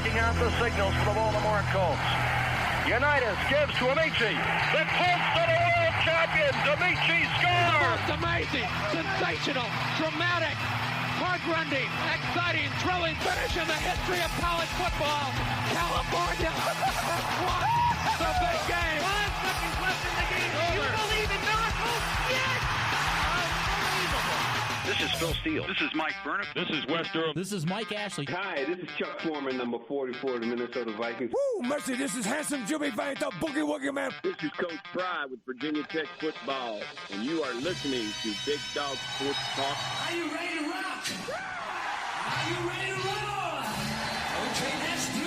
checking out the signals for the Baltimore Colts. Unitas gives to Amici. The Colts are the world champions. Amici scores. It's amazing, sensational, dramatic, heart-rending, exciting, thrilling finish in the history of college football. California won the big game. 5 seconds left in the game. Do you believe in miracles? Yes. Unbelievable. This is Phil Steele. This is Mike Burnham. This is Wes Durham. This is Mike Ashley. Hi, this is Chuck Foreman, number 44 of the Minnesota Vikings. Woo, mercy, this is handsome Jimmy Vane, the Boogie Woogie Man. This is Coach Fry with Virginia Tech Football, and you are listening to Big Dog Sports Talk. Are you ready to rock? Are you ready to roll? Okay, let's do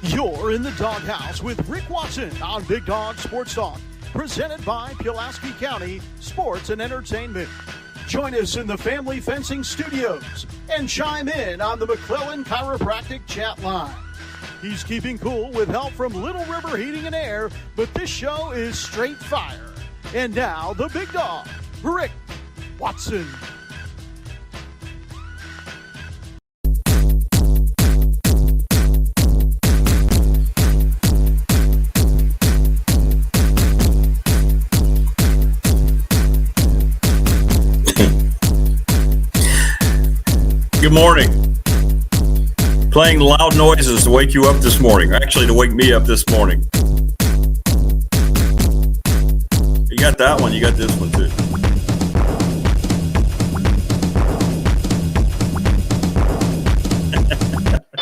it. You're in the doghouse with Rick Watson on Big Dog Sports Talk, presented by Pulaski County Sports and Entertainment. Join us in the Family Fencing Studios and chime in on the McClellan Chiropractic chat line. He's keeping cool with help from Little River Heating and Air, but this show is straight fire. And now, the big dog, Rick Watson. Good morning. Playing loud noises to wake you up this morning. Actually, to wake me up this morning. You got that one. You got this one, too.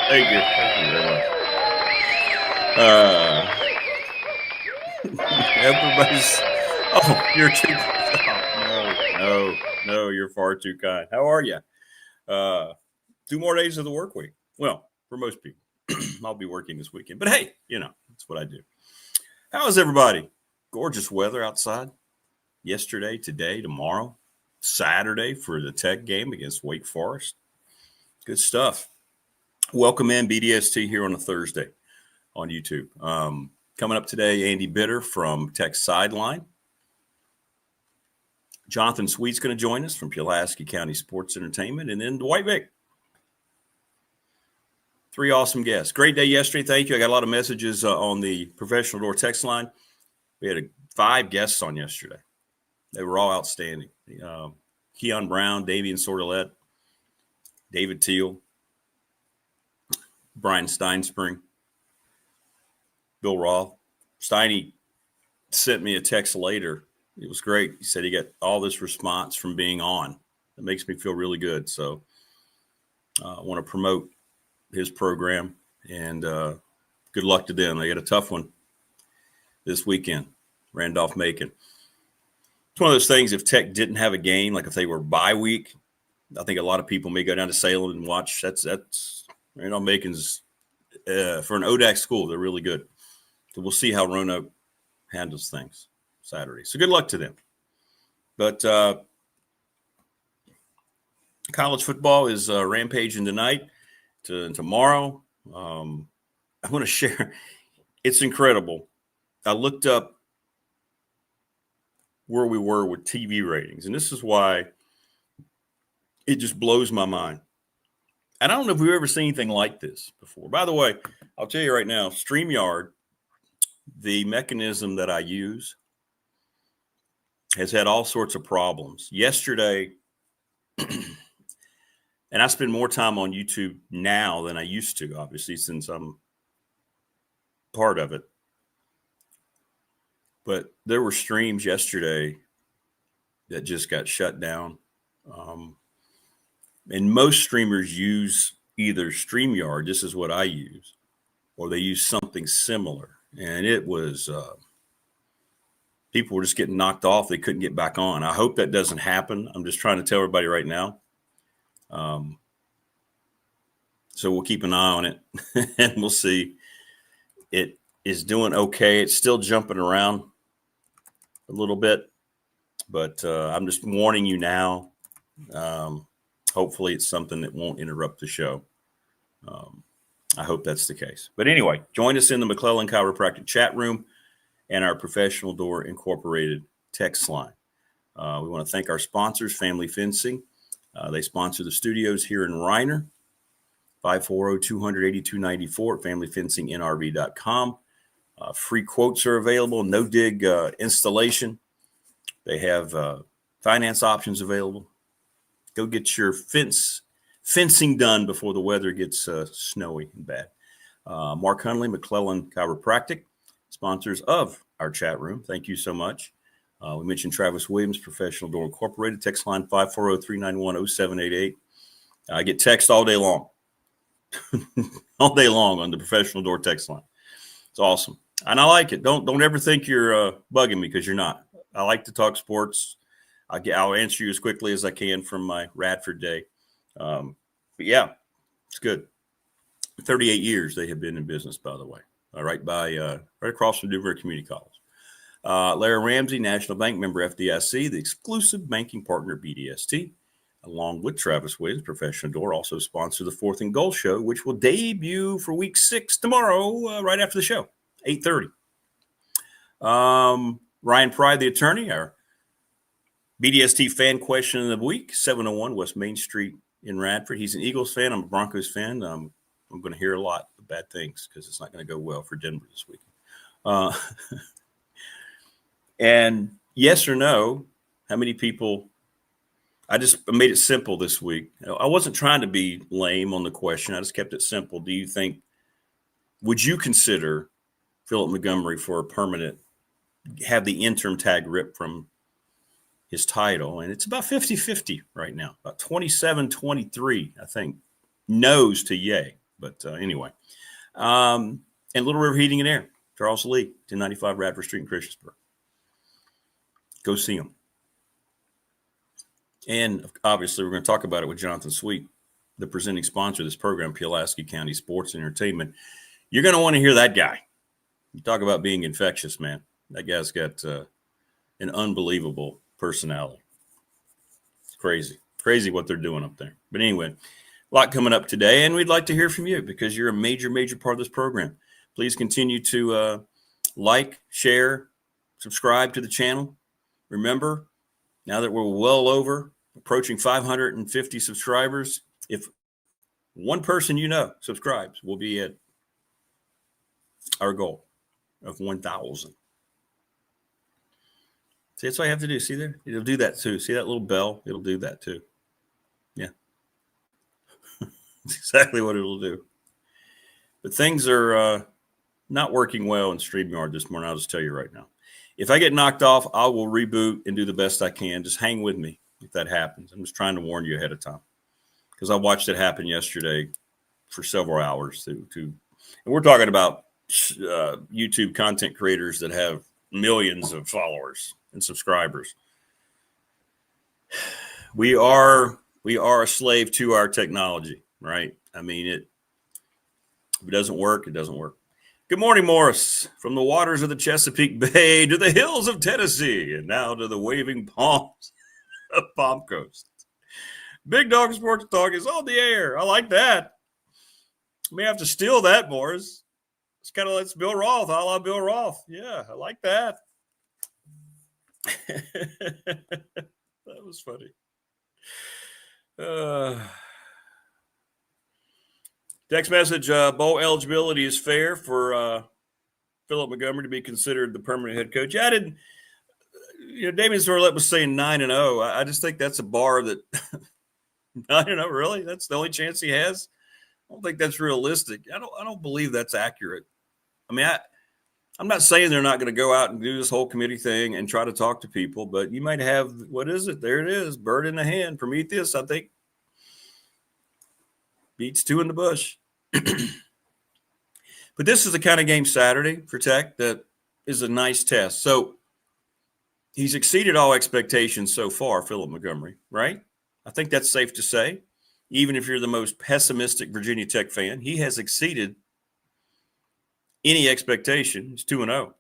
Thank you. Thank you very much. Everybody's... Oh, you're too... Oh, no, you're far too kind. How are you? 2 more days of the work week. Well, for most people, I'll be working this weekend. But hey, that's what I do. How is everybody? Gorgeous weather outside. Yesterday, today, tomorrow, Saturday for the Tech game against Wake Forest. Good stuff. Welcome in BDST here on a Thursday on YouTube. Coming up today, Andy Bitter from Tech Sideline. Jonathan Sweet's going to join us from Pulaski County Sports Entertainment, and then Dwight Vick. 3 awesome guests. Great day yesterday. Thank you. I got a lot of messages on the professional door text line. We had 5 guests on yesterday. They were all outstanding. Keon Brown, Davian Sordelette, David Teal, Brian Steinspring, Bill Roth. Steiny sent me a text later. It was great. He said he got all this response from being on. It makes me feel really good. So I want to promote his program, and good luck to them. They got a tough one this weekend, Randolph-Macon. It's one of those things, if Tech didn't have a game, like if they were bye week, I think a lot of people may go down to Salem and watch. That's Randolph-Macon's, for an ODAC school, they're really good. So we'll see how Roanoke handles things Saturday. So good luck to them. But college football is rampaging tonight to tomorrow. I want to share. It's incredible. I looked up where we were with TV ratings, and this is why it just blows my mind. And I don't know if we've ever seen anything like this before. By the way, I'll tell you right now, StreamYard, the mechanism that I use, has had all sorts of problems. Yesterday, and I spend more time on YouTube now than I used to, obviously, since I'm part of it. But there were streams yesterday that just got shut down. And most streamers use either StreamYard, this is what I use, or they use something similar. And it was, people were just getting knocked off. They couldn't get back on. I hope that doesn't happen. I'm just trying to tell everybody right now. So we'll keep an eye on it and we'll see. It is doing okay. It's still jumping around a little bit, but I'm just warning you now. Hopefully it's something that won't interrupt the show. I hope that's the case. But anyway, join us in the McClellan Chiropractic chat room and our Professional Door Incorporated text line. We want to thank our sponsors, Family Fencing. They sponsor the studios here in Reiner. 540-200-8294 at familyfencingnrv.com. Free quotes are available. No dig installation. They have finance options available. Go get your fencing done before the weather gets snowy and bad. Mark Hunley, McClellan Chiropractic, sponsors of our chat room. Thank you so much. We mentioned Travis Williams, Professional Door Incorporated. Text line 540-391-0788. I get text all day long. All day long on the Professional Door text line. It's awesome. And I like it. Don't ever think you're bugging me, because you're not. I like to talk sports. I'll answer you as quickly as I can from my Radford day. But yeah, it's good. 38 years they have been in business, by the way. Right across from Newberry Community College. Larry Ramsey, National Bank member FDIC, the exclusive banking partner of BDST, along with Travis Williams, Professional Door, also sponsor the Fourth and Goal Show, which will debut for week 6 tomorrow, right after the show, 8:30. Ryan Pride, the attorney, our BDST fan question of the week, 701 West Main Street in Radford. He's an Eagles fan. I'm a Broncos fan. I'm going to hear a lot of bad things because it's not going to go well for Denver this week. And yes or no, how many people – I just made it simple this week. I wasn't trying to be lame on the question. I just kept it simple. Do you think – would you consider Philip Montgomery for a permanent – have the interim tag ripped from his title? And it's about 50-50 right now, about 27-23, I think, no's to yay. But anyway, and Little River Heating and Air, Charles Lee, 1095 Radford Street in Christiansburg. Go see them. And obviously, we're going to talk about it with Jonathan Sweet, the presenting sponsor of this program, Pulaski County Sports and Entertainment. You're going to want to hear that guy. You talk about being infectious, man. That guy's got an unbelievable personality. It's crazy what they're doing up there. But anyway, a lot coming up today, and we'd like to hear from you because you're a major part of this program. Please continue to like, share, subscribe to the channel. Remember, now that we're approaching 550 subscribers, if one person subscribes, we'll be at our goal of 1,000. See, that's what I have to do. See there? It'll do that too. See that little bell? It'll do that too. Yeah. That's exactly what it'll do. But things are not working well in StreamYard this morning. I'll just tell you right now. If I get knocked off, I will reboot and do the best I can. Just hang with me if that happens. I'm just trying to warn you ahead of time because I watched it happen yesterday for several hours. And we're talking about YouTube content creators that have millions of followers and subscribers. We are a slave to our technology, right? I mean, if it doesn't work, it doesn't work. Good morning, Morris, from the waters of the Chesapeake Bay to the hills of Tennessee, and now to the waving palms of Palm Coast. Big Dog Sports Talk is on the air. I like that. I may have to steal that, Morris. It's kind of like Bill Roth, a la Bill Roth. Yeah, I like that. That was funny. Text message, bowl eligibility is fair for Philip Montgomery to be considered the permanent head coach. Yeah, I didn't, Damian Zorlet was saying 9-0. I just think that's a bar that 9-0, really? That's the only chance he has? I don't think that's realistic. I don't believe that's accurate. I mean, I'm not saying they're not going to go out and do this whole committee thing and try to talk to people, but you might have, what is it? There it is, bird in the hand. Prometheus, I think, beats 2 in the bush. But this is the kind of game Saturday for Tech that is a nice test. So he's exceeded all expectations so far, Philip Montgomery, right? I think that's safe to say. Even if you're the most pessimistic Virginia Tech fan, he has exceeded any expectation. He's 2-0.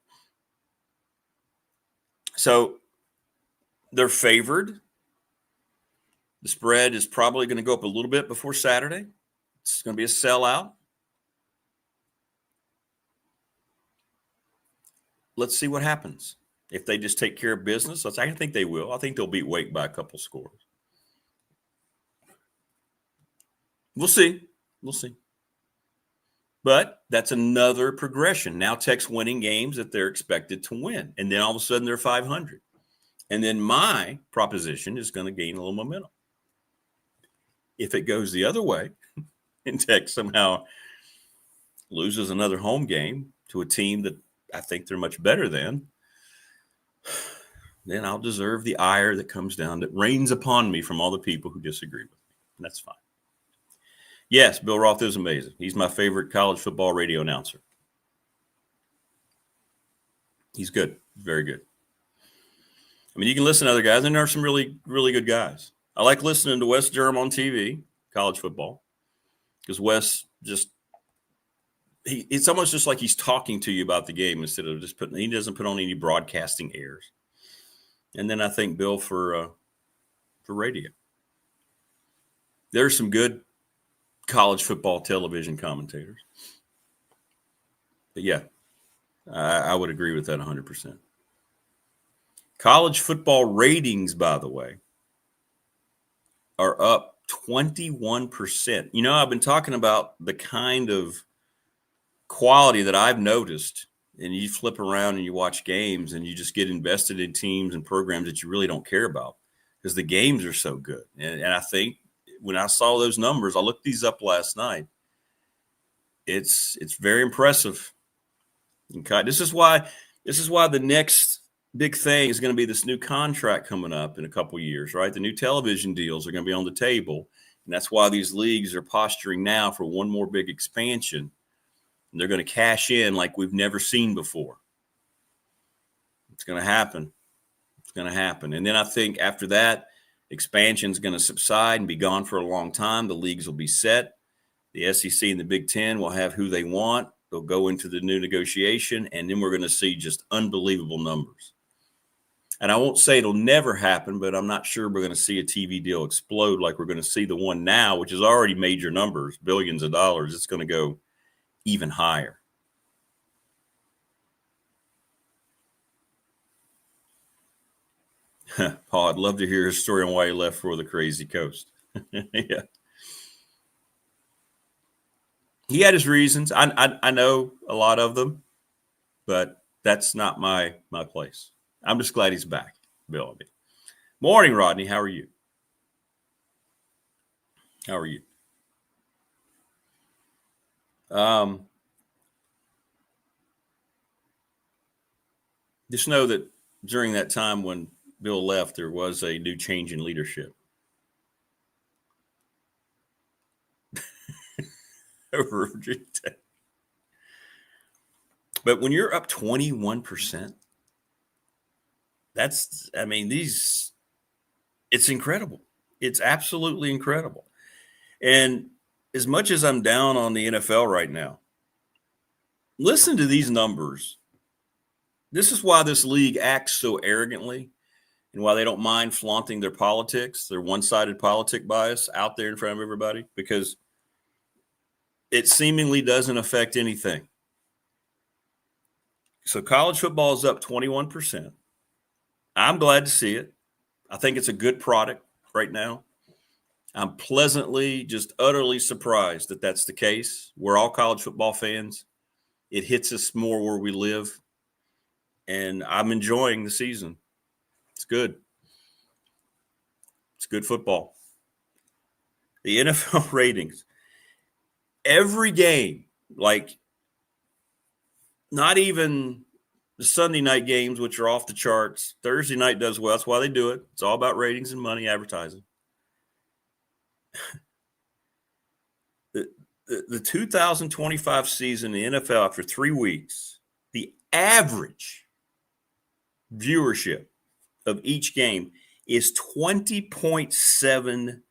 So they're favored. The spread is probably going to go up a little bit before Saturday. It's going to be a sellout. Let's see what happens. If they just take care of business, I think they will. I think they'll beat Wake by a couple scores. We'll see. We'll see. But that's another progression. Now Tech's winning games that they're expected to win. And then all of a sudden they're 500. And then my proposition is going to gain a little momentum. If it goes the other way and Tech somehow loses another home game to a team that I think they're much better than, then I'll deserve the ire that comes down, that rains upon me from all the people who disagree with me. And that's fine. Yes, Bill Roth is amazing. He's my favorite college football radio announcer. He's good. Very good. I mean, you can listen to other guys, and there are some really, really good guys. I like listening to Wes Durham on TV, college football, because Wes it's almost just like he's talking to you about the game instead of just he doesn't put on any broadcasting airs. And then I thank Bill for radio. There's some good college football television commentators. But yeah, I would agree with that 100%. College football ratings, by the way, are up 21%. You know, I've been talking about the kind of quality that I've noticed, and you flip around and you watch games and you just get invested in teams and programs that you really don't care about because the games are so good. And I think when I saw those numbers, I looked these up last night. It's very impressive. Okay. This is why the next big thing is going to be this new contract coming up in a couple of years, right? The new television deals are going to be on the table. And that's why these leagues are posturing now for one more big expansion. And they're going to cash in like we've never seen before. It's going to happen. It's going to happen. And then I think after that, expansion is going to subside and be gone for a long time. The leagues will be set. The SEC and the Big Ten will have who they want. They'll go into the new negotiation, and then we're going to see just unbelievable numbers. And I won't say it'll never happen, but I'm not sure we're going to see a TV deal explode like we're going to see the one now, which is already major numbers, billions of dollars. It's going to go even higher. Paul, I'd love to hear his story on why he left for the crazy coast. Yeah. He had his reasons. I know a lot of them, but that's not my place. I'm just glad he's back, Bill. Morning, Rodney. How are you? How are you? Just know that during that time when Bill left, there was a new change in leadership. Over Virginia Tech. But when you're up 21%, it's incredible. It's absolutely incredible. And as much as I'm down on the NFL right now, listen to these numbers. This is why this league acts so arrogantly and why they don't mind flaunting their politics, their one-sided politic bias out there in front of everybody, because it seemingly doesn't affect anything. So college football is up 21%. I'm glad to see it. I think it's a good product right now. I'm pleasantly, just utterly surprised that that's the case. We're all college football fans. It hits us more where we live. And I'm enjoying the season. It's good. It's good football. The NFL ratings. Every game, like not even the Sunday night games, which are off the charts. Thursday night does well. That's why they do it. It's all about ratings and money, advertising. The 2025 season in the NFL, after 3 weeks, the average viewership of each game is 20.7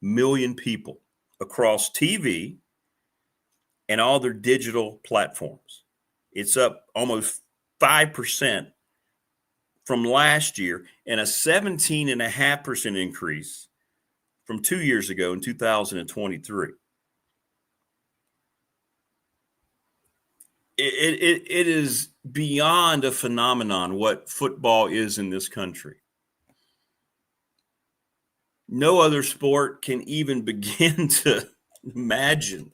million people across TV and all their digital platforms. It's up almost 5% from last year and a 17.5% increase from 2 years ago in 2023. It is beyond a phenomenon what football is in this country. No other sport can even begin to imagine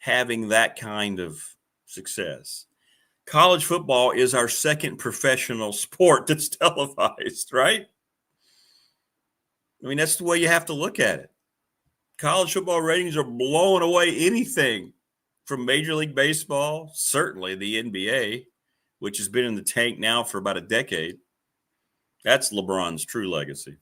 having that kind of success. College football is our second professional sport that's televised, right? I mean, that's the way you have to look at it. College football ratings are blowing away anything from Major League Baseball, certainly the NBA, which has been in the tank now for about a decade. That's LeBron's true legacy.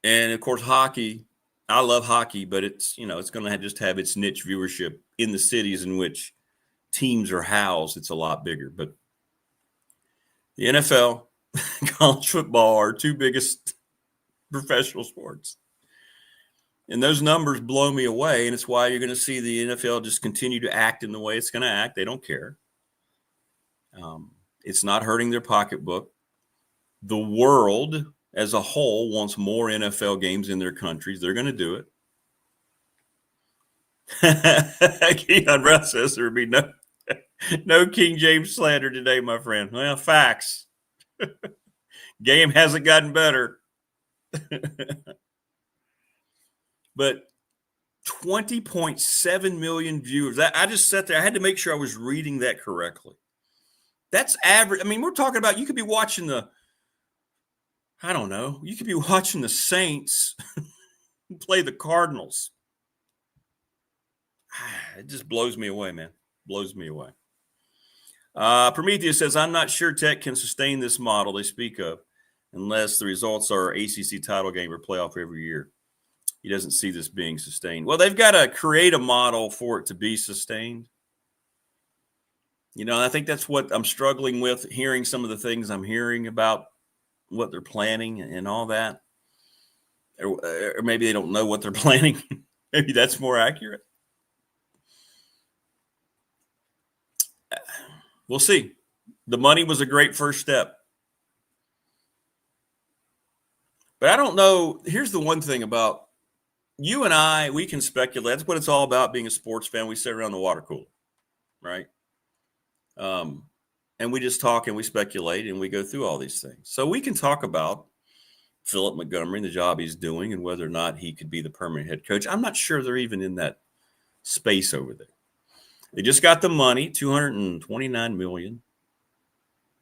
And, of course, hockey. I love hockey, but it's, it's going to just have its niche viewership in the cities in which teams are housed. It's a lot bigger. But the NFL, college football are two biggest professional sports. And those numbers blow me away, and it's why you're going to see the NFL just continue to act in the way it's going to act. They don't care. It's not hurting their pocketbook. The world as a whole wants more NFL games in their countries. They're going to do it. Keon Russ says there would be no King James slander today, my friend. Well, facts. Game hasn't gotten better. But 20.7 million viewers. I just sat there. I had to make sure I was reading that correctly. That's average. I mean, we're talking about you could be watching you could be watching the Saints play the Cardinals. It just blows me away, man. Blows me away. Prometheus says, I'm not sure Tech can sustain this model they speak of unless the results are ACC title game or playoff every year. He doesn't see this being sustained. Well, they've got to create a model for it to be sustained. I think that's what I'm struggling with, hearing some of the things I'm hearing about what they're planning and all that. Or maybe they don't know what they're planning. Maybe that's more accurate. We'll see. The money was a great first step. But I don't know. Here's the one thing about you and I, we can speculate. That's what it's all about, being a sports fan. We sit around the water cooler, right? And we just talk and we speculate and we go through all these things. So we can talk about Philip Montgomery and the job he's doing and whether or not he could be the permanent head coach. I'm not sure they're even in that space over there. They just got the money, $229 million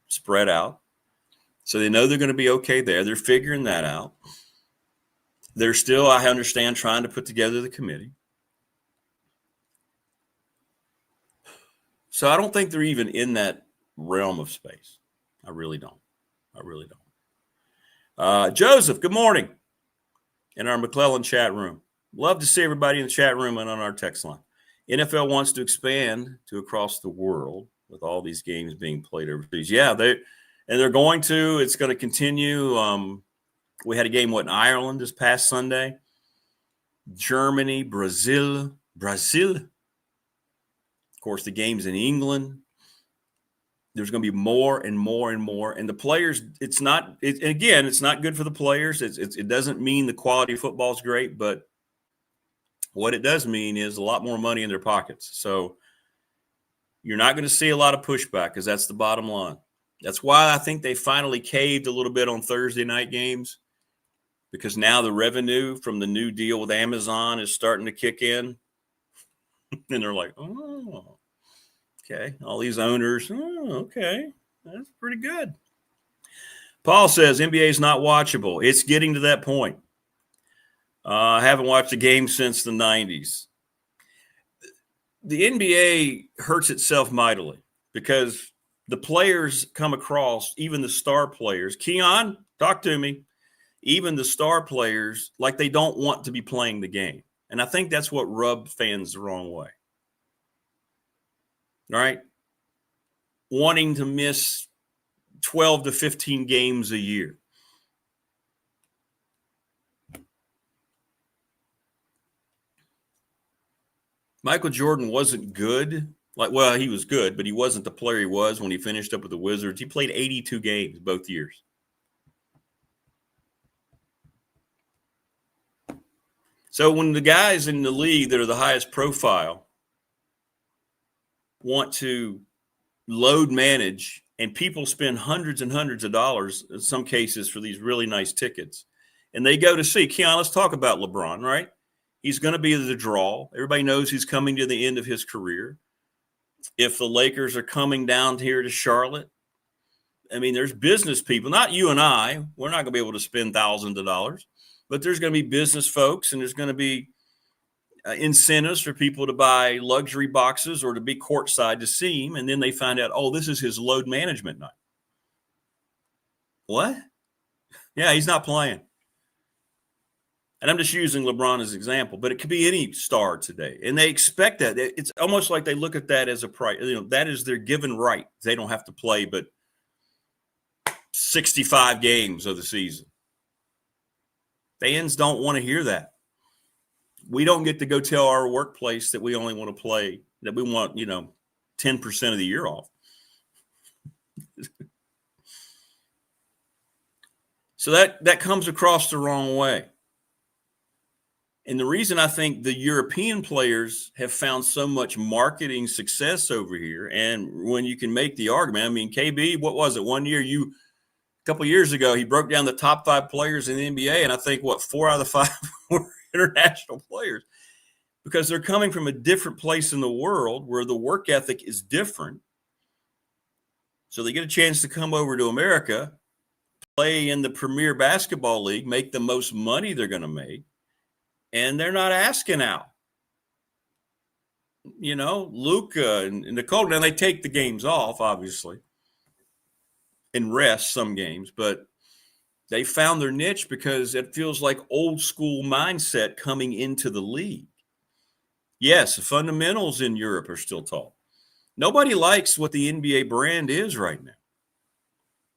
spread out. So they know they're going to be okay there. They're figuring that out. They're still, I understand, trying to put together the committee. So I don't think they're even in that realm of space. I really don't. Joseph, good morning. In our McClellan chat room. Love to see everybody in the chat room and on our text line. NFL wants to expand to across the world with all these games being played overseas. Yeah, they're going to. It's going to continue. We had a game, in Ireland this past Sunday. Germany, Brazil. Of course, the game's in England. There's going to be more and more and more. And the players, it's not good for the players. It doesn't mean the quality of football is great, but what it does mean is a lot more money in their pockets. So you're not going to see a lot of pushback because that's the bottom line. That's why I think they finally caved a little bit on Thursday night games, because now the revenue from the new deal with Amazon is starting to kick in. And they're like, oh, okay. All these owners, okay. That's pretty good. Paul says NBA is not watchable. It's getting to that point. I haven't watched a game since the 90s. The NBA hurts itself mightily because the players come across, even the star players. Keon, talk to me. Even the star players, like they don't want to be playing the game. And I think that's what rubbed fans the wrong way. Right? Wanting to miss 12 to 15 games a year. Michael Jordan wasn't good. He was good, but he wasn't the player he was when he finished up with the Wizards. He played 82 games both years. So when the guys in the league that are the highest profile want to load manage, and people spend hundreds and hundreds of dollars in some cases for these really nice tickets, and they go to see Keon, let's talk about LeBron, right? He's going to be the draw. Everybody knows he's coming to the end of his career. If the Lakers are coming down here to Charlotte, I mean, there's business people, not you and I. We're not going to be able to spend thousands of dollars, but there's going to be business folks, and there's going to be incentives for people to buy luxury boxes or to be courtside to see him. And then they find out, oh, this is his load management night. What? Yeah, he's not playing. And I'm just using LeBron as an example, but it could be any star today. And they expect that. It's almost like they look at that as a price. That is their given right. They don't have to play but 65 games of the season. Fans don't want to hear that. We don't get to go tell our workplace that we only want to play, that we want, 10% of the year off. So that comes across the wrong way. And the reason I think the European players have found so much marketing success over here, and when you can make the argument, I mean, KB, what was it? 1 year, a couple of years ago, he broke down the top 5 players in the NBA, and I think, 4 out of the 5 were international players, because they're coming from a different place in the world where the work ethic is different. So they get a chance to come over to America, play in the Premier Basketball League, make the most money they're going to make. And they're not asking out. Luka and Nicole, now they take the games off, obviously, and rest some games, but they found their niche because it feels like old school mindset coming into the league. Yes, the fundamentals in Europe are still taught. Nobody likes what the NBA brand is right now.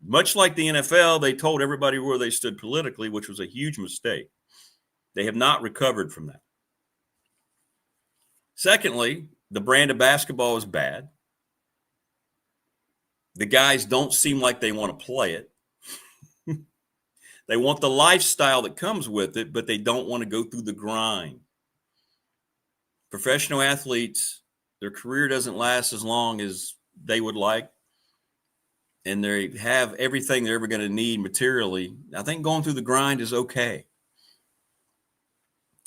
Much like the NFL, they told everybody where they stood politically, which was a huge mistake. They have not recovered from that. Secondly, the brand of basketball is bad. The guys don't seem like they want to play it. They want the lifestyle that comes with it, but they don't want to go through the grind. Professional athletes, their career doesn't last as long as they would like, and they have everything they're ever going to need materially. I think going through the grind is okay.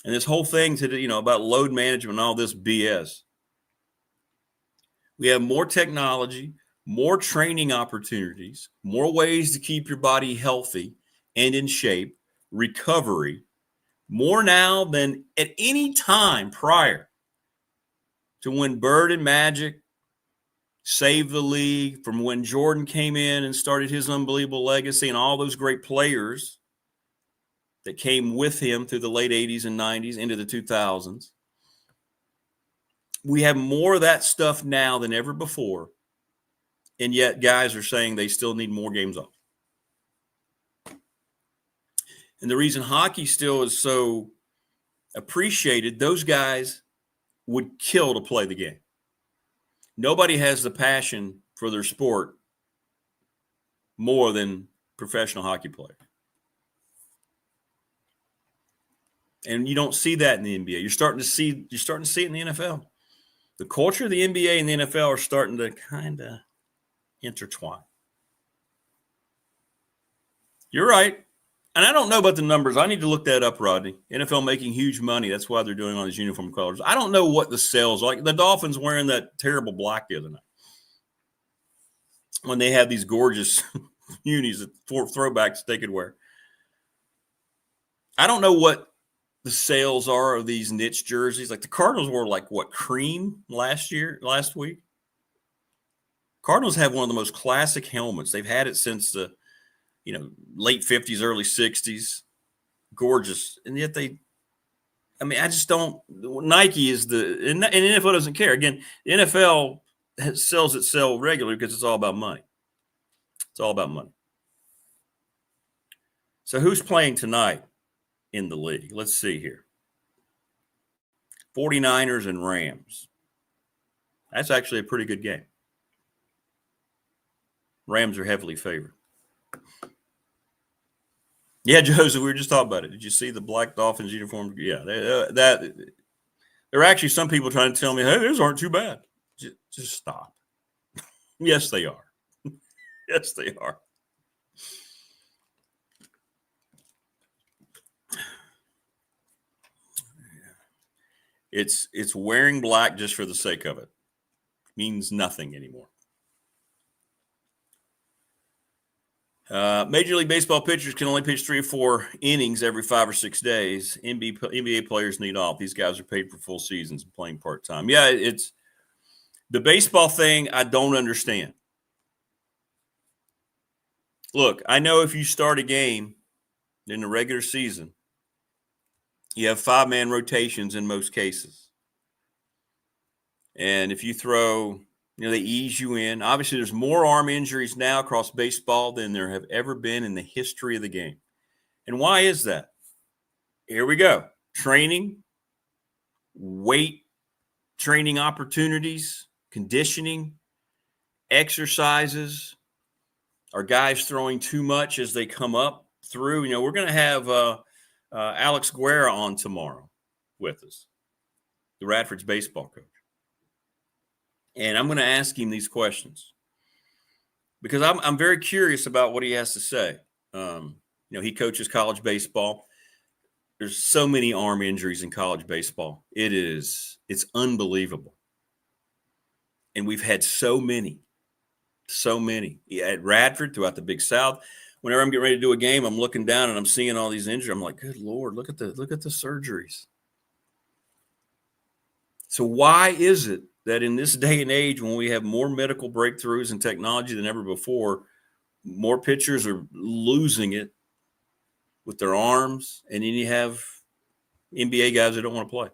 And this whole thing today, about load management and all this BS. We have more technology, more training opportunities, more ways to keep your body healthy and in shape, recovery, more now than at any time prior to when Bird and Magic saved the league, from when Jordan came in and started his unbelievable legacy, and all those great players that came with him through the late 80s and 90s into the 2000s. We have more of that stuff now than ever before, and yet guys are saying they still need more games off. And the reason hockey still is so appreciated, those guys would kill to play the game. Nobody has the passion for their sport more than professional hockey players. And you don't see that in the NBA. You're starting to see it in the NFL. The culture of the NBA and the NFL are starting to kind of intertwine. You're right. And I don't know about the numbers. I need to look that up, Rodney. NFL making huge money. That's why they're doing all these uniform colors. I don't know what the sales are. Like the Dolphins wearing that terrible black the other night, when they have these gorgeous unis, throwbacks they could wear. I don't know what the sales are of these niche jerseys. Like the Cardinals wore cream last week. Cardinals have one of the most classic helmets. They've had it since the late 50s, early 60s. Gorgeous. And yet I just don't. Nike is and the NFL doesn't care. Again, the NFL sells itself regularly because it's all about money. It's all about money. So who's playing tonight in the league? Let's see here. 49ers and Rams. That's actually a pretty good game. Rams are heavily favored. Yeah, Joseph, we were just talking about it. Did you see the black Dolphins uniform? Yeah, there are actually some people trying to tell me, hey, those aren't too bad. Just stop. Yes, they are. Yes, they are. It's wearing black just for the sake of it. Means nothing anymore. Major League Baseball pitchers can only pitch 3 or 4 innings every 5 or 6 days. NBA players need off. These guys are paid for full seasons and playing part-time. Yeah, it's the baseball thing I don't understand. Look, I know if you start a game in the regular season, you have 5-man rotations in most cases. And if you throw, they ease you in. Obviously, there's more arm injuries now across baseball than there have ever been in the history of the game. And why is that? Here we go. Training, weight training opportunities, conditioning, exercises. Are guys throwing too much as they come up through? We're going to have Alex Guerra on tomorrow with us, the Radford's baseball coach. And I'm going to ask him these questions because I'm very curious about what he has to say. He coaches college baseball. There's so many arm injuries in college baseball. It's unbelievable. And we've had so many at Radford throughout the Big South. Whenever I'm getting ready to do a game, I'm looking down and I'm seeing all these injuries. I'm like, good Lord, look at the surgeries. So why is it that in this day and age, when we have more medical breakthroughs and technology than ever before, more pitchers are losing it with their arms, and then you have NBA guys that don't want to play?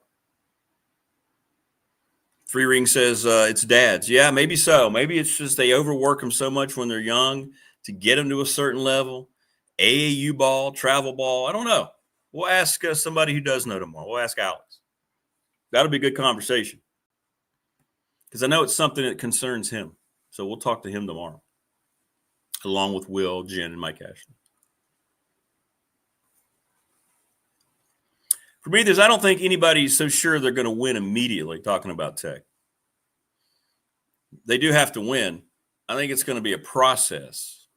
Free Ring says it's dads. Yeah, maybe so. Maybe it's just they overwork them so much when they're young to get them to a certain level. AAU ball, travel ball. I don't know. We'll ask somebody who does know tomorrow. We'll ask Alex. That'll be a good conversation because I know it's something that concerns him. So we'll talk to him tomorrow, along with Will, Jen, and Mike Ashley. For me, I don't think anybody's so sure they're going to win immediately, talking about Tech. They do have to win. I think it's going to be a process.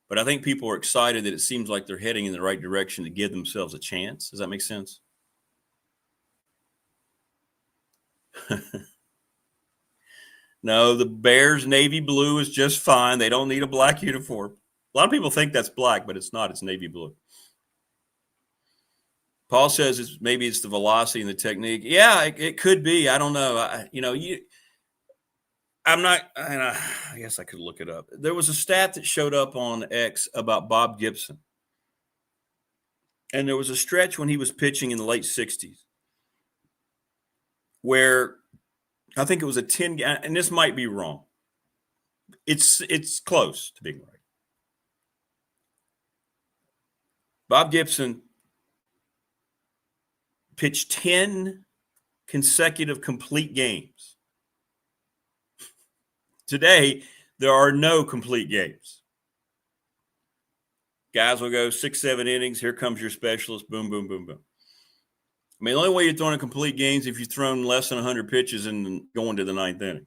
But I think people are excited that it seems like they're heading in the right direction to give themselves a chance. Does that make sense? No, the Bears navy blue is just fine. They don't need a black uniform. A lot of people think that's black, but it's not. It's navy blue. Paul says maybe it's the velocity and the technique. Yeah, it could be. I don't know. I guess I could look it up. There was a stat that showed up on X about Bob Gibson. And there was a stretch when he was pitching in the late 60s where I think it was a 10, and this might be wrong. It's close to being right. Bob Gibson pitched 10 consecutive complete games. Today, there are no complete games. Guys will go 6-7 innings. Here comes your specialist. Boom, boom, boom, boom. I mean, the only way you're throwing a complete game is if you've thrown less than 100 pitches and going to the 9th inning.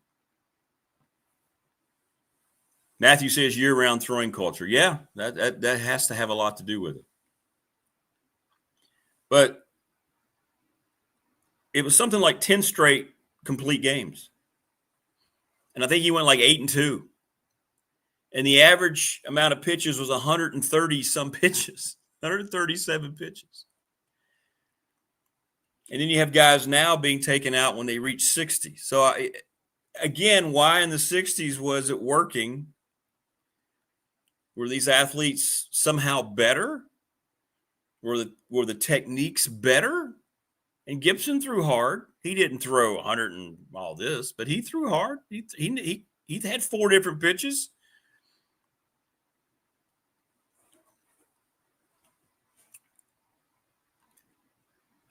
Matthew says year-round throwing culture. Yeah, that has to have a lot to do with it. But it was something like 10 straight complete games. And I think he went like 8-2. And the average amount of pitches was 130-some pitches, 137 pitches. And then you have guys now being taken out when they reach 60. So, again, why in the 60s was it working? Were these athletes somehow better? Were the techniques better? And Gibson threw hard. He didn't throw 100 and all this, but he threw hard. He had 4 different pitches.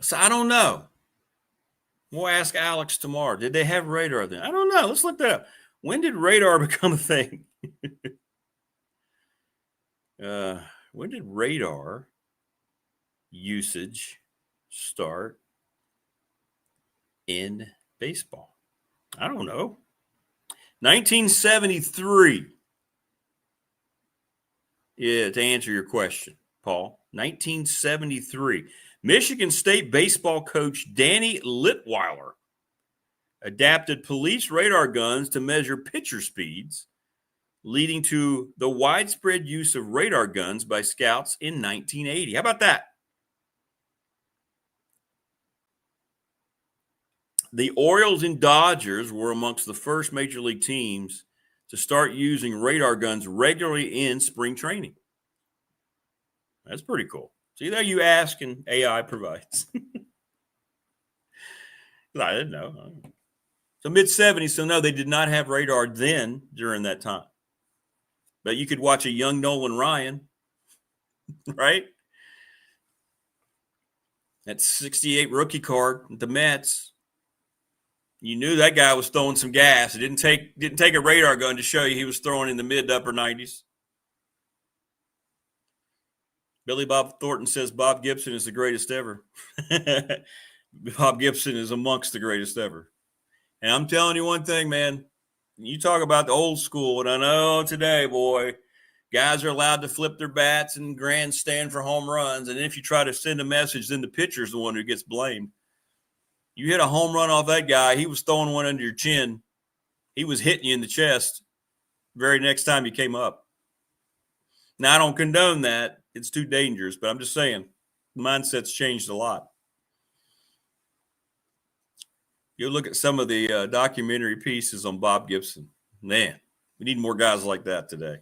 So I don't know. We'll ask Alex tomorrow. Did they have radar then? I don't know. Let's look that up. When did radar become a thing? When did radar usage start in baseball? I don't know. 1973. Yeah, to answer your question, Paul. 1973. Michigan State baseball coach Danny Litweiler adapted police radar guns to measure pitcher speeds, leading to the widespread use of radar guns by scouts in 1980. How about that? The Orioles and Dodgers were amongst the first major league teams to start using radar guns regularly in spring training. That's pretty cool. See, there you ask and AI provides. I didn't know. So mid-70s, so no, they did not have radar then during that time. But you could watch a young Nolan Ryan, right? That 68 rookie card at the Mets. You knew that guy was throwing some gas. It didn't take a radar gun to show you he was throwing in the mid to upper 90s. Billy Bob Thornton says Bob Gibson is the greatest ever. Bob Gibson is amongst the greatest ever. And I'm telling you one thing, man. You talk about the old school, and I know today, boy, guys are allowed to flip their bats and grandstand for home runs. And if you try to send a message, then the pitcher's the one who gets blamed. You hit a home run off that guy, he was throwing one under your chin. He was hitting you in the chest very next time you came up. Now, I don't condone that. It's too dangerous, but I'm just saying, the mindset's changed a lot. You look at some of the documentary pieces on Bob Gibson. Man, we need more guys like that today.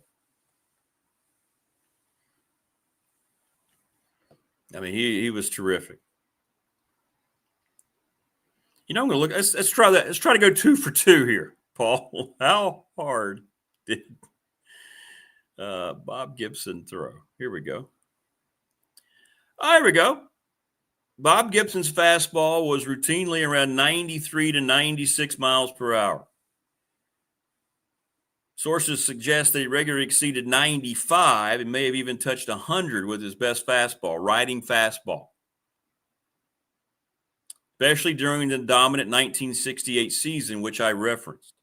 I mean, he was terrific. You know, I'm going to look. Let's try that. Let's try to go 2 for 2 here, Paul. How hard did Bob Gibson throw? Here we go. Oh, here we go. Bob Gibson's fastball was routinely around 93 to 96 miles per hour. Sources suggest that he regularly exceeded 95 and may have even touched 100 with his best fastball, riding fastball. Especially during the dominant 1968 season, which I referenced.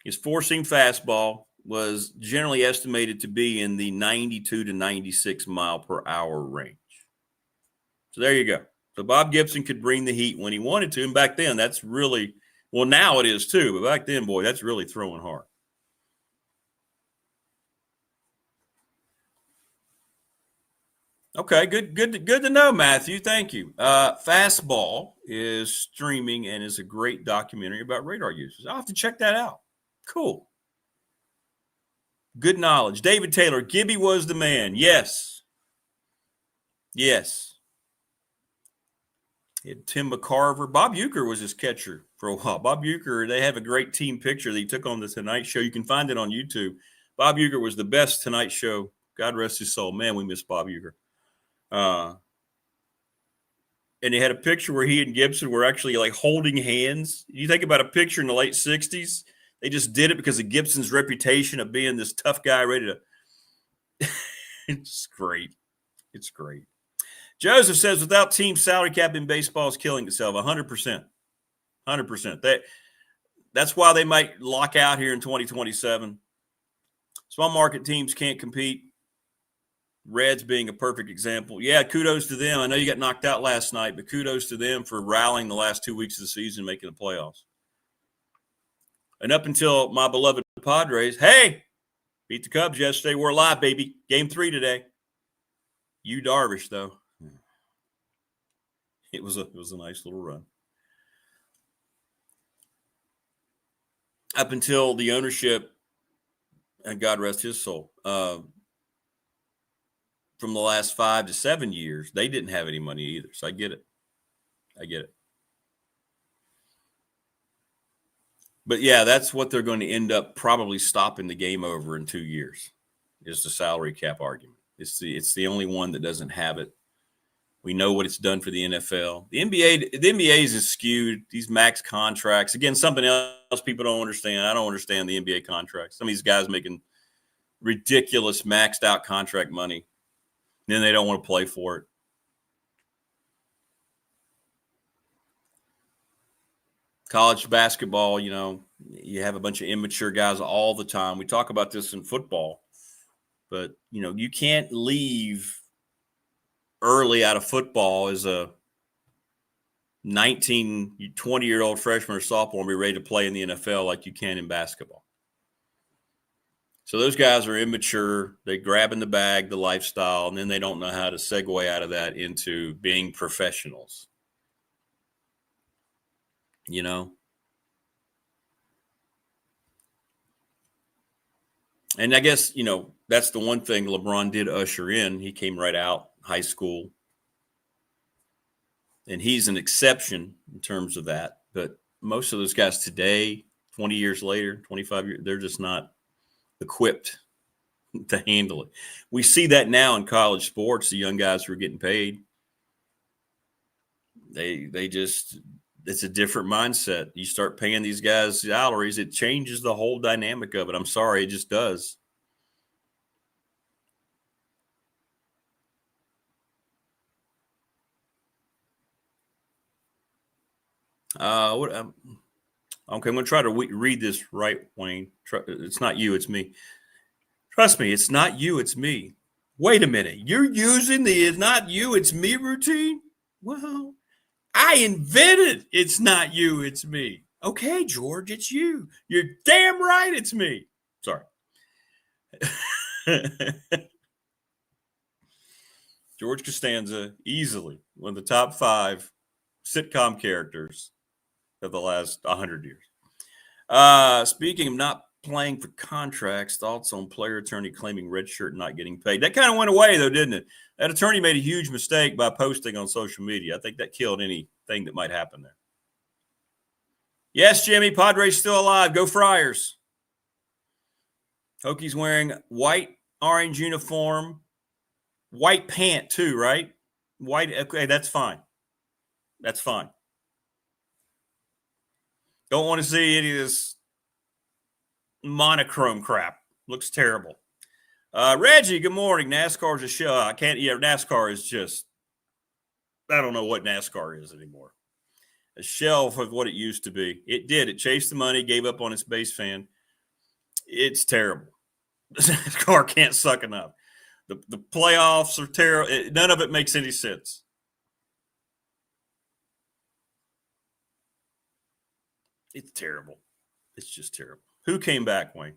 His four-seam fastball was generally estimated to be in the 92 to 96 mile per hour range. So there you go. So Bob Gibson could bring the heat when he wanted to. And back then, that's really, well, now it is too. But back then, boy, that's really throwing hard. Okay, good to know, Matthew. Thank you. Fastball is streaming and is a great documentary about radar users. I'll have to check that out. Cool. Good knowledge. David Taylor, Gibby was the man. Yes. Yes. He had Tim McCarver. Bob Uecker was his catcher for a while. Bob Uecker, they have a great team picture that he took on the Tonight Show. You can find it on YouTube. Bob Uecker was the best Tonight Show. God rest his soul. Man, we miss Bob Uecker. And they had a picture where he and Gibson were actually like holding hands. You think about a picture in the late 60s. They just did it because of Gibson's reputation of being this tough guy ready to – it's great. It's great. Joseph says, without team salary cap in baseball is killing itself. 100%. 100%. That's why they might lock out here in 2027. Small market teams can't compete. Reds being a perfect example. Yeah, kudos to them. I know you got knocked out last night, but kudos to them for rallying the last 2 weeks of the season, making the playoffs. And up until my beloved Padres, hey, beat the Cubs yesterday. We're alive, baby. Game 3 today. Yu Darvish, though. It was a nice little run. Up until the ownership, and God rest his soul, from the last 5 to 7 years, they didn't have any money either. So I get it. But yeah, that's what they're going to end up probably stopping the game over in 2 years, is the salary cap argument. It's the only one that doesn't have it. We know what it's done for the NFL. The NBA is skewed. These max contracts. Again, something else people don't understand. I don't understand the NBA contracts. Some of these guys making ridiculous maxed out contract money. Then they don't want to play for it. College basketball, you have a bunch of immature guys all the time. We talk about this in football, but, you can't leave early out of football as a 20-year-old freshman or sophomore and be ready to play in the NFL like you can in basketball. So those guys are immature. They grab in the bag, the lifestyle, and then they don't know how to segue out of that into being professionals. You know? And I guess, you know, that's the one thing LeBron did usher in. He came right out high school. And he's an exception in terms of that. But most of those guys today, 20 years later, 25 years, they're just not equipped to handle it. We see that now in college sports, the young guys who are getting paid. They just, it's a different mindset. You start paying these guys salaries, it changes the whole dynamic of it. I'm sorry, it just does. Okay, I'm going to try to read this right, Wayne. It's not you, it's me. Trust me, it's not you, it's me. Wait a minute. You're using the "it's not you, it's me" routine? Well, I invented "it's not you, it's me." Okay, George, it's you. You're damn right it's me. Sorry. George Costanza, easily one of the top 5 sitcom characters of the last 100 years. Speaking of not playing for contracts, thoughts on player attorney claiming red shirt not getting paid. That kind of went away, though, didn't it? That attorney made a huge mistake by posting on social media. I think that killed anything that might happen there. Yes, Jimmy, Padres still alive. Go Friars. Hokies wearing white, orange uniform, white pant too, right? White, okay, that's fine. That's fine. Don't want to see any of this monochrome crap. Looks terrible. Reggie, good morning. NASCAR's a show. NASCAR is just, I don't know what NASCAR is anymore. A shelf of what it used to be. It did. It chased the money, gave up on its base fan. It's terrible. NASCAR can't suck enough. The playoffs are terrible. None of it makes any sense. It's terrible. It's just terrible. Who came back, Wayne?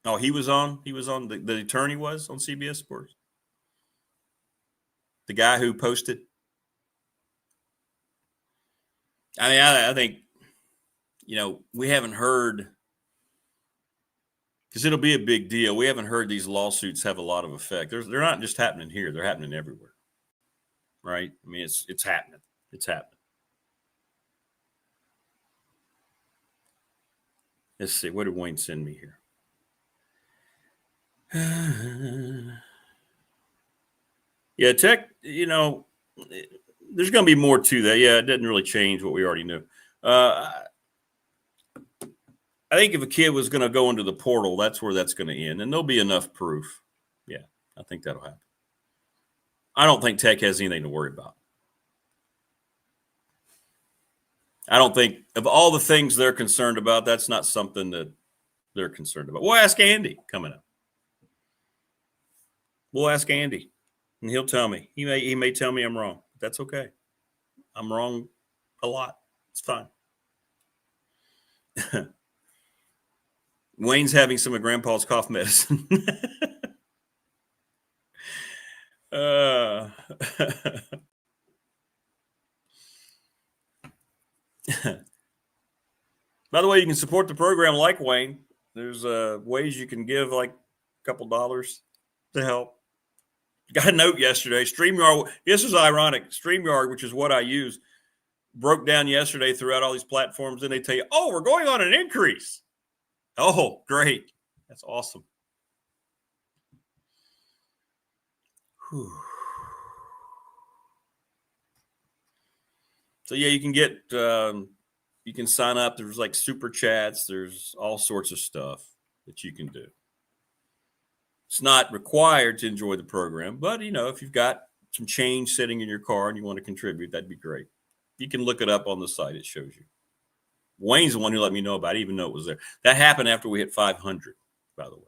Oh, he was on. The attorney was on CBS Sports. The guy who posted. I mean, I think, you know, we haven't heard, because it'll be a big deal. We haven't heard these lawsuits have a lot of effect. They're not just happening here. They're happening everywhere. Right? I mean, it's happening. It's happening. Let's see. What did Wayne send me here? Yeah, tech, you know, there's going to be more to that. Yeah, it doesn't really change what we already knew. I think if a kid was going to go into the portal, that's where that's going to end. And there'll be enough proof. Yeah, I think that'll happen. I don't think Tech has anything to worry about. I don't think, of all the things they're concerned about, that's not something that they're concerned about. We'll ask Andy coming up. We'll ask Andy, and he'll tell me. He may tell me I'm wrong. That's okay. I'm wrong a lot. It's fine. Wayne's having some of Grandpa's cough medicine. By the way, you can support the program like Wayne. There's ways you can give like a couple dollars to help. Got a note yesterday. StreamYard, this is ironic. StreamYard, which is what I use, broke down yesterday throughout all these platforms. And they tell you, oh, we're going on an increase. Oh, great. That's awesome. Whew. So, yeah, you can get, you can sign up. There's like super chats. There's all sorts of stuff that you can do. It's not required to enjoy the program, but, you know, if you've got some change sitting in your car and you want to contribute, that'd be great. You can look it up on the site. It shows you. Wayne's the one who let me know about it, even though it was there. That happened after we hit 500, by the way.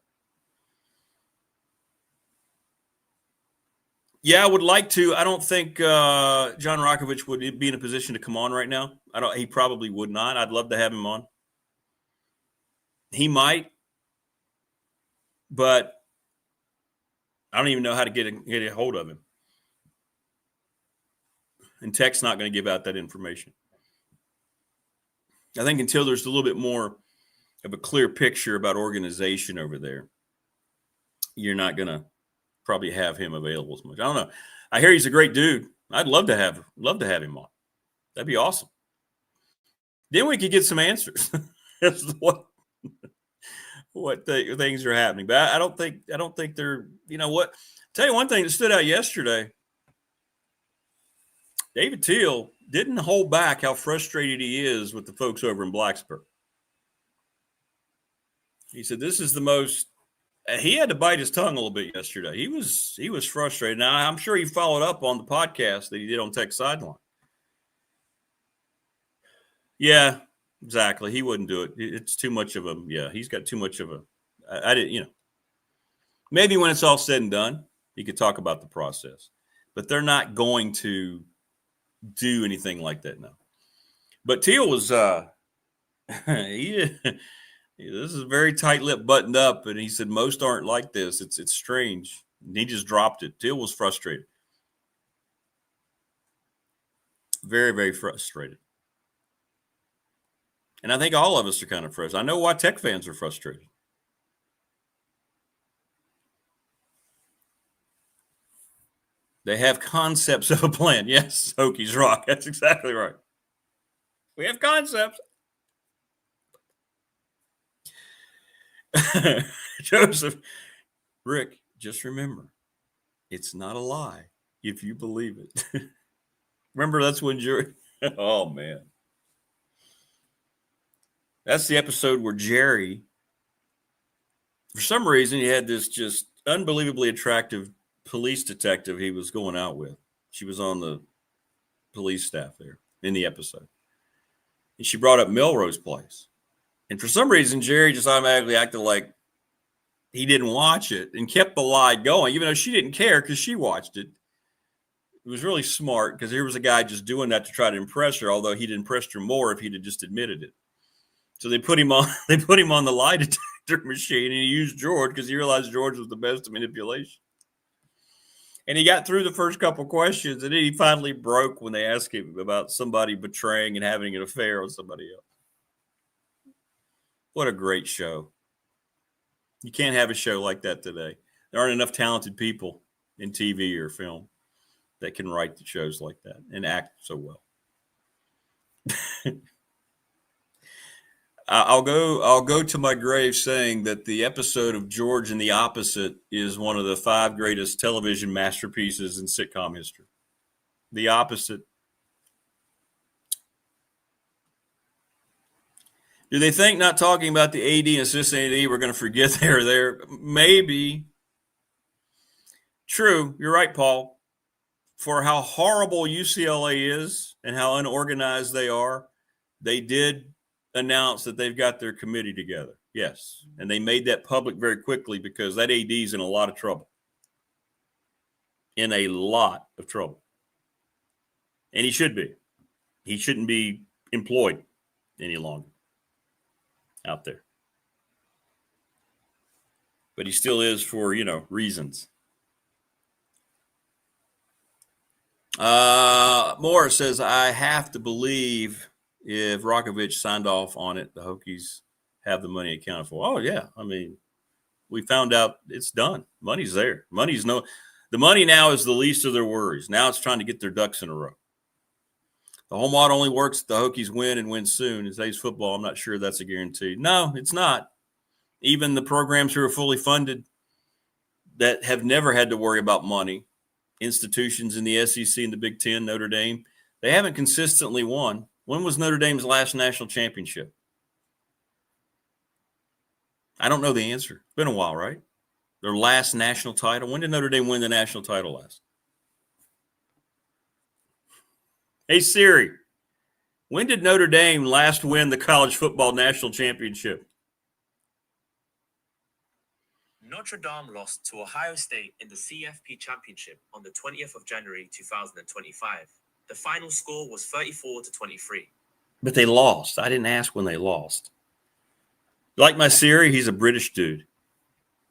Yeah, I would like to. I don't think John Rakovich would be in a position to come on right now. He probably would not. I'd love to have him on. He might, but I don't even know how to get a hold of him. And Tech's not going to give out that information. I think until there's a little bit more of a clear picture about organization over there, you're not going to probably have him available as much. I don't know. I hear he's a great dude. I'd love to have him on. That'd be awesome. Then we could get some answers as to what things are happening. But I don't think they're, you know what? Tell you one thing that stood out yesterday. David Teal didn't hold back how frustrated he is with the folks over in Blacksburg. He said, this is the most, he had to bite his tongue a little bit yesterday. He was frustrated. Now, I'm sure he followed up on the podcast that he did on Tech Sideline. Yeah, exactly. He wouldn't do it. It's too much of a, yeah, he's got too much of a, I didn't, you know, maybe when it's all said and done, he could talk about the process. But they're not going to do anything like that now. But Teal was, this is very tight-lipped, buttoned up, and he said most aren't like this. It's strange. And he just dropped it. Teal was frustrated. Very, very frustrated. And I think all of us are kind of frustrated. I know why Tech fans are frustrated. They have concepts of a plan. Yes, Hokies rock. That's exactly right. We have concepts. Joseph, Rick, just remember, it's not a lie if you believe it. Remember, that's when Jerry. Oh, man. That's the episode where Jerry, for some reason, he had this just unbelievably attractive police detective he was going out with. She was on the police staff there in the episode. And she brought up Melrose Place. And for some reason, Jerry just automatically acted like he didn't watch it and kept the lie going, even though she didn't care because she watched it. It was really smart because here was a guy just doing that to try to impress her, although he'd impressed her more if he'd have just admitted it. So they put him on the lie detector machine, and he used George because he realized George was the best at manipulation. And he got through the first couple questions, and then he finally broke when they asked him about somebody betraying and having an affair with somebody else. What a great show. You can't have a show like that today. There aren't enough talented people in TV or film that can write the shows like that and act so well. I'll go to my grave saying that the episode of George and the Opposite is one of the 5 greatest television masterpieces in sitcom history. The Opposite. Do they think not talking about the AD and assistant AD we're going to forget they're there? Maybe. True. You're right, Paul. For how horrible UCLA is and how unorganized they are, they did announce that they've got their committee together. Yes. And they made that public very quickly because that AD is in a lot of trouble. In a lot of trouble. And he should be. He shouldn't be employed any longer out there. But he still is for, reasons. Morris says, I have to believe if Rakovich signed off on it, the Hokies have the money accounted for. Oh, yeah. I mean, we found out it's done. Money's there. The money now is the least of their worries. Now it's trying to get their ducks in a row. The home model only works if the Hokies win and win soon. In today's football, I'm not sure that's a guarantee. No, it's not. Even the programs who are fully funded that have never had to worry about money, institutions in the SEC and the Big Ten, Notre Dame, they haven't consistently won. When was Notre Dame's last national championship? I don't know the answer. It's been a while, right? Their last national title. When did Notre Dame win the national title last? Hey, Siri, when did Notre Dame last win the college football national championship? Notre Dame lost to Ohio State in the CFP Championship on the 20th of January 2025. The final score was 34-23. But they lost. I didn't ask when they lost. Like my Siri, he's a British dude.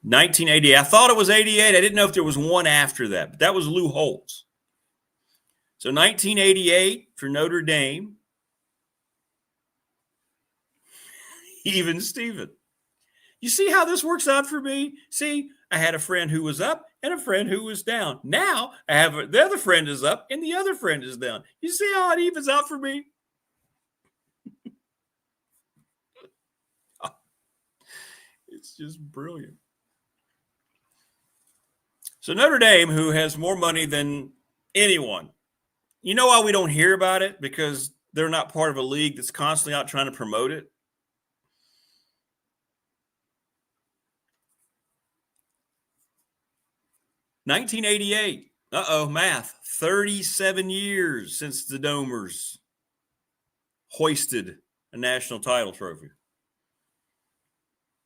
1980. I thought it was 88. I didn't know if there was one after that, but that was Lou Holtz. So 1988 for Notre Dame. Even Steven. You see how this works out for me? See, I had a friend who was up and a friend who was down. Now I have the other friend is up and the other friend is down. You see how it evens out for me? It's just brilliant. So Notre Dame, who has more money than anyone, you know why we don't hear about it? Because they're not part of a league that's constantly out trying to promote it. $1988. Math. 37 years since the Domers hoisted a national title trophy.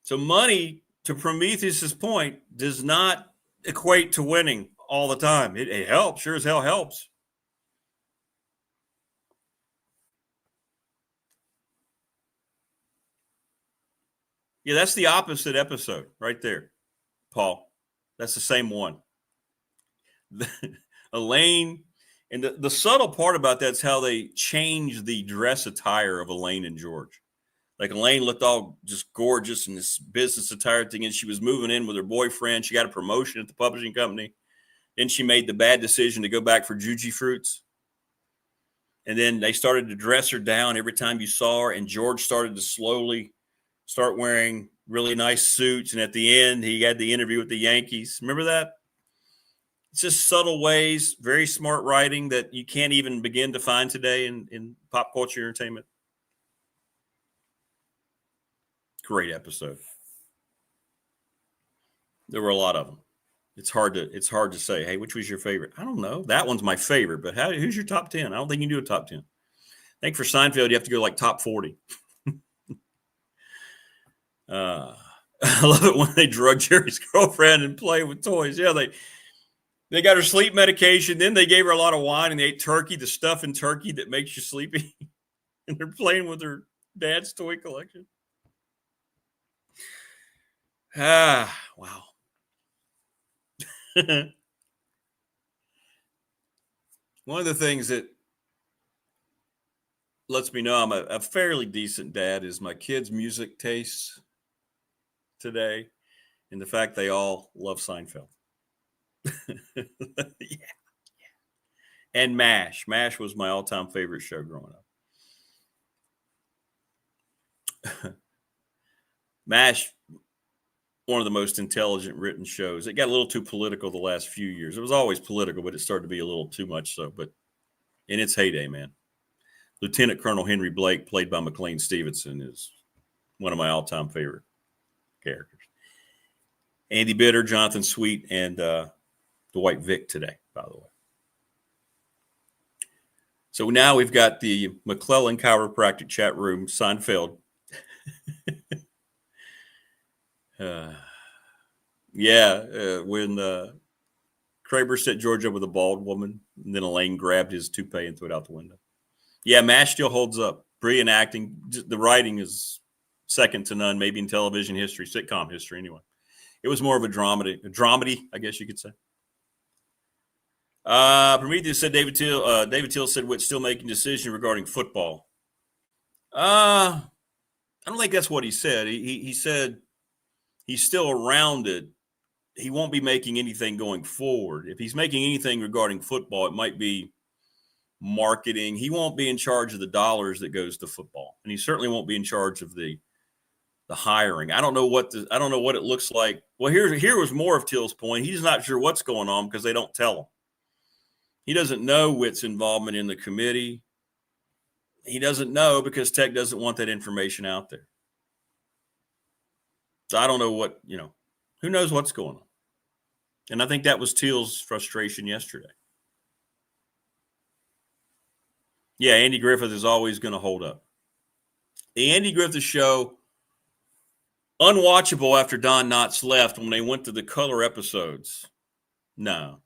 So money, to Prometheus's point, does not equate to winning all the time. It helps. Sure as hell helps. Yeah, that's the opposite episode right there, Paul. That's the same one. Elaine, and the subtle part about that's how they changed the dress attire of Elaine and George. Like Elaine looked all just gorgeous in this business attire thing, and she was moving in with her boyfriend. She got a promotion at the publishing company. Then she made the bad decision to go back for Juji Fruits. And then they started to dress her down every time you saw her, and George started to slowly start wearing really nice suits. And at the end, he had the interview with the Yankees. Remember that? It's just subtle ways, very smart writing that you can't even begin to find today in pop culture entertainment. Great episode. There were a lot of them. It's hard to say, hey, which was your favorite? I don't know. That one's my favorite, but who's your top 10? I don't think you can do a top 10. I think for Seinfeld, you have to go like top 40. I love it when they drug Jerry's girlfriend and play with toys. Yeah, they got her sleep medication. Then they gave her a lot of wine and they ate turkey, the stuff in turkey that makes you sleepy. And they're playing with her dad's toy collection. Wow. One of the things that lets me know I'm a fairly decent dad is my kids' music tastes today and the fact they all love Seinfeld. Yeah. And MASH. MASH was my all-time favorite show growing up. MASH, one of the most intelligent written shows. It got a little too political the last few years. It was always political, but it started to be a little too much so. But in its heyday, man. Lieutenant Colonel Henry Blake, played by McLean Stevenson, is one of my all-time favorite characters. Andy Bitter, Jonathan Sweet, and Dwight Vick today, by the way. So now we've got the McClellan Chiropractic chat room, Seinfeld. When Kraber set George up with a bald woman, and then Elaine grabbed his toupee and threw it out the window. Yeah, MASH still holds up. Brilliant acting. The writing is second to none, maybe in television history, sitcom history anyway. It was more of a dramedy, I guess you could say. Prometheus said David Teal said Witt's still making decision regarding football. I don't think that's what he said. He said he's still around it. He won't be making anything going forward. If he's making anything regarding football, it might be marketing. He won't be in charge of the dollars that goes to football, and he certainly won't be in charge of the hiring. I don't know what it looks like. Well, here was more of Teal's point. He's not sure what's going on because they don't tell him. He doesn't know Witt's involvement in the committee. He doesn't know because Tech doesn't want that information out there. So I don't know who knows what's going on. And I think that was Teal's frustration yesterday. Yeah, Andy Griffith is always going to hold up. The Andy Griffith Show Unwatchable after Don Knotts left when they went to the color episodes. No.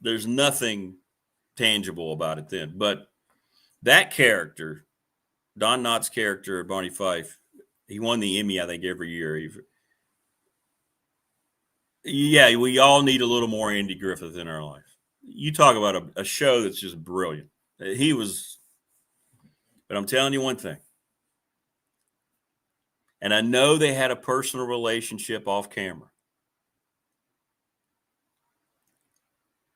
There's nothing tangible about it then. But that character, Don Knotts' character, Barney Fife, he won the Emmy, I think, every year. Yeah, we all need a little more Andy Griffith in our life. You talk about a show that's just brilliant. He was, but I'm telling you one thing. And I know they had a personal relationship off camera.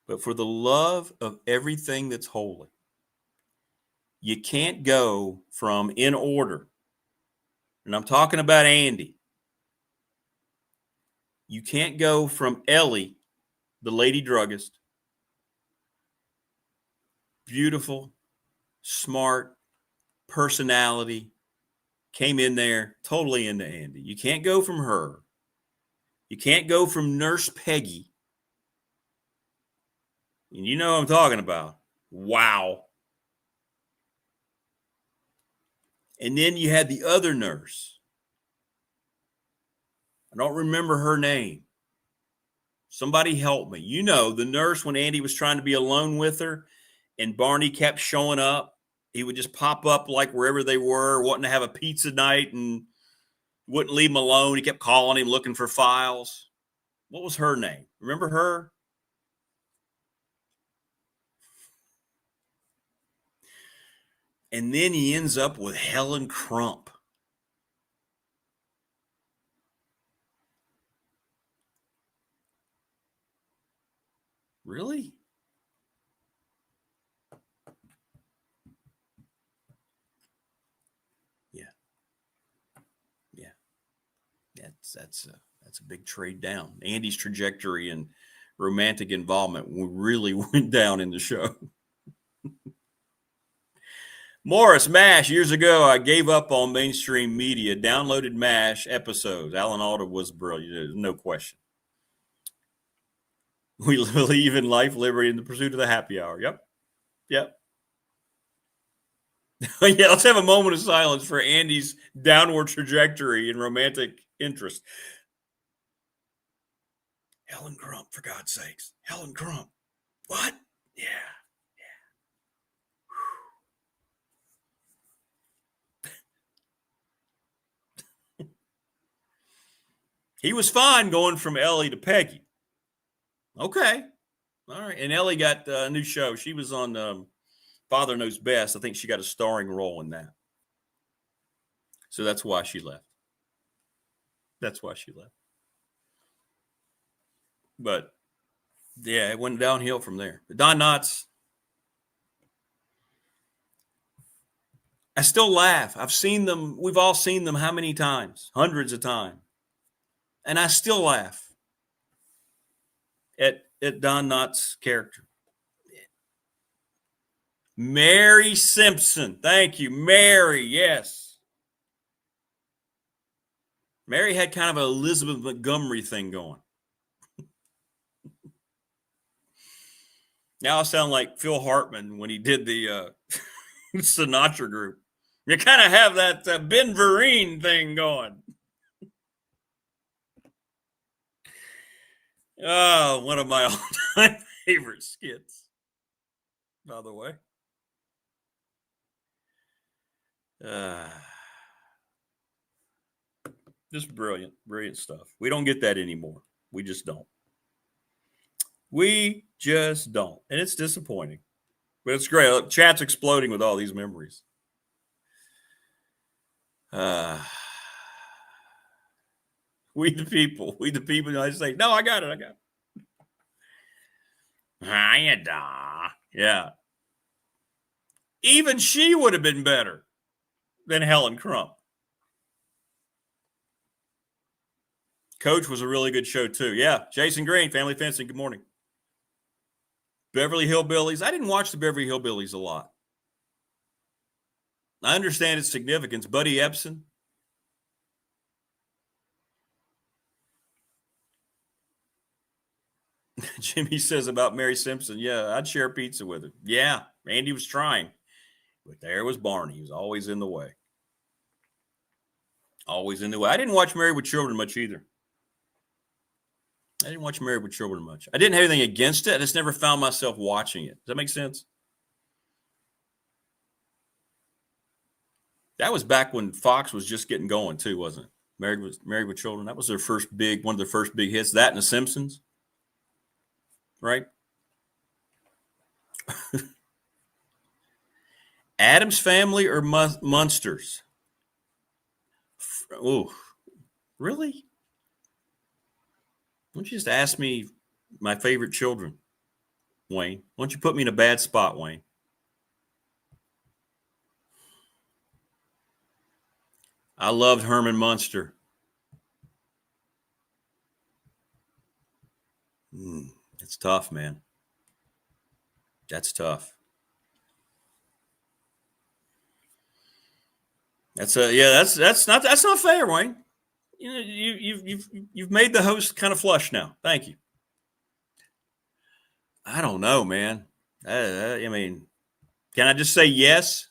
But for the love of everything that's holy, you can't go from In Order, and I'm talking about Andy. You can't go from Ellie, the lady druggist, beautiful, smart, personality, came in there totally into Andy. You can't go from her. You can't go from Nurse Peggy. And you know what I'm talking about. Wow. And then you had the other nurse. I don't remember her name. Somebody help me. You know, the nurse when Andy was trying to be alone with her and Barney kept showing up. He would just pop up like wherever they were, wanting to have a pizza night and wouldn't leave him alone. He kept calling him, looking for files. What was her name? Remember her? And then he ends up with Helen Crump. Really? Yeah. That's a big trade down. Andy's trajectory and romantic involvement really went down in the show. Morris, MASH, years ago, I gave up on mainstream media, downloaded MASH episodes. Alan Alda was brilliant, no question. We believe in life, liberty, and the pursuit of the happy hour. Yep. Yeah, let's have a moment of silence for Andy's downward trajectory in romantic interest. Helen Crump, for God's sakes. Helen Crump. What? Yeah. He was fine going from Ellie to Peggy. Okay. All right. And Ellie got a new show. She was on Father Knows Best. I think she got a starring role in that. So that's why she left. But, yeah, it went downhill from there. But Don Knotts, I still laugh. I've seen them. We've all seen them how many times? Hundreds of times. And I still laugh at Don Knotts' character. Mary Simpson. Thank you. Mary, yes. Mary had kind of an Elizabeth Montgomery thing going. Now I sound like Phil Hartman when he did the Sinatra group. You kind of have that Ben Vereen thing going. Oh, one of my all-time favorite skits, by the way. Just brilliant stuff. We don't get that anymore. We just don't. And it's disappointing. But it's great. Look, chat's exploding with all these memories. We the people in the United States. No, I got it. Yeah. Even she would have been better than Helen Crump. Coach was a really good show, too. Yeah. Jason Green, Family Fencing, good morning. Beverly Hillbillies. I didn't watch the Beverly Hillbillies a lot. I understand its significance. Buddy Ebsen. Jimmy says about Mary Simpson, yeah, I'd share pizza with her. Yeah, Andy was trying. But there was Barney. He was always in the way. Always in the way. I didn't watch Married with Children much either. I didn't watch Married with Children much. I didn't have anything against it. I just never found myself watching it. Does that make sense? That was back when Fox was just getting going too, wasn't it? Married with Children. That was one of their first big hits. That and The Simpsons, right? Addams Family or Munsters? Oh, really? Why don't you just ask me my favorite children, Wayne? Why don't you put me in a bad spot, Wayne? I loved Herman Munster. It's tough, man. That's tough. That's not fair, Wayne. You know, you've made the host kind of flush now. Thank you. I don't know, man. I mean, can I just say yes?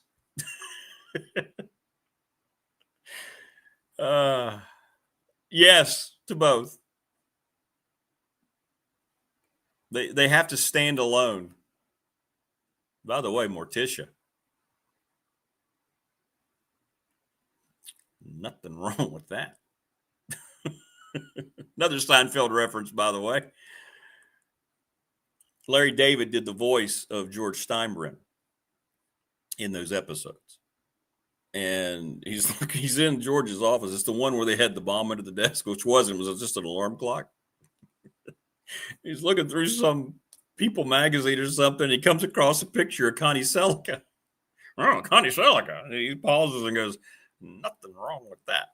Yes to both. They have to stand alone. By the way, Morticia. Nothing wrong with that. Another Seinfeld reference, by the way. Larry David did the voice of George Steinbrenner in those episodes. And he's in George's office. It's the one where they had the bomb under the desk, which wasn't. It was just an alarm clock. He's looking through some People magazine or something. He comes across a picture of Connie Selica. Oh, Connie Selica. And he pauses and goes, nothing wrong with that.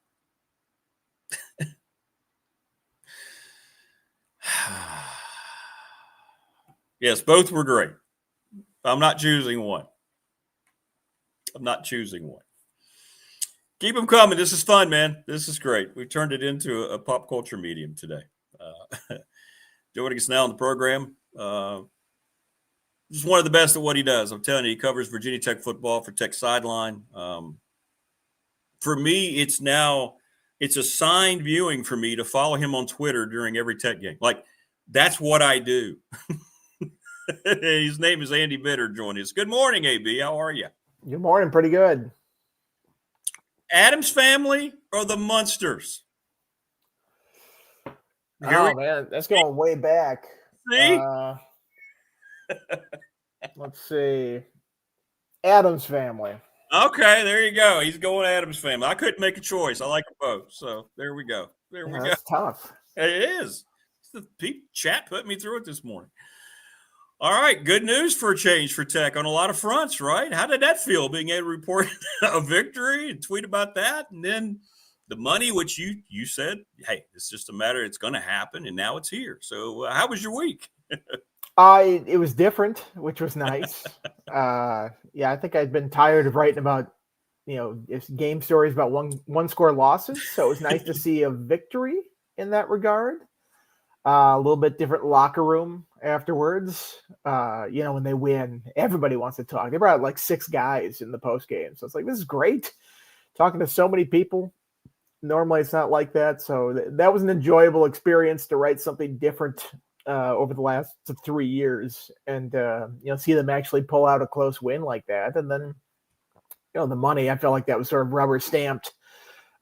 Yes, both were great. I'm not choosing one. Keep them coming. This is fun, man. This is great. We turned it into a pop culture medium today. Joining us now on the program. Just one of the best at what he does. I'm telling you, he covers Virginia Tech football for Tech Sideline. For me, it's assigned viewing for me to follow him on Twitter during every Tech game. Like, that's what I do. His name is Andy Bitter joining us. Good morning, AB. How are you? Good morning. Pretty good. Addams Family or the Munsters? Man, that's going way back. See? Let's see. Addams Family. Okay, there you go. He's going Addams Family. I couldn't make a choice. I like them both. So there we go. That's tough. It is. The chat put me through it this morning. All right, good news for a change for Tech on a lot of fronts, right? How did that feel, being able to report a victory and tweet about that? And then the money, which you said, hey, it's just a matter, it's going to happen, and now it's here. So how was your week? It was different, which was nice. I think I'd been tired of writing about, game stories about one score losses. So it was nice to see a victory in that regard. A little bit different locker room afterwards. When they win, everybody wants to talk. They brought like 6 guys in the post game. So it's like, this is great. Talking to so many people. Normally it's not like that. So that was an enjoyable experience to write something different over the last 3 years and, see them actually pull out a close win like that. And then, the money, I felt like that was sort of rubber stamped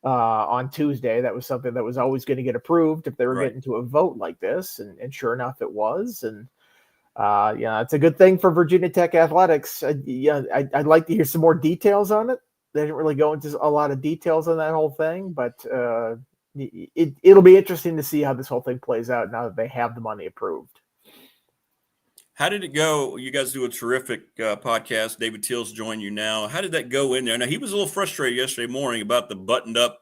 on Tuesday. That was something that was always going to get approved if they were getting to a vote like this. And sure enough, it was. And, it's a good thing for Virginia Tech athletics. I'd like to hear some more details on it. They didn't really go into a lot of details on that whole thing, but it'll be interesting to see how this whole thing plays out now that they have the money approved. How did it go? You guys do a terrific podcast. David Teals joined you now. How did that go in there? Now, he was a little frustrated yesterday morning about the buttoned up,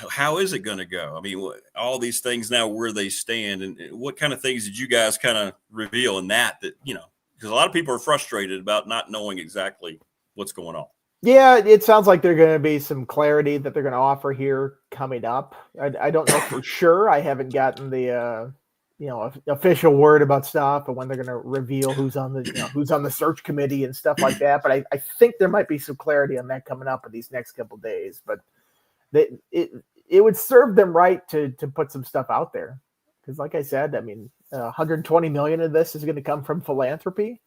how is it going to go? I mean, all these things now, where they stand, and what kind of things did you guys kind of reveal in that, because a lot of people are frustrated about not knowing exactly what's going on. Yeah, it sounds like there's going to be some clarity that they're going to offer here coming up. I don't know for sure. I haven't gotten the official word about stuff and when they're going to reveal who's on the search committee and stuff like that. But I think there might be some clarity on that coming up in these next couple of days. But it would serve them right to put some stuff out there. Because like I said, I mean, 120 million of this is going to come from philanthropy.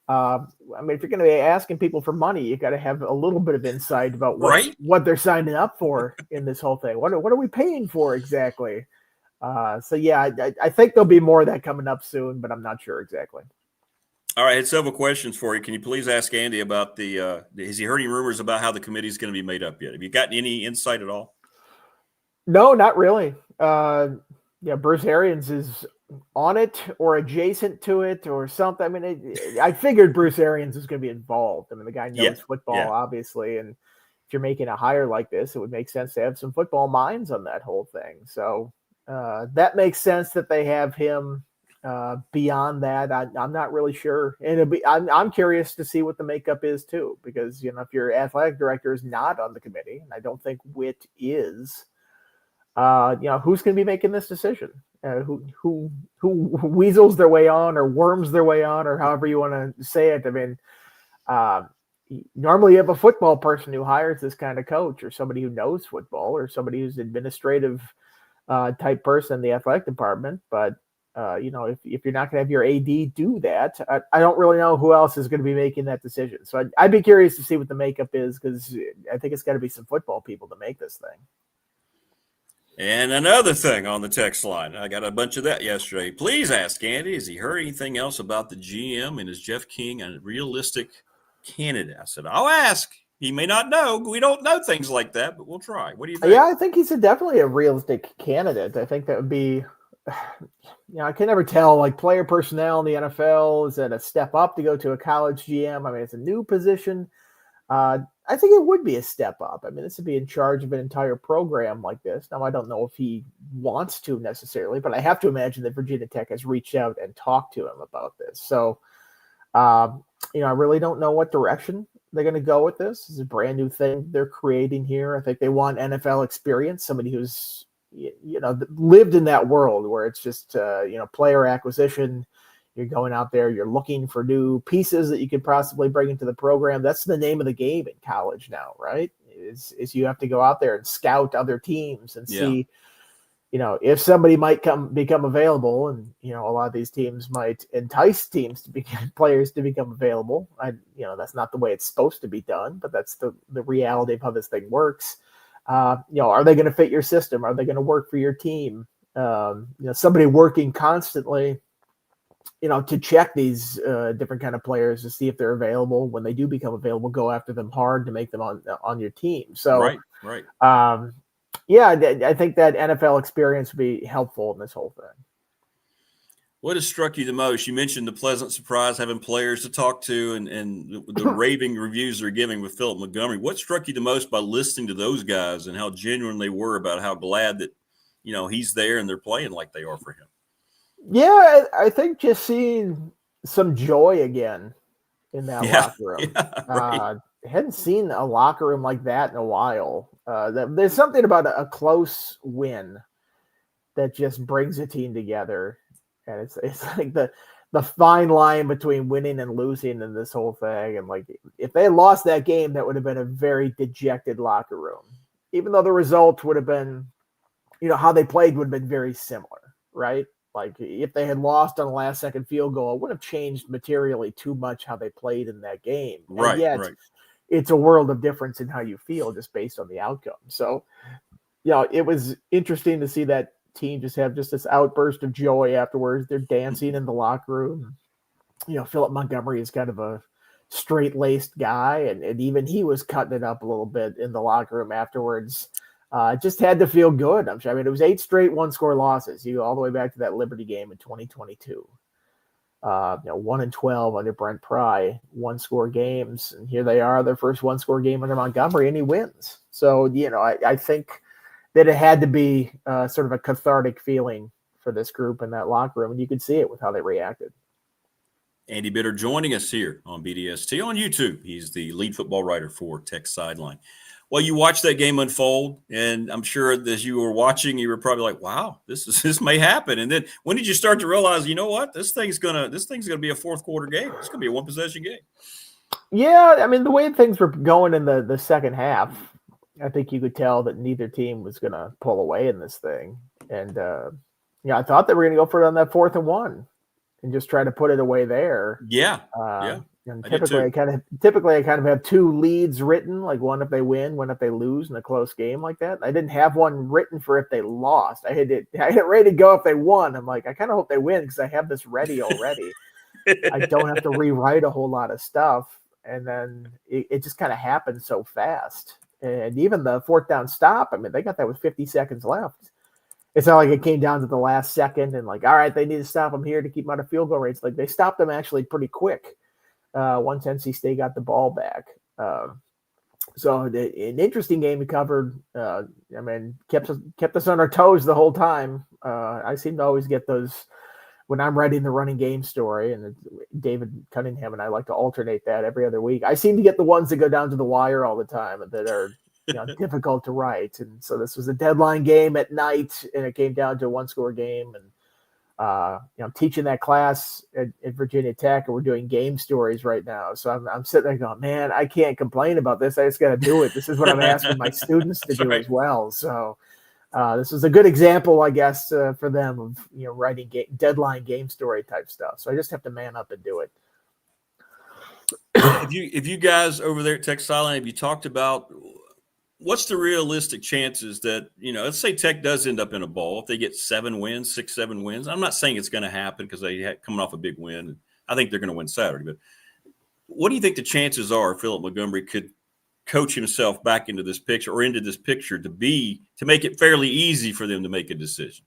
I mean, if you're going to be asking people for money, you got to have a little bit of insight about what they're signing up for in this whole thing. What are we paying for exactly? So yeah, I think there'll be more of that coming up soon, but I'm not sure exactly. All right, I had several questions for you. Can you please ask Andy about has he heard any rumors about how the committee is going to be made up yet? Have you gotten any insight at all? No, not really. Bruce Arians is on it or adjacent to it or something. I mean, I figured Bruce Arians was going to be involved. I mean, the guy knows football, obviously, and if you're making a hire like this, it would make sense to have some football minds on that whole thing. So that makes sense that they have him. Beyond that, I'm not really sure, and I'm curious to see what the makeup is too, because if your athletic director is not on the committee, and I don't think Witt is, who's going to be making this decision? Who weasels their way on, or worms their way on, or however you want to say it. I mean, normally you have a football person who hires this kind of coach, or somebody who knows football, or somebody who's administrative type person in the athletic department, but. If you're not going to have your AD do that, I don't really know who else is going to be making that decision. So I'd be curious to see what the makeup is, because I think it's got to be some football people to make this thing. And another thing on the text line, I got a bunch of that yesterday. Please ask Andy, has he heard anything else about the GM, and is Jeff King a realistic candidate? I said, I'll ask. He may not know. We don't know things like that, but we'll try. What do you think? Yeah, I think he's definitely a realistic candidate. I think that would be – I can never tell, like, player personnel in the NFL, is it a step up to go to a college GM? I mean, it's a new position. I think it would be a step up. I mean, this would be in charge of an entire program like this. Now, I don't know if he wants to necessarily, but I have to imagine that Virginia Tech has reached out and talked to him about this. So, I really don't know what direction they're going to go with this. This is a brand new thing they're creating here. I think they want NFL experience, somebody who's lived in that world where it's just, player acquisition. You're going out there, you're looking for new pieces that you could possibly bring into the program. That's the name of the game in college now, right? Is you have to go out there and scout other teams and see, if somebody might become available, and, a lot of these teams might entice players to become available. That's not the way it's supposed to be done, but that's the reality of how this thing works. Are they going to fit your system? Are they going to work for your team? Somebody working constantly, to check these different kind of players to see if they're available. When they do become available, go after them hard to make them on your team. So, right. I think that NFL experience would be helpful in this whole thing. What has struck you the most? You mentioned the pleasant surprise, having players to talk to, and the raving reviews they're giving with Philip Montgomery. What struck you the most by listening to those guys and how genuine they were about how glad that, he's there and they're playing like they are for him? Yeah, I think just seeing some joy again in that locker room. I hadn't seen a locker room like that in a while. There's something about a close win that just brings a team together. And it's like the fine line between winning and losing in this whole thing. And, like, if they had lost that game, that would have been a very dejected locker room. Even though the result would have been, how they played would have been very similar, right? Like, if they had lost on a last-second field goal, it wouldn't have changed materially too much how they played in that game. Right, and yet, it's a world of difference in how you feel just based on the outcome. So, it was interesting to see that team just have just this outburst of joy afterwards. They're dancing in the locker room. Philip Montgomery is kind of a straight-laced guy, and even he was cutting it up a little bit in the locker room afterwards. Just had to feel good. I'm sure. I mean, it was 8 straight one-score losses. You go all the way back to that Liberty game in 2022. 1-12 under Brent Pry, one-score games, and here they are, their first one-score game under Montgomery, and he wins. So, I think that it had to be sort of a cathartic feeling for this group in that locker room, and you could see it with how they reacted. Andy Bitter joining us here on BDST on YouTube. He's the lead football writer for Tech Sideline. Well, you watched that game unfold, and I'm sure as you were watching, you were probably like, "Wow, this may happen." And then when did you start to realize, you know what, this thing's gonna be a fourth quarter game? It's gonna be a one possession game. Yeah, I mean, the way things were going in the second half, I think you could tell that neither team was going to pull away in this thing. And, I thought they were going to go for it on that 4th and 1 and just try to put it away there. Yeah. And typically I kind of have 2 leads written, like one if they win, one if they lose in a close game like that. I didn't have one written for if they lost. I had it ready to go if they won. I'm like, I kind of hope they win because I have this ready already. I don't have to rewrite a whole lot of stuff. And then it just kind of happened so fast. And even the 4th down stop, I mean, they got that with 50 seconds left. It's not like it came down to the last second and like, all right, they need to stop them here to keep them out of field goal range. Like they stopped them actually pretty quick once NC State got the ball back. So an interesting game we covered. Kept us on our toes the whole time. I seem to always get those when I'm writing the running game story, and David Cunningham and I like to alternate that every other week. I seem to get the ones that go down to the wire all the time and that are difficult to write. And so this was a deadline game at night, and it came down to a 1-score game. And I'm teaching that class at Virginia Tech, and we're doing game stories right now. So I'm sitting there going, man, I can't complain about this. I just got to do it. This is what I'm asking my students to do as well. So this is a good example, I guess, for them of writing deadline game story type stuff. So I just have to man up and do it. If you guys over there at Tech Sideline, have you talked about what's the realistic chances that, let's say Tech does end up in a bowl, if they get 7 wins, 6, 7 wins? I'm not saying it's going to happen because they coming off a big win. I think they're going to win Saturday. But what do you think the chances are Philip Montgomery could coach himself back into this picture or into this picture to make it fairly easy for them to make a decision?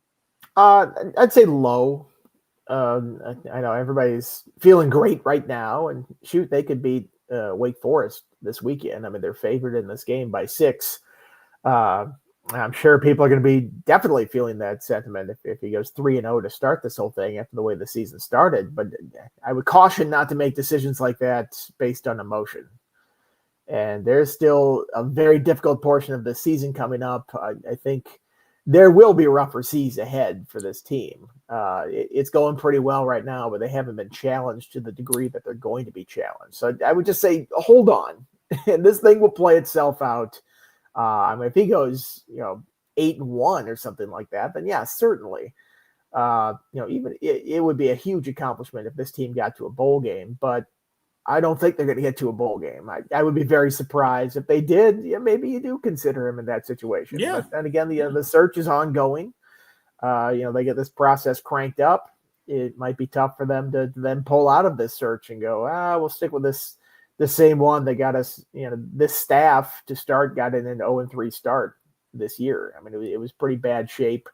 I'd say low. I know everybody's feeling great right now, and shoot, they could beat Wake Forest this weekend. I mean, they're favored in this game by 6. I'm sure people are going to be definitely feeling that sentiment if he goes 3-0 to start this whole thing after the way the season started. But I would caution not to make decisions like that based on emotion. And there's still a very difficult portion of the season coming up. I think there will be rougher seas ahead for this team. It's going pretty well right now, but they haven't been challenged to the degree that they're going to be challenged. So I would just say, hold on. And this thing will play itself out. If he goes, 8-1 or something like that, then yeah, certainly. Even it would be a huge accomplishment if this team got to a bowl game, but I don't think they're going to get to a bowl game. I would be very surprised if they did. Yeah, maybe you do consider him in that situation. Yeah. But then again, the search is ongoing. They get this process cranked up. It might be tough for them to then pull out of this search and go, we'll stick with the same one that got us, this staff to start got in an 0-3 start this year. I mean, it was pretty bad shape.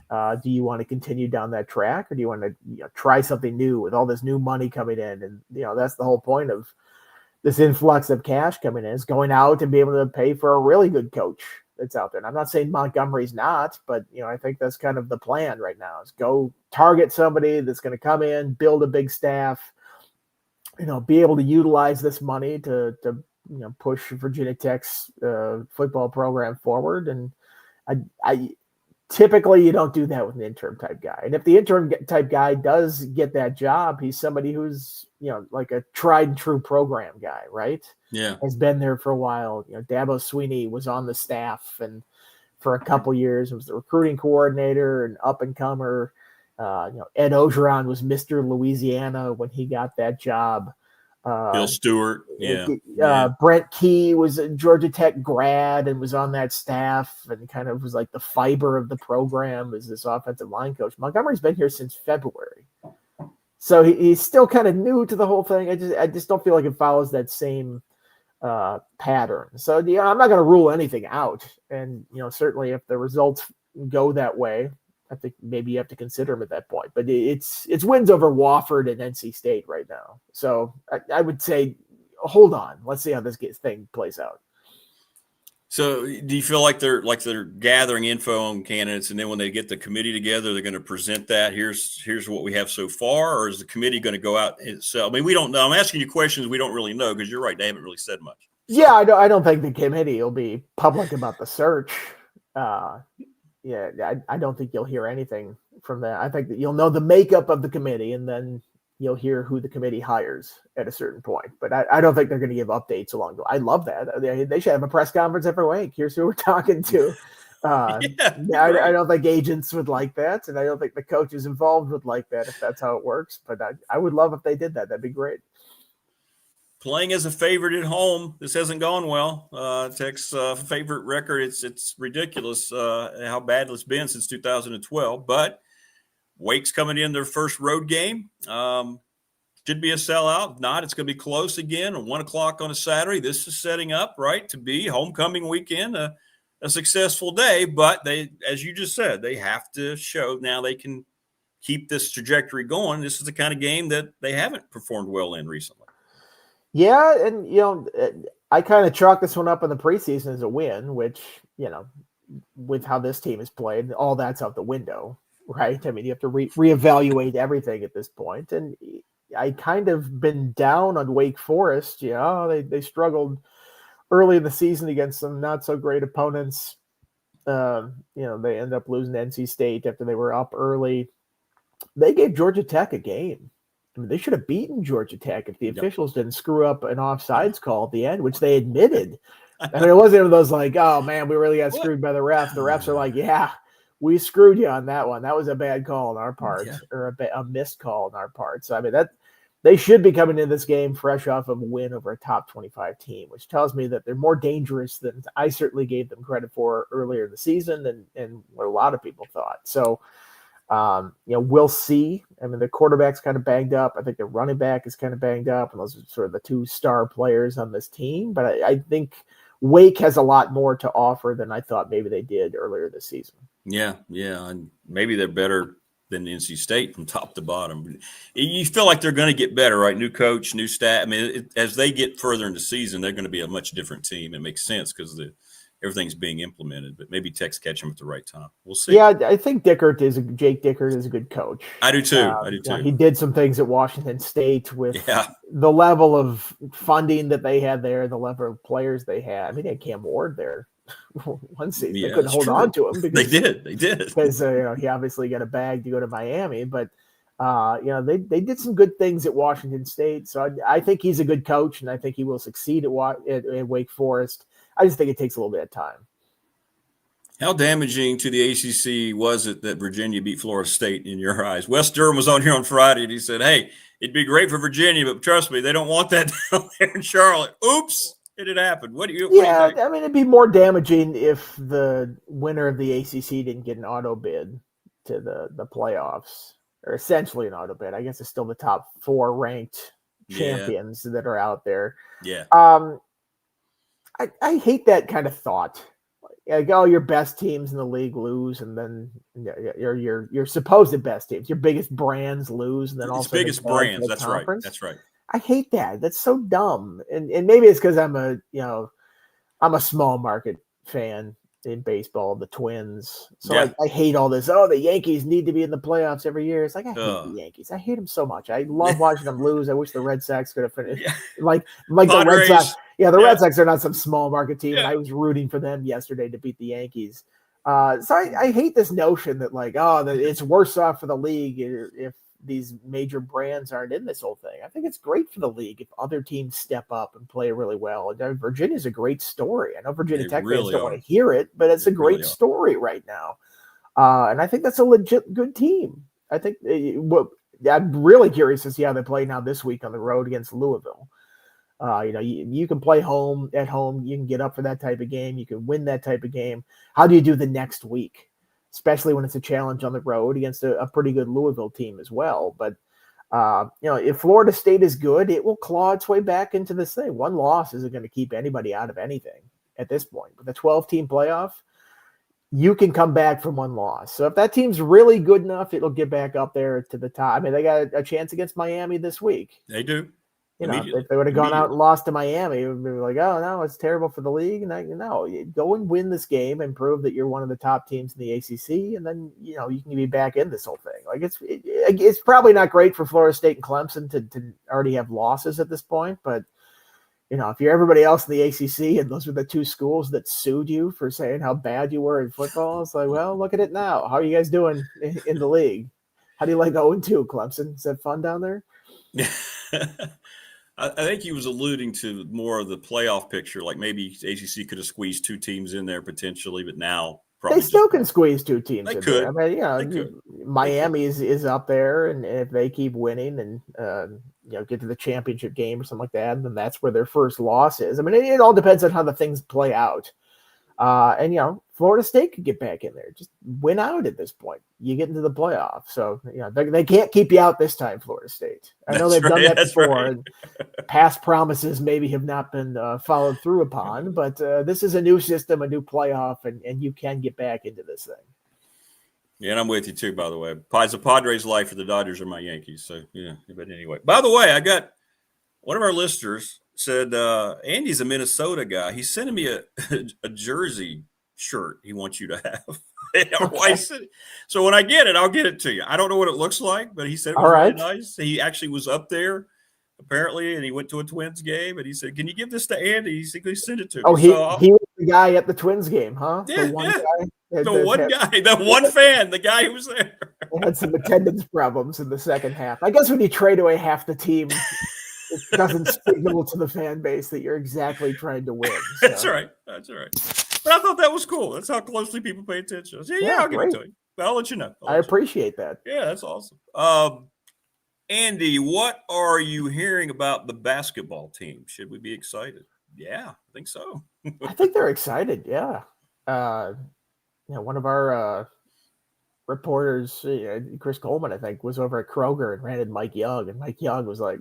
Do you want to continue down that track, or do you want to try something new with all this new money coming in? And, that's the whole point of this influx of cash coming in, is going out and be able to pay for a really good coach that's out there. And I'm not saying Montgomery's not, but, I think that's kind of the plan right now, is go target somebody that's going to come in, build a big staff, be able to utilize this money to push Virginia Tech's football program forward. And I typically you don't do that with an interim type guy. And if the interim type guy does get that job, he's somebody who's, like a tried and true program guy, right? Yeah. Has been there for a while. Dabo Sweeney was on the staff and for a couple years was the recruiting coordinator and up and comer. Ed Ogeron was Mr. Louisiana when he got that job. Bill Stewart. Brent Key was a Georgia Tech grad and was on that staff and kind of was like the fiber of the program as this offensive line coach. Montgomery's been here since February. So he's still kind of new to the whole thing. I just don't feel like it follows that same pattern. So, I'm not going to rule anything out. And, certainly if the results go that way, I think maybe you have to consider him at that point. But it's wins over Wofford and NC State right now. So I would say, hold on. Let's see how this thing plays out. So do you feel like they're gathering info on candidates, and then when they get the committee together, they're going to present that? Here's what we have so far, or is the committee going to go out itself? I mean, we don't know. I'm asking you questions we don't really know because you're right. They haven't really said much. Yeah, I don't think the committee will be public about the search. I don't think you'll hear anything from that. I think that you'll know the makeup of the committee, and then you'll hear who the committee hires at a certain point. But I don't think they're going to give updates along the way. I love that. They should have a press conference every week. Here's who we're talking to. I don't think agents would like that, and I don't think the coaches involved would like that if that's how it works. But I would love if they did that. That'd be great. Playing as a favorite at home, this hasn't gone well. Tech's favorite record, it's ridiculous how bad it's been since 2012. But Wake's coming in their first road game. Should be a sellout. If not, it's going to be close again at 1 o'clock on a Saturday. This is setting up, right, to be homecoming weekend, a successful day. But they, as you just said, they have to show now they can keep this trajectory going. This is the kind of game that they haven't performed well in recently. Yeah, and, I kind of chalk this one up in the preseason as a win, which, with how this team is played, all that's out the window, right? I mean, you have to reevaluate everything at this point. And I kind of been down on Wake Forest. They struggled early in the season against some not so great opponents. They ended up losing to NC State after they were up early. They gave Georgia Tech a game. I mean, they should have beaten Georgia Tech if the officials didn't screw up an offsides call at the end, which they admitted. I mean, it wasn't one of those like, oh, man, we really got screwed by the refs. The refs are like, yeah, we screwed you on that one. That was a bad call on our part, or a missed call on our part. So, I mean, that they should be coming into this game fresh off of a win over a top 25 team, which tells me that they're more dangerous than I certainly gave them credit for earlier in the season and what a lot of people thought. So, we'll see. I mean, the quarterback's kind of banged up. I think the running back is kind of banged up, and those are sort of the two star players on this team. But I think Wake has a lot more to offer than I thought maybe they did earlier this season. Yeah, and maybe they're better than NC State from top to bottom. You feel like they're going to get better, right? New coach, new staff. I mean, as they get further into the season, they're going to be a much different team. It makes sense because everything's being implemented, but maybe Tech's catch them at the right time. We'll see. Yeah, I think Jake Dickert is a good coach. I do too. He did some things at Washington State with the level of funding that they had there, the level of players they had. I mean, they had Cam Ward there one season. They couldn't hold on to him because they did because he obviously got a bag to go to Miami, but they did some good things at Washington State. So I think he's a good coach, and I think he will succeed at Wake Forest. I just think it takes a little bit of time. How damaging to the ACC was it that Virginia beat Florida State in your eyes? Wes Durham was on here on Friday, and he said, hey, it'd be great for Virginia, but trust me, they don't want that down there in Charlotte. Oops, it had happened. What do you think? I mean, it'd be more damaging if the winner of the ACC didn't get an auto bid to the playoffs, or essentially an auto bid. I guess it's still the top 4 ranked champions that are out there. Yeah. I hate that kind of thought. Like, your best teams in the league lose, and then your supposed best teams, your biggest brands lose, and then also biggest brands. That's conference. Right. That's right. I hate that. That's so dumb. And maybe it's because I'm a small market fan in baseball, the Twins. So I hate all this. Oh, the Yankees need to be in the playoffs every year. It's like, I hate the Yankees. I hate them so much. I love watching them lose. I wish the Red Sox could have finished. Like the Red Sox. Yeah, the Red Sox are not some small market team. And I was rooting for them yesterday to beat the Yankees. So I hate this notion that that it's worse off for the league if these major brands aren't in this whole thing. I think it's great for the league if other teams step up and play really well. And Virginia's a great story. I know Virginia Tech fans don't want to hear it, but it's a great story right now. And I think that's a legit good team. I think I'm really curious to see how they play now this week on the road against Louisville. You can play at home. You can get up for that type of game. You can win that type of game. How do you do the next week? Especially when it's a challenge on the road against a pretty good Louisville team as well. But, if Florida State is good, it will claw its way back into this thing. One loss isn't going to keep anybody out of anything at this point. With a 12-team playoff, you can come back from one loss. So if that team's really good enough, it'll get back up there to the top. I mean, they got a chance against Miami this week. They do. If they would have gone out and lost to Miami, it would be like, oh, no, it's terrible for the league. And go and win this game and prove that you're one of the top teams in the ACC, and then you can be back in this whole thing. Like it's probably not great for Florida State and Clemson to already have losses at this point, but if you're everybody else in the ACC and those were the two schools that sued you for saying how bad you were in football, it's like, well, look at it now. How are you guys doing in the league? How do you like 0-2, Clemson? Is that fun down there? I think he was alluding to more of the playoff picture. Like maybe ACC could have squeezed 2 teams in there potentially, but now probably they still can squeeze 2 teams in there. I mean, Miami is up there, and if they keep winning and get to the championship game or something like that, then that's where their first loss is. I mean, it all depends on how the things play out. And Florida State could get back in there. Just win out at this point. You get into the playoffs. So, they can't keep you out this time, Florida State. I know they've done that before. Right. And past promises maybe have not been followed through upon, but this is a new system, a new playoff, and you can get back into this thing. Yeah, and I'm with you too, by the way. It's a Padres life, or the Dodgers are my Yankees. So, but anyway. By the way, I got one of our listeners said, Andy's a Minnesota guy. He's sending me a jersey shirt he wants you to have. So when I get it, I'll get it to you. I don't know what it looks like, but he said it was really nice. He actually was up there, apparently, and he went to a Twins game, and he said, can you give this to Andy? He said, please send it to me. Oh, he was the guy at the Twins game, huh? Yeah, the one guy, the one fan, the guy who was there. They had some attendance problems in the second half. I guess when you trade away half the team, it doesn't signal to the fan base that you're exactly trying to win. So. That's right. But I thought that was cool. That's how closely people pay attention. I'll give it to you. I'll let you know. I appreciate that. Yeah, that's awesome. Andy, what are you hearing about the basketball team? Should we be excited? Yeah, I think so. I think they're excited. Yeah. One of our reporters, Chris Coleman, I think, was over at Kroger and ran into Mike Young, and Mike Young was like,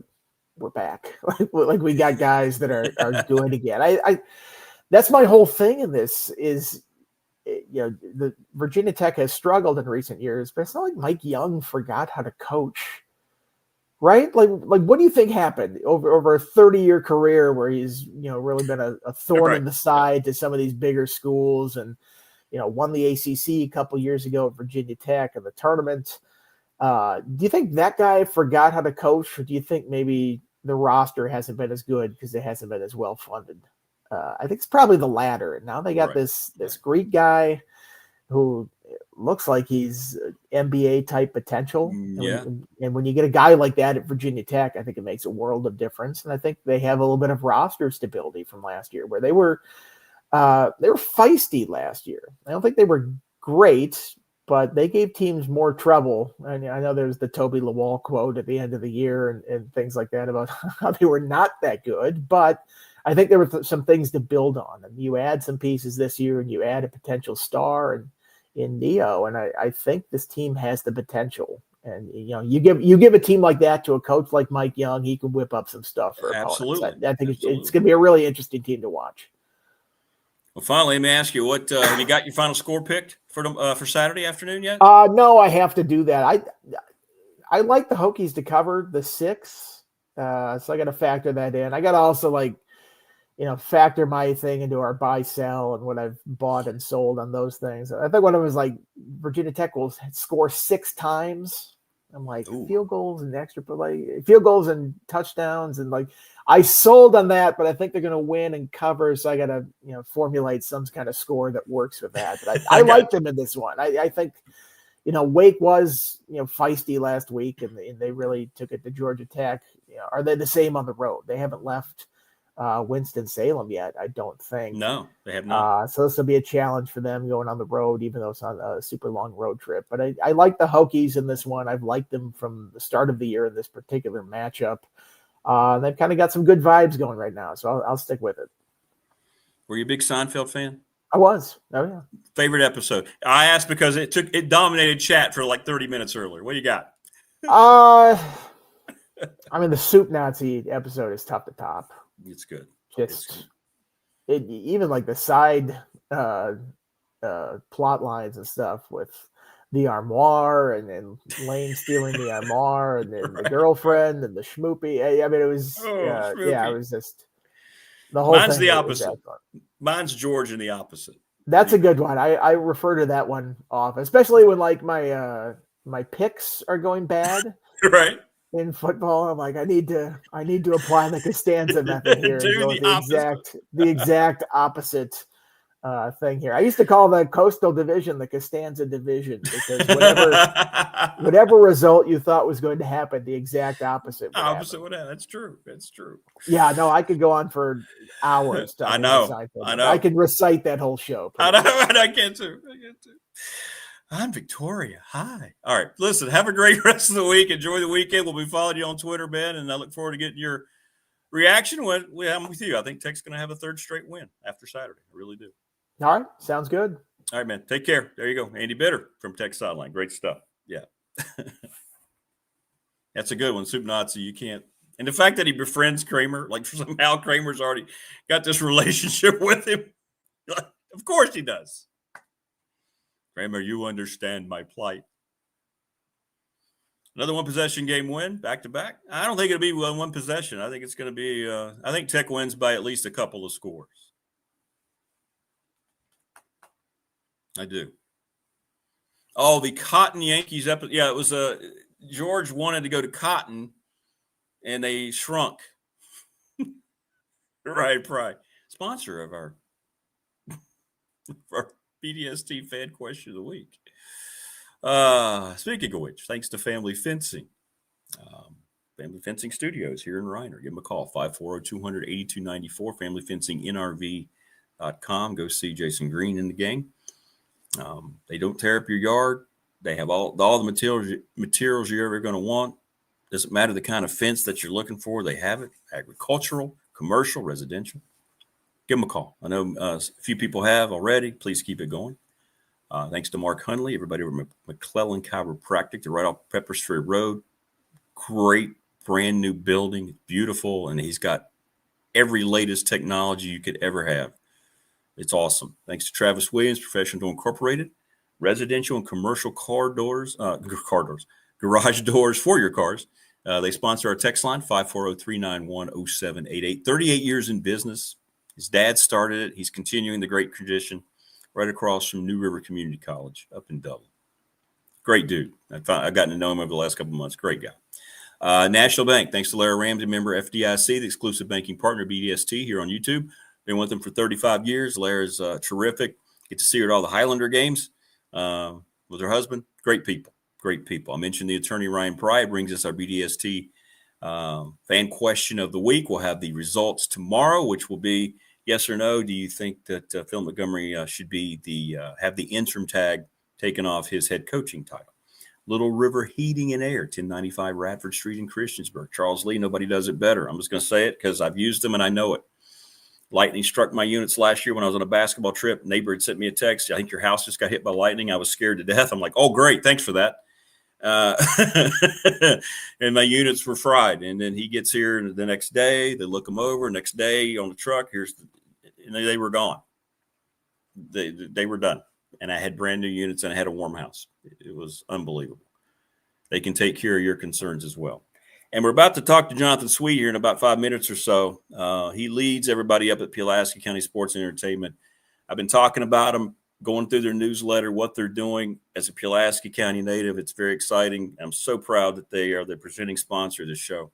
"We're back! like we got guys that are good again." I that's my whole thing in this is, the Virginia Tech has struggled in recent years, but it's not like Mike Young forgot how to coach, right? Like what do you think happened over a 30-year career where he's really been a thorn in the side to some of these bigger schools and won the ACC a couple years ago at Virginia Tech in the tournament? Do you think that guy forgot how to coach, or do you think maybe the roster hasn't been as good because it hasn't been as well funded? I think it's probably the latter. Now they got this Greek guy who looks like he's NBA type potential. Yeah. And when you get a guy like that at Virginia Tech, I think it makes a world of difference. And I think they have a little bit of roster stability from last year where they were feisty last year. I don't think they were great, but they gave teams more trouble. And I know there's the Toby Lawal quote at the end of the year and things like that about how they were not that good, but I think there were some things to build on. And you add some pieces this year and you add a potential star in Neo. And I think this team has the potential. And, you give a team like that to a coach like Mike Young, he can whip up some stuff for Absolutely. opponents. I think it's going to be a really interesting team to watch. Well, finally, let me ask you, what have you got your final score picked for Saturday afternoon yet? No, I have to do that. I like the Hokies to cover the 6, so I got to factor that in. I got to also factor my thing into our buy sell and what I've bought and sold on those things. I think one of them was Virginia Tech will score 6 times. I'm like, ooh. Field goals and field goals and touchdowns, and I sold on that, but I think they're going to win and cover. So I got to formulate some kind of score that works with that. But I like them in this one. I think Wake was feisty last week, and they really took it to Georgia Tech. Are they the same on the road? They haven't left Winston-Salem yet, I don't think. No, they have not. So this will be a challenge for them going on the road, even though it's on a super long road trip. But I like the Hokies in this one. I've liked them from the start of the year in this particular matchup. They've kind of got some good vibes going right now, so I'll stick with it. Were you a big Seinfeld fan? I was. Oh, yeah. Favorite episode? I asked because it dominated chat for 30 minutes earlier. What do you got? The Soup Nazi episode is tough to top. It's good. Even the side plot lines and stuff with the armoire and Lane stealing the armoire and then the girlfriend and the schmoopy. It was it was just the whole Mine's thing. The opposite. Mine's George and the opposite. That's a good one. I refer to that one often, especially when my picks are going bad. Right. In football, I'm like, I need to apply the Costanza method here and go the exact opposite thing here. I used to call the Coastal Division the Costanza Division because whatever result you thought was going to happen, the exact opposite would happen. That's true. That's true. Yeah, no, I could go on for hours talking about Seinfeld. I know. I could recite that whole show. I know, and I can too. I'm Victoria. Hi. All right. Listen, have a great rest of the week. Enjoy the weekend. We'll be following you on Twitter, Ben, and I look forward to getting your reaction when I'm with you. I think Tech's going to have a third straight win after Saturday. I really do. All right. Sounds good. All right, man. Take care. There you go. Andy Bitter from Tech Sideline. Great stuff. Yeah. That's a good one. Soup Nazi. You can't. And the fact that he befriends Kramer, like somehow Kramer's already got this relationship with him. Of course he does. Kramer, you understand my plight. Another one possession game win, back to back. I don't think it'll be one possession. I think it's going to be, I think Tech wins by at least a couple of scores. I do. Oh, the Cotton Yankees episode. Yeah, it was George wanted to go to Cotton, and they shrunk. Right. Sponsor of our BDST fan question of the week. Speaking of which, thanks to Family Fencing. Family Fencing Studios here in Reiner. Give them a call, 540-200-8294, familyfencingnrv.com. Go see Jason Green and the gang. They don't tear up your yard. They have all the materials you're ever going to want. Doesn't matter the kind of fence that you're looking for. They have it. Agricultural, commercial, residential. Give them a call. I know a few people have already. Please keep it going. Thanks to Mark Hunley, everybody over McClellan Chiropractic. They're right off Pepper Street Road. Great brand new building. Beautiful. And he's got every latest technology you could ever have. It's awesome. Thanks to Travis Williams, Professional Incorporated, residential and commercial garage doors for your cars. They sponsor our text line, 540-391-0788. 38 years in business. His dad started it. He's continuing the great tradition right across from New River Community College up in Dublin. Great dude. I've gotten to know him over the last couple of months. Great guy. National Bank, thanks to Larry Ramsey, member FDIC, the exclusive banking partner BDST here on YouTube. Been with them for 35 years. Larry's terrific. Get to see her at all the Highlander games with her husband. Great people. I mentioned the attorney Ryan Pry brings us our BDST fan question of the week. We'll have the results tomorrow, which will be yes or no. Do you think that Phil Montgomery should be have the interim tag taken off his head coaching title? Little River Heating and Air, 1095 Radford Street in Christiansburg. Charles Lee, nobody does it better. I'm just going to say it because I've used them and I know it. Lightning struck my units last year when I was on a basketball trip. Neighbor had sent me a text. I think your house just got hit by lightning. I was scared to death. I'm like, oh, great. Thanks for that. And my units were fried. And then he gets here the next day. They look them over. Next day on the truck, and they were gone. They were done. And I had brand new units and I had a warm house. It was unbelievable. They can take care of your concerns as well. And we're about to talk to Jonathan Sweet here in about 5 minutes or so. He leads everybody up at Pulaski County Sports and Entertainment. I've been talking about them, going through their newsletter, what they're doing as a Pulaski County native. It's very exciting. I'm so proud that they are the presenting sponsor of this show.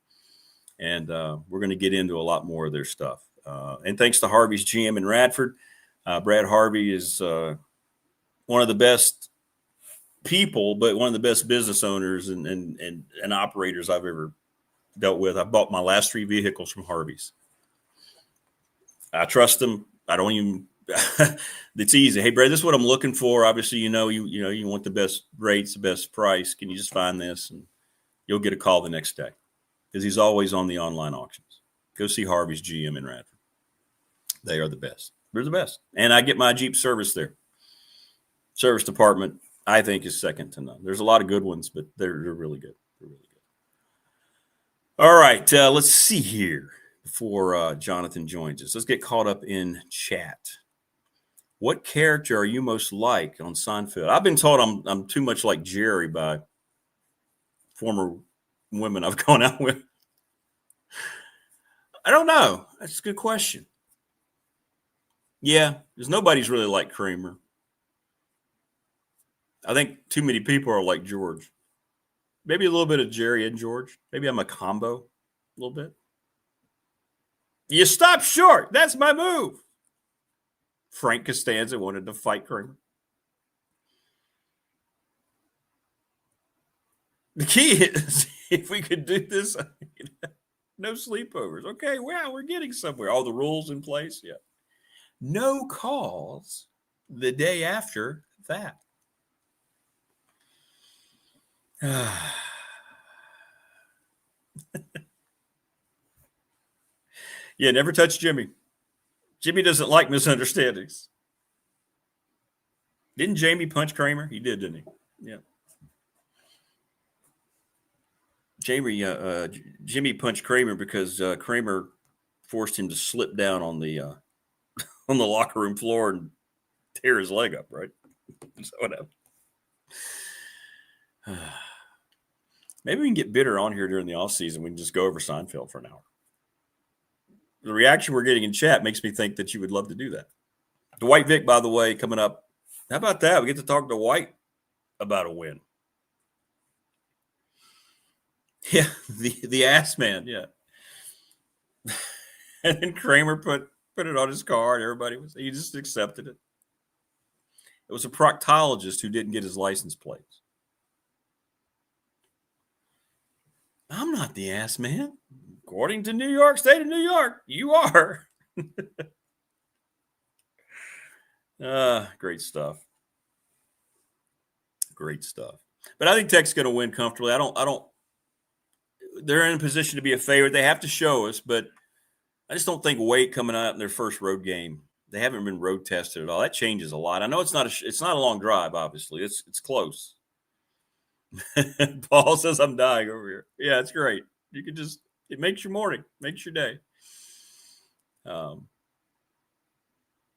And we're going to get into a lot more of their stuff. And thanks to Harvey's GM in Radford. Brad Harvey is one of the best people, but one of the best business owners and operators I've ever dealt with. I bought my last 3 vehicles from Harvey's. I trust them. I don't even it's easy. Hey, Brad, this is what I'm looking for. Obviously, you want the best rates, the best price. Can you just find this? And you'll get a call the next day because he's always on the online auctions. Go see Harvey's GM in Radford. They are the best. They're the best. And I get my Jeep service there. Service department, I think, is second to none. There's a lot of good ones, but they're really good. They're really good. All right, let's see here before Jonathan joins us. Let's get caught up in chat. What character are you most like on Seinfeld? I've been told I'm too much like Jerry by former women I've gone out with. I don't know. That's a good question. Yeah, because nobody's really like Kramer. I think too many people are like George. Maybe a little bit of Jerry and George. Maybe I'm a combo a little bit. You stop short. That's my move. Frank Costanza wanted to fight Kramer. The key is if we could do this, no sleepovers. Okay, well, we're getting somewhere. All the rules in place. Yeah. No calls the day after that. Yeah, never touch Jimmy. Jimmy doesn't like misunderstandings. Didn't Jamie punch Kramer? He did, didn't he? Yeah. Jimmy punched Kramer because Kramer forced him to slip down on the locker room floor and tear his leg up, right? That's what happened. Maybe we can get Bitter on here during the offseason. We can just go over Seinfeld for an hour. The reaction we're getting in chat makes me think that you would love to do that. Dwight Vick, by the way, coming up. How about that? We get to talk to Dwight about a win. Yeah, the ass man, yeah. And then Kramer put it on his card. He just accepted it. It was a proctologist who didn't get his license plates. I'm not the ass man. According to New York, state of New York, you are. Great stuff. Great stuff. But I think Tech's going to win comfortably. I don't. They're in a position to be a favorite. They have to show us, but I just don't think Wake coming out in their first road game. They haven't been road tested at all. That changes a lot. I know it's not a long drive. Obviously, it's close. Paul says I'm dying over here. Yeah, it's great. You can it makes your morning, makes your day.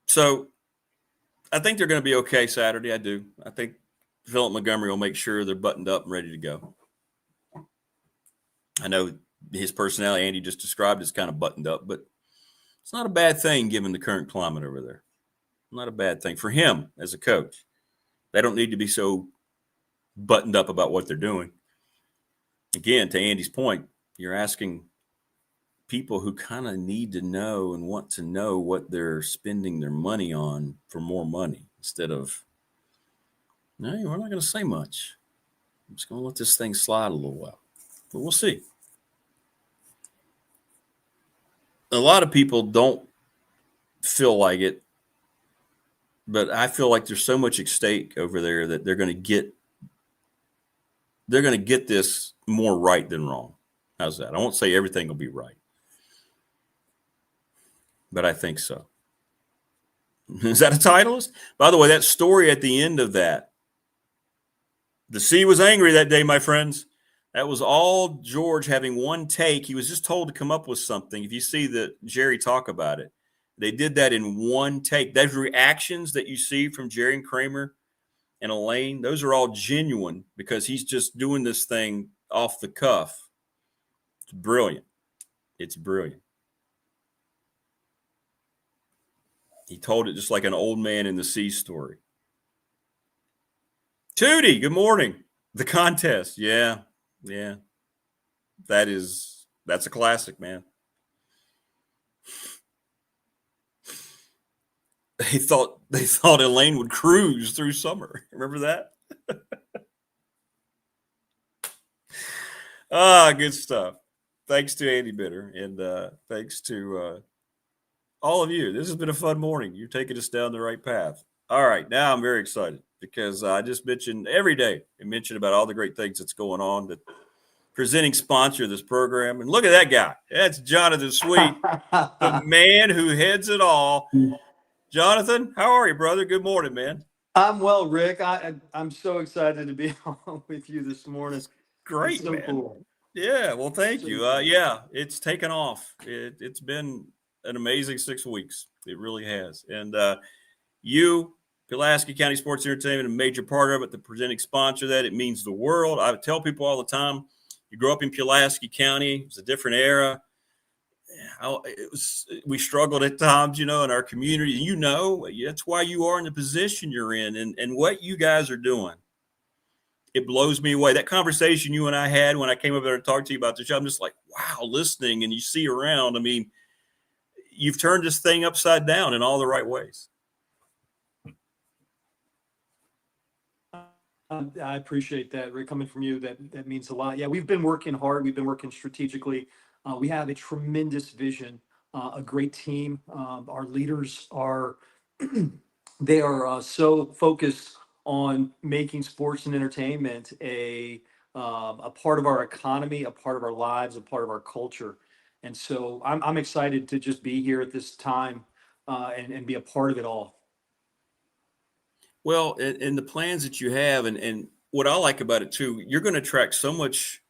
So I think they're going to be okay Saturday. I do. I think Philip Montgomery will make sure they're buttoned up and ready to go. I know his personality, Andy just described, is kind of buttoned up, but it's not a bad thing given the current climate over there. Not a bad thing for him as a coach. They don't need to be so buttoned up about what they're doing. Again, to Andy's point, you're asking people who kind of need to know and want to know what they're spending their money on for more money instead of, no, we're not going to say much. I'm just going to let this thing slide a little while. But we'll see. A lot of people don't feel like it, but I feel like there's so much at stake over there that they're going to get this more right than wrong. How's that? I won't say everything will be right, but I think so. Is that a titleist? By the way, that story at the end of that, the sea was angry that day, my friends. That was all George having one take. He was just told to come up with something. If you see Jerry talk about it, they did that in one take. Those reactions that you see from Jerry and Kramer and Elaine, those are all genuine because he's just doing this thing off the cuff. It's brilliant. It's brilliant. He told it just like an old man in the sea story. Tootie, good morning. The contest. Yeah. That's a classic, man. They thought Elaine would cruise through summer. Remember that? Good stuff. Thanks to Andy Bitter, and thanks to all of you. This has been a fun morning. You're taking us down the right path. All right, now I'm very excited because I just mentioned every day. I mentioned about all the great things that's going on. The presenting sponsor of this program, and look at that guy. That's Jonathan Sweet, the man who heads it all. Jonathan, how are you, brother? Good morning, man. I'm well, Rick. I'm so excited to be on with you this morning. Great, so man. Cool. Yeah, well, thank you. Yeah, it's taken off. It's been an amazing 6 weeks. It really has. And you, Pulaski County Sports Entertainment, a major part of it, the presenting sponsor of that. It means the world. I tell people all the time, you grew up in Pulaski County. It was a different era. We struggled at times, in our community. That's why you are in the position you're in, and what you guys are doing. It blows me away. That conversation you and I had when I came over there and talked to you about the show, I'm just like, wow, listening, and you see around. I mean, you've turned this thing upside down in all the right ways. I appreciate that, Rick. Coming from you, that means a lot. Yeah, we've been working hard. We've been working strategically. We have a tremendous vision, a great team. Our leaders are they are so focused on making sports and entertainment a part of our economy, a part of our lives, a part of our culture. And so I'm excited to just be here at this time and be a part of it all. Well, and the plans that you have, and what I like about it too, you're going to attract so much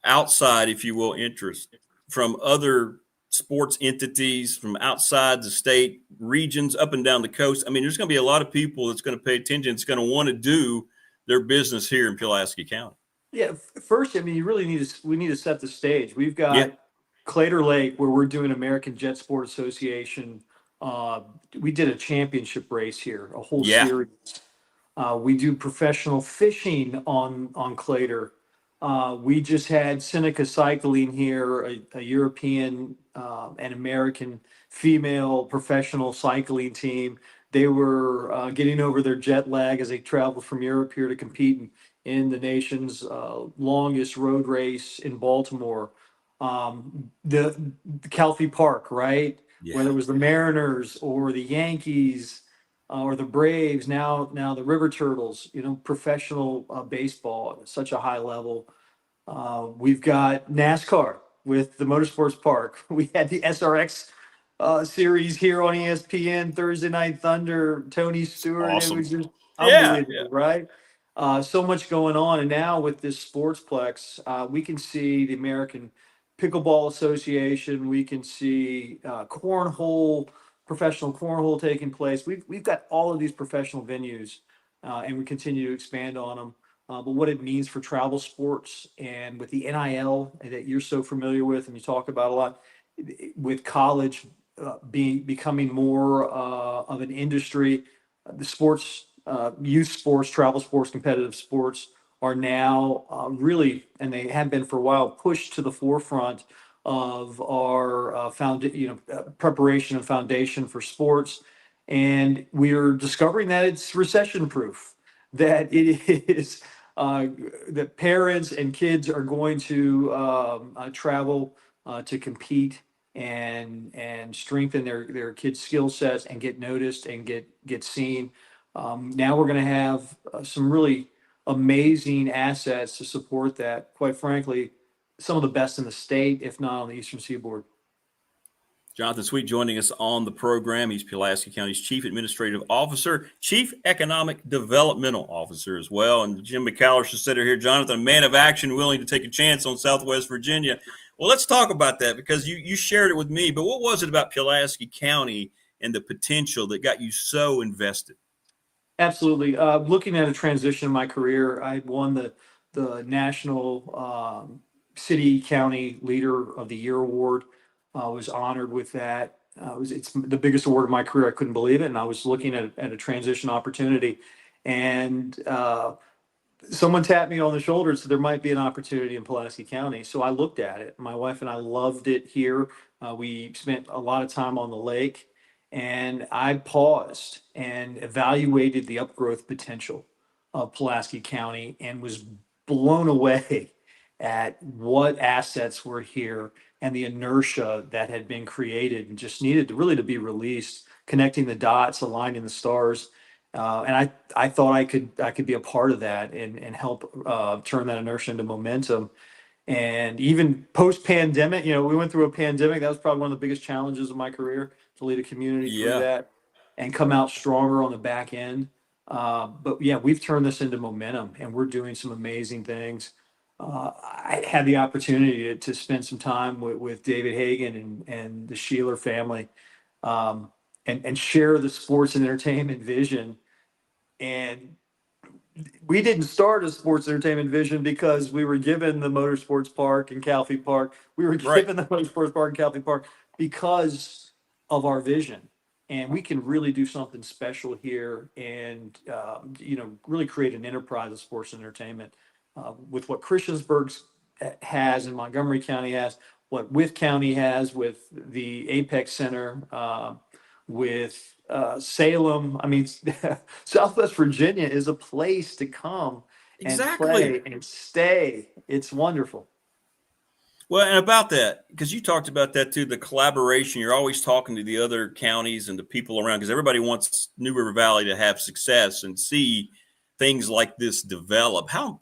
outside, if you will, interest from other sports entities from outside the state, regions, up and down the coast. I mean, there's going to be a lot of people that's going to pay attention. It's going to want to do their business here in Pulaski County. Yeah, first, I mean, we need to set the stage. We've got Yeah. Claytor Lake, where we're doing American Jet Sport Association. We did a championship race here, a whole Yeah. series. We do professional fishing on Claytor. We just had Seneca Cycling here, a European and American female professional cycling team. They were getting over their jet lag as they traveled from Europe here to compete in the nation's longest road race in Baltimore. The Calfee Park, right? Yeah. Whether it was the Mariners or the Yankees or the Braves, now the River Turtles, professional baseball at such a high level. We've got NASCAR with the Motorsports Park. We had the SRX series here on ESPN, Thursday Night Thunder, Tony Stewart. Awesome. It was just Yeah, unbelievable, right? So much going on. And now with this Sportsplex, we can see the American Pickleball Association. We can see cornhole, professional cornhole taking place. We've got all of these professional venues, and we continue to expand on them. But what it means for travel sports and with the NIL that you're so familiar with and you talk about a lot, with college becoming more of an industry, the sports, youth sports, travel sports, competitive sports are now really, and they have been for a while, pushed to the forefront of our preparation and foundation for sports. And we are discovering that it's recession proof, that it is that parents and kids are going to travel to compete and strengthen their kids' skill sets and get noticed and get seen. Now we're going to have some really amazing assets to support that. Quite frankly, some of the best in the state, if not on the Eastern Seaboard. Jonathan Sweet joining us on the program. He's Pulaski County's Chief Administrative Officer, Chief Economic Developmental Officer as well. And Jim McAllister said here, Jonathan, a man of action, willing to take a chance on Southwest Virginia. Well, let's talk about that because you shared it with me. But what was it about Pulaski County and the potential that got you so invested? Absolutely. Looking at a transition in my career, I won the National City County Leader of the Year award. I was honored with that. It's the biggest award of my career. I couldn't believe it. And I was looking at a transition opportunity. And someone tapped me on the shoulder and said there might be an opportunity in Pulaski County. So I looked at it. My wife and I loved it here. We spent a lot of time on the lake. And I paused and evaluated the upgrowth potential of Pulaski County and was blown away at what assets were here and the inertia that had been created and just needed to be released, connecting the dots, aligning the stars. And I thought I could be a part of that and help turn that inertia into momentum. And even post-pandemic, we went through a pandemic. That was probably one of the biggest challenges of my career, to lead a community through that and come out stronger on the back end. But yeah, we've turned this into momentum and we're doing some amazing things. I had the opportunity to spend some time with David Hagan and the Sheeler family and share the sports and entertainment vision. And we didn't start a sports entertainment vision because we were given the Motorsports Park in Calfee Park. We were given the Motorsports Park in Calfee Park because of our vision. And we can really do something special here and, really create an enterprise of sports and entertainment with what Christiansburg has and Montgomery County has, what Wythe County has with the Apex Center with Salem. I mean, Southwest Virginia is a place to come and Exactly. play and stay. It's wonderful. Well, and about that, because you talked about that too, the collaboration. You're always talking to the other counties and the people around, because everybody wants New River Valley to have success and see things like this develop. How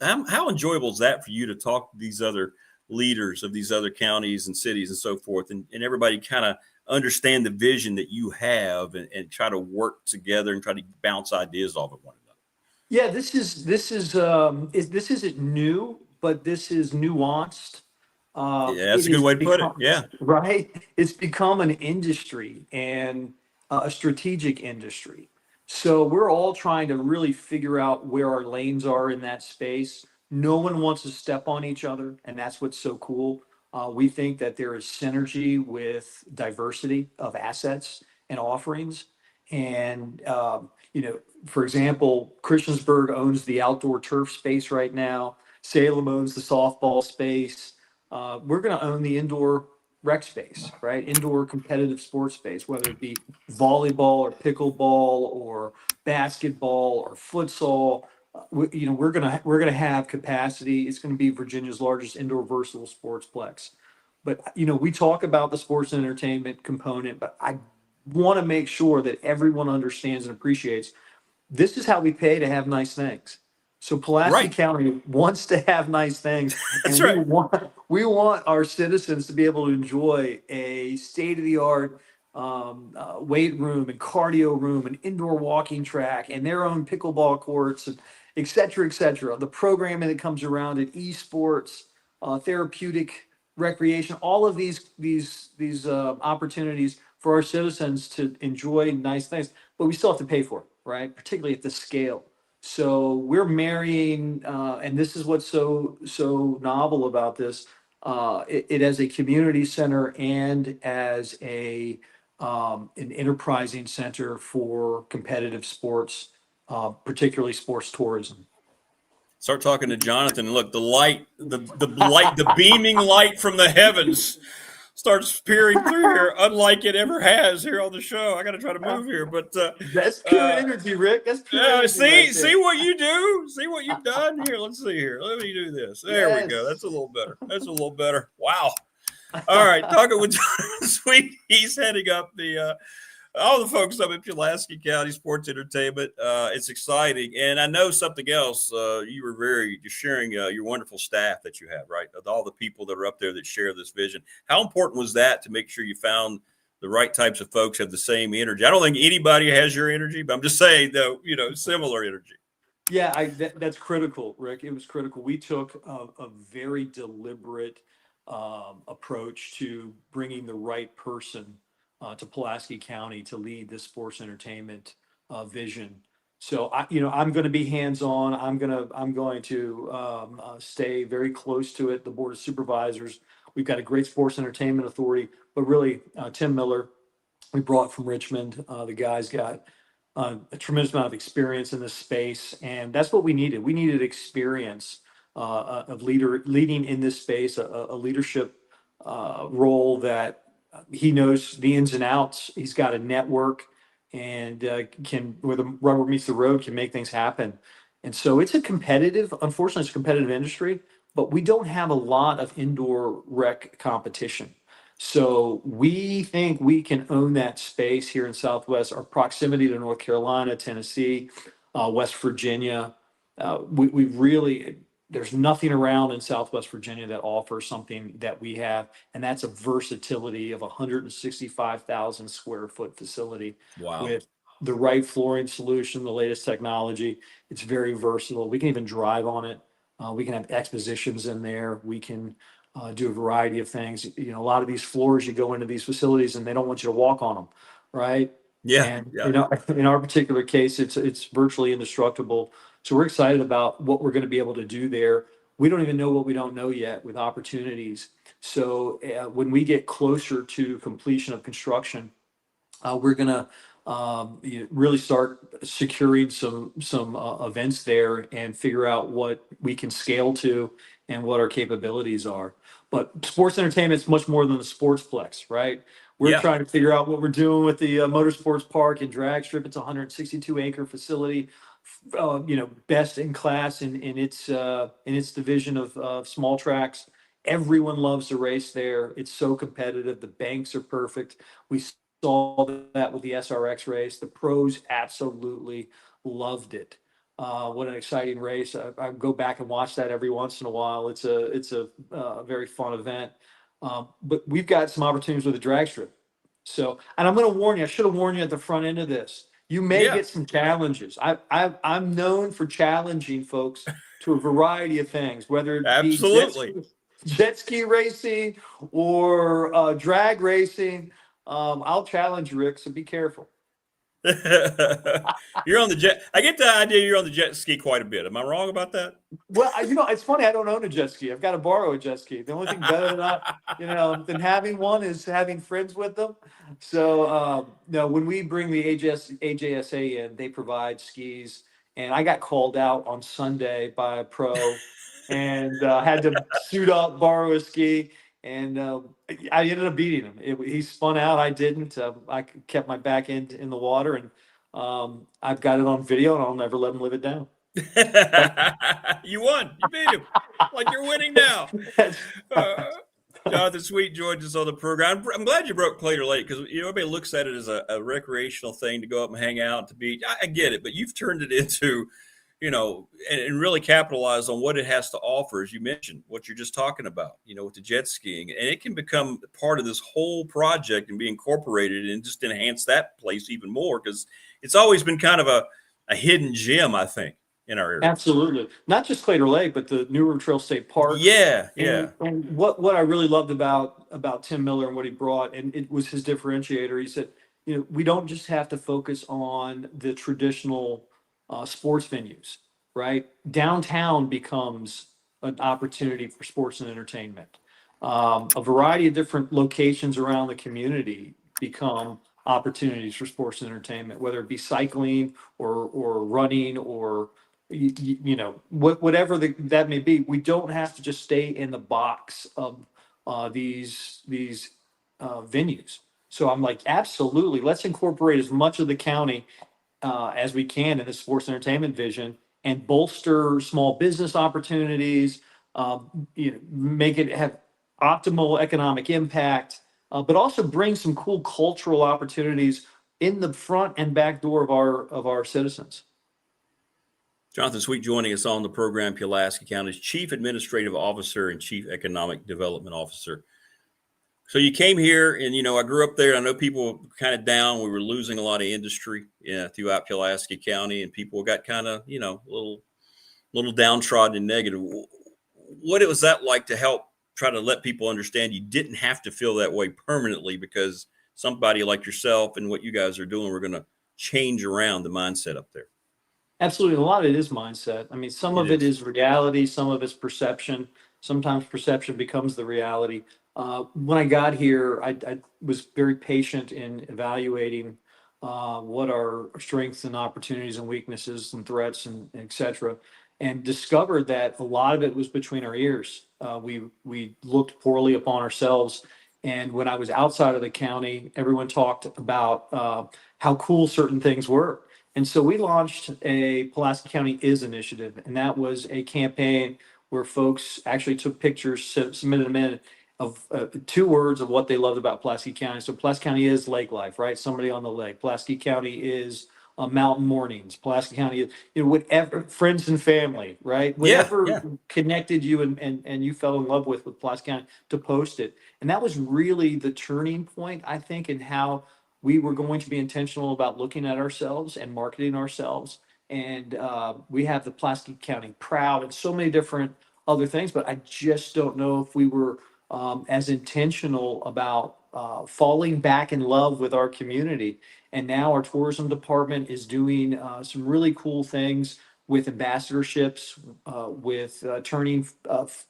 enjoyable is that for you to talk to these other leaders of these other counties and cities and so forth, and everybody kind of understand the vision that you have and try to work together and try to bounce ideas off of one another? Yeah, this isn't new, but this is nuanced. Yeah, that's It a good is way to put it. become Yeah. right. It's become an industry and a strategic industry. So we're all trying to really figure out where our lanes are in that space. No one wants to step on each other, and that's what's so cool. We think that there is synergy with diversity of assets and offerings, and for example, Christiansburg owns the outdoor turf space right now. Salem owns the softball space. We're going to own the indoor rec space, right? Indoor competitive sports space, whether it be volleyball or pickleball or basketball or futsal. We're gonna have capacity. It's going to be Virginia's largest indoor versatile sportsplex. But we talk about the sports and entertainment component, but I want to make sure that everyone understands and appreciates this is how we pay to have nice things. So Pulaski Right. County wants to have nice things, That's and right. we want our citizens to be able to enjoy a state of the art weight room and cardio room and indoor walking track and their own pickleball courts and et cetera, et cetera. The programming that comes around it, esports, therapeutic recreation, all of these opportunities for our citizens to enjoy nice things, but we still have to pay for it, right? Particularly at the scale. So we're marrying, and this is what's so novel about this. It as a community center and as an enterprising center for competitive sports, particularly sports tourism. Start talking to Jonathan. Look, the light, the beaming light from the heavens starts peering through here, unlike it ever has here on the show. I got to try to move here, but that's pure energy, Rick. That's pure energy. See what you do. See what you've done here. Let's see here. Let me do this. There we go. That's a little better. That's a little better. Wow. All right, talking with Jonathan Sweet. He's heading up the all the folks up in Pulaski County Sports Entertainment. It's exciting. And I know something else. You were you're sharing your wonderful staff that you have, right? Of all the people that are up there that share this vision. How important was that to make sure you found the right types of folks have the same energy? I don't think anybody has your energy, but I'm just saying, though, similar energy. Yeah, that's critical, Rick. It was critical. We took a very deliberate approach to bringing the right person to Pulaski County to lead this sports entertainment vision. So I'm going to be hands-on. I'm going to stay very close to it. The Board of Supervisors. We've got a great sports entertainment authority, but really Tim Miller, we brought from Richmond. The guy's got a tremendous amount of experience in this space, and that's what we needed. We needed experience of leading in this space, a leadership role that he knows the ins and outs. He's got a network and can, where the rubber meets the road, can make things happen. And so unfortunately, it's a competitive industry, but we don't have a lot of indoor rec competition. So we think we can own that space here in Southwest. Our proximity to North Carolina, Tennessee, West Virginia, we really, there's nothing around in Southwest Virginia that offers something that we have, and that's a versatility of 165,000 square foot facility. Wow. With the right flooring solution, the latest technology. It's very versatile. We can even drive on it. We can have expositions in there. We can do a variety of things. A lot of these floors, you go into these facilities and they don't want you to walk on them, right? Yeah. And yeah. in our particular case, it's virtually indestructible. So we're excited about what we're going to be able to do there. We don't even know what we don't know yet with opportunities. So when we get closer to completion of construction, we're going to really start securing some events there and figure out what we can scale to and what our capabilities are. But sports entertainment is much more than the sportsplex, right? We're Yeah. trying to figure out what we're doing with the motorsports park and drag strip. It's a 162 acre facility, best in class in its division of small tracks. Everyone loves to race there. It's so competitive. The banks are perfect. We saw that with the SRX race. The pros absolutely loved it. What an exciting race. I go back and watch that every once in a while. It's a very fun event. But we've got some opportunities with the drag strip. So, and I'm going to warn you, I should have warned you at the front end of this. You may get some challenges. I'm known for challenging folks to a variety of things, whether it be jet ski racing or drag racing. I'll challenge you, Rick, so be careful. You're on the jet. I get the idea you're on the jet ski quite a bit. Am I wrong about that? Well, it's funny. I don't own a jet ski. I've got to borrow a jet ski. The only thing better than having one is having friends with them. So, no, when we bring the AJSA in, they provide skis. And I got called out on Sunday by a pro and had to suit up, borrow a ski. And I ended up beating him. He spun out. I didn't. I kept my back end in the water, and I've got it on video, and I'll never let him live it down. You won. You beat him. Like you're winning now. Jonathan Sweet joins us on the program. I'm glad you broke Claytor Lake because everybody looks at it as a recreational thing to go up and hang out at the beach. I get it, but you've turned it into and really capitalize on what it has to offer, as you mentioned, what you're just talking about, with the jet skiing. And it can become part of this whole project and be incorporated and just enhance that place even more because it's always been kind of a hidden gem, I think, in our area. Absolutely. Not just Claytor Lake, but the New River Trail State Park. Yeah. And what I really loved about Tim Miller and what he brought, and it was his differentiator, he said, we don't just have to focus on the traditional sports venues, right? Downtown becomes an opportunity for sports and entertainment. A variety of different locations around the community become opportunities for sports and entertainment, whether it be cycling or running or whatever that may be. We don't have to just stay in the box of these venues. So I'm like, absolutely, let's incorporate as much of the county as we can in the sports and entertainment vision and bolster small business opportunities, make it have optimal economic impact, but also bring some cool cultural opportunities in the front and back door of our citizens. Jonathan Sweet joining us on the program, Pulaski County's Chief Administrative Officer and Chief Economic Development Officer. So you came here and, I grew up there. I know people were kind of down. We were losing a lot of industry throughout Pulaski County, and people got kind of, a little downtrodden and negative. What was that like to help try to let people understand you didn't have to feel that way permanently because somebody like yourself and what you guys are doing, we're going to change around the mindset up there? Absolutely. A lot of it is mindset. I mean, some of it is reality. Some of it's perception. Sometimes perception becomes the reality. When I got here, I was very patient in evaluating what our strengths and opportunities and weaknesses and threats and et cetera, and discovered that a lot of it was between our ears. We looked poorly upon ourselves. And when I was outside of the county, everyone talked about how cool certain things were. And so we launched a Pulaski County Is initiative, and that was a campaign where folks actually took pictures, submitted them in of 2 words of what they loved about Pulaski County. So Pulaski County is lake life, right? Somebody on the lake. Pulaski County is mountain mornings. Pulaski County is, whatever, friends and family, right? Whatever connected you and you fell in love with Pulaski County, to post it. And that was really the turning point, I think, in how we were going to be intentional about looking at ourselves and marketing ourselves. And we have the Pulaski County Proud and so many different other things, but I just don't know if we were as intentional about falling back in love with our community. And now our tourism department is doing some really cool things with ambassadorships, with turning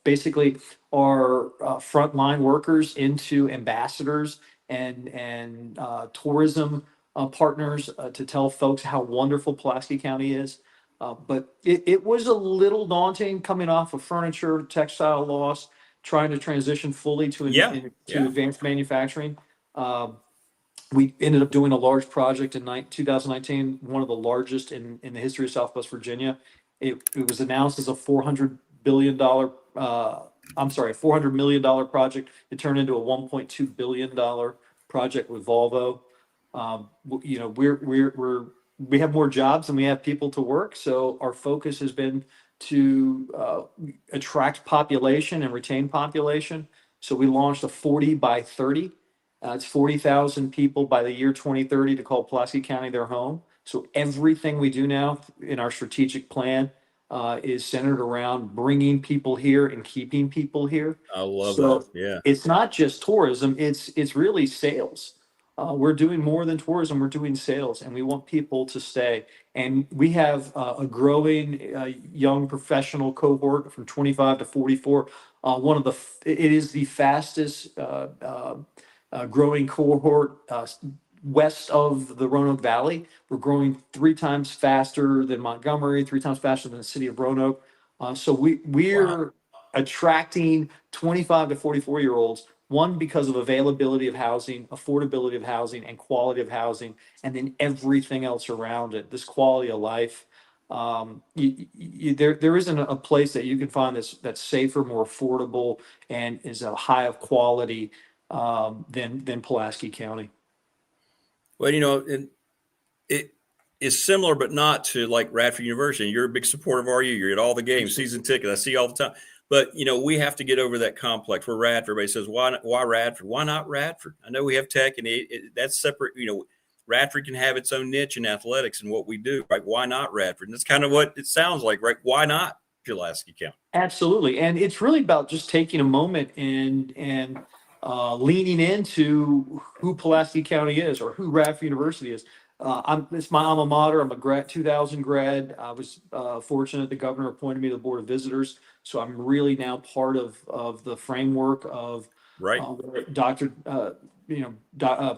basically our frontline workers into ambassadors and tourism partners to tell folks how wonderful Pulaski County is. But it was a little daunting coming off of furniture, textile loss, trying to transition fully to advanced manufacturing. We ended up doing a large project in 2019, one of the largest in the history of Southwest Virginia. It was announced as a $400 million project. It turned into a $1.2 billion project with Volvo. You know, we have more jobs than we have people to work. So our focus has been to attract population and retain population. So we launched a 40 by 30. It's 40,000 people by the year 2030 to call Pulaski County their home. So everything we do now in our strategic plan is centered around bringing people here and keeping people here. I love that. Yeah. It's not just tourism, it's really sales. We're doing more than tourism, we're doing sales, and we want people to stay. And we have a growing young professional cohort from 25 to 44. It is the fastest growing cohort west of the Roanoke Valley. We're growing 3 times faster than Montgomery, 3 times faster than the city of Roanoke. So we're attracting 25 to 44-year-olds, one, because of availability of housing, affordability of housing, and quality of housing, and then everything else around it, this quality of life. There isn't a place that you can find that's safer, more affordable, and is a high of quality than Pulaski County. Well, you know, it is similar, but not to like Radford University. You're a big supporter of RU. You're at all the games, season ticket. I see you all the time. But, you know, we have to get over that complex where Radford, everybody says, why Radford? Why not Radford? I know we have tech, and that's separate. You know, Radford can have its own niche in athletics and what we do, right? Why not Radford? And that's kind of what it sounds like, right? Why not Pulaski County? Absolutely. And it's really about just taking a moment and leaning into who Pulaski County is or who Radford University is. It's my alma mater. I'm a 2000 grad. I was fortunate the governor appointed me to the Board of Visitors. So I'm really now part of the framework of Dr.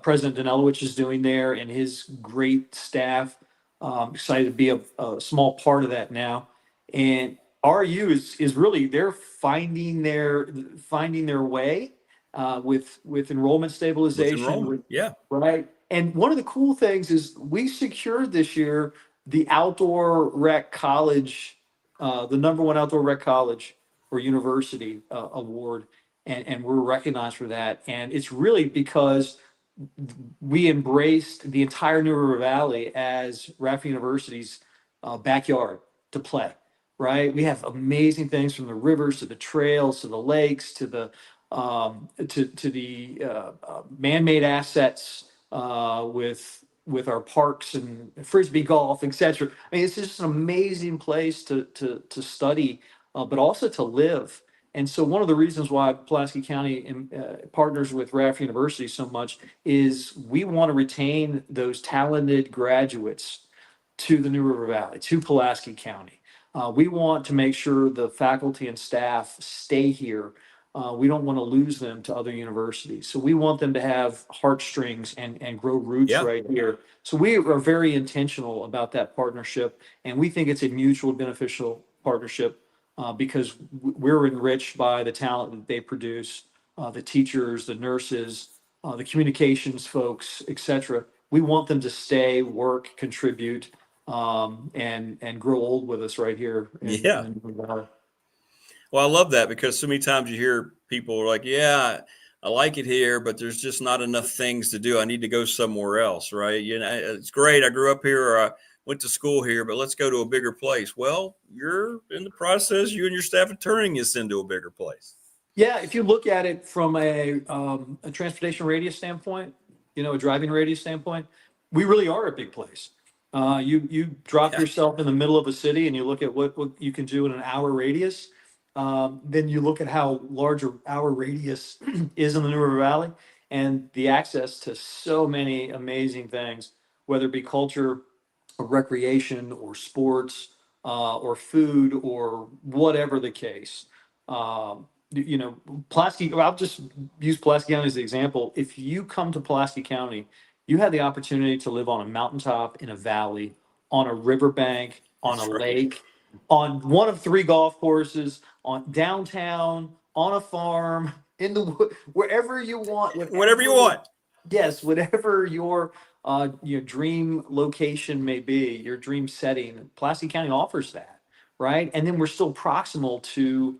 President Danilowicz is doing there and his great staff. Excited to be a small part of that now. And RU is really, they're finding their way with enrollment stabilization. Right. And one of the cool things is we secured this year the outdoor rec college, the #1 outdoor rec college or university award. And we're recognized for that. And it's really because we embraced the entire New River Valley as Radford University's backyard to play, right? We have amazing things from the rivers to the trails to the lakes to the man-made assets with our parks and frisbee golf, etc. I mean, it's just an amazing place to study, but also to live. And so one of the reasons why Pulaski County partners with Radford University so much is we want to retain those talented graduates to the New River Valley, to Pulaski County. We want to make sure the faculty and staff stay here. We don't want to lose them to other universities. So we want them to have heartstrings and grow roots right here. So we are very intentional about that partnership. And we think it's a mutual beneficial partnership because we're enriched by the talent that they produce, the teachers, the nurses, the communications folks, etc. We want them to stay, work, contribute, and grow old with us right here. Well, I love that because so many times you hear people are like, yeah, I like it here, but there's just not enough things to do. I need to go somewhere else, right? You know, it's great. I grew up here or I went to school here, but let's go to a bigger place. Well, you're in the process, you and your staff are turning this into a bigger place. Yeah, if you look at it from a transportation radius standpoint, you know, a driving radius standpoint, we really are a big place. You drop yourself in the middle of a city and you look at what you can do in an hour radius. Then you look at how large our radius is in the New River Valley and the access to so many amazing things, whether it be culture or recreation or sports or food or whatever the case. You know, Pulaski, I'll just use Pulaski County as the example. If you come to Pulaski County, you have the opportunity to live on a mountaintop, in a valley, on a riverbank, on a lake, on one of 3 golf courses, on downtown, on a farm, in the wherever you want, whatever you want. Yes, whatever your dream location may be, your dream setting, Pulaski County offers that, right? And then we're still proximal to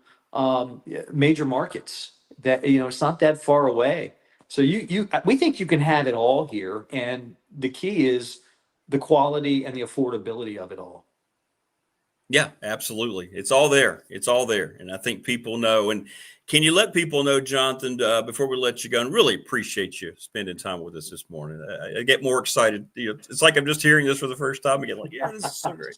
major markets that, it's not that far away. So we think you can have it all here, and the key is the quality and the affordability of it all. Yeah, absolutely. It's all there. It's all there. And I think people know. And can you let people know, Jonathan, before we let you go, and really appreciate you spending time with us this morning. I get more excited. It's like I'm just hearing this for the first time. I get like, yeah, this is so great.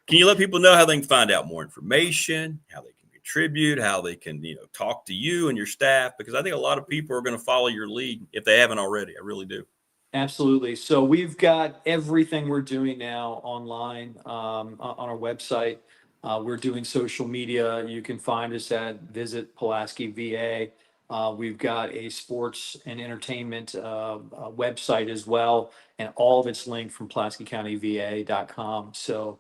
Can you let people know how they can find out more information, how they can contribute, how they can, talk to you and your staff? Because I think a lot of people are going to follow your lead if they haven't already. I really do. Absolutely. So we've got everything we're doing now online on our website. We're doing social media. You can find us at Visit Pulaski VA. We've got a sports and entertainment website as well, and all of it's linked from PulaskiCountyVA.com. So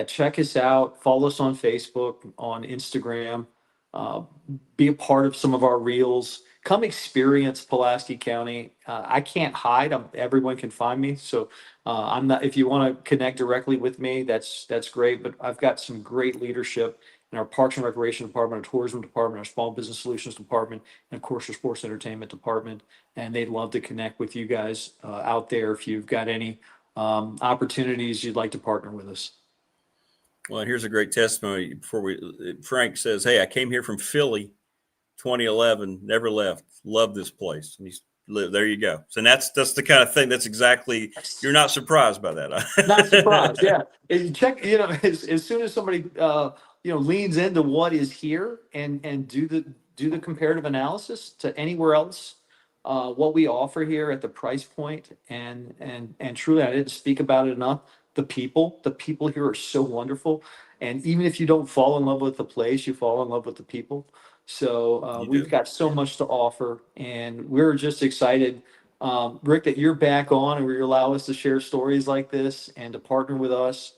check us out. Follow us on Facebook, on Instagram. Be a part of some of our reels. Come experience Pulaski County. I can't hide. Everyone can find me. So I'm not. If you want to connect directly with me, that's great. But I've got some great leadership in our Parks and Recreation Department, our Tourism Department, our Small Business Solutions Department, and of course our Sports Entertainment Department. And they'd love to connect with you guys out there if you've got any opportunities you'd like to partner with us. Well, here's a great testimony Frank says, hey, I came here from Philly, 2011, never left. Love this place. And there you go. So that's the kind of thing. That's exactly, you're not surprised by that. Not surprised. Yeah. And check, as soon as somebody, leans into what is here and do the comparative analysis to anywhere else, what we offer here at the price point and truly, I didn't speak about it enough. The people here are so wonderful. And even if you don't fall in love with the place, you fall in love with the people. So we've got so much to offer, and we're just excited, Rick, that you're back on and you allow us to share stories like this and to partner with us.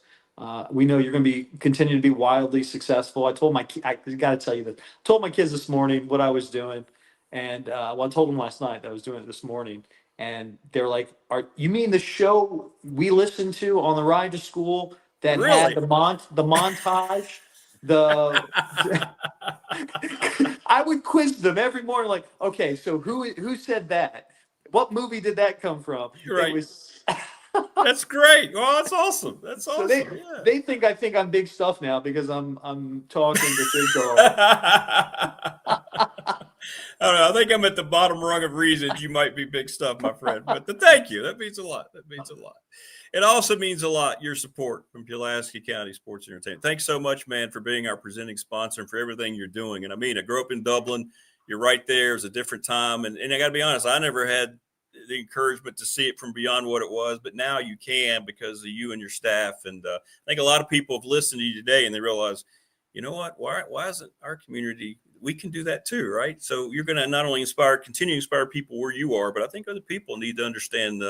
We know you're going to continue to be wildly successful. I got to tell you that. Told my kids this morning what I was doing, and I told them last night that I was doing it this morning. And they're like, you mean the show we listened to on the ride to school that Really? had the montage? I would quiz them every morning, like, okay, so who said that? What movie did that come from? Right. It was That's great. Well, that's awesome. That's awesome. So they think I think I'm big stuff now because I'm talking to big dog. I don't know. I think I'm at the bottom rung of reasons you might be big stuff, my friend. But thank you. That means a lot. It also means a lot, your support from Pulaski County Sports Entertainment. Thanks so much, man, for being our presenting sponsor and for everything you're doing. And I mean, I grew up in Dublin. You're right there. It was a different time. And I got to be honest, I never had the encouragement to see it from beyond what it was. But now you can because of you and your staff. And I think a lot of people have listened to you today and they realize, you know what, why isn't our community, we can do that too, right? So you're going to not only continue to inspire people where you are, but I think other people need to understand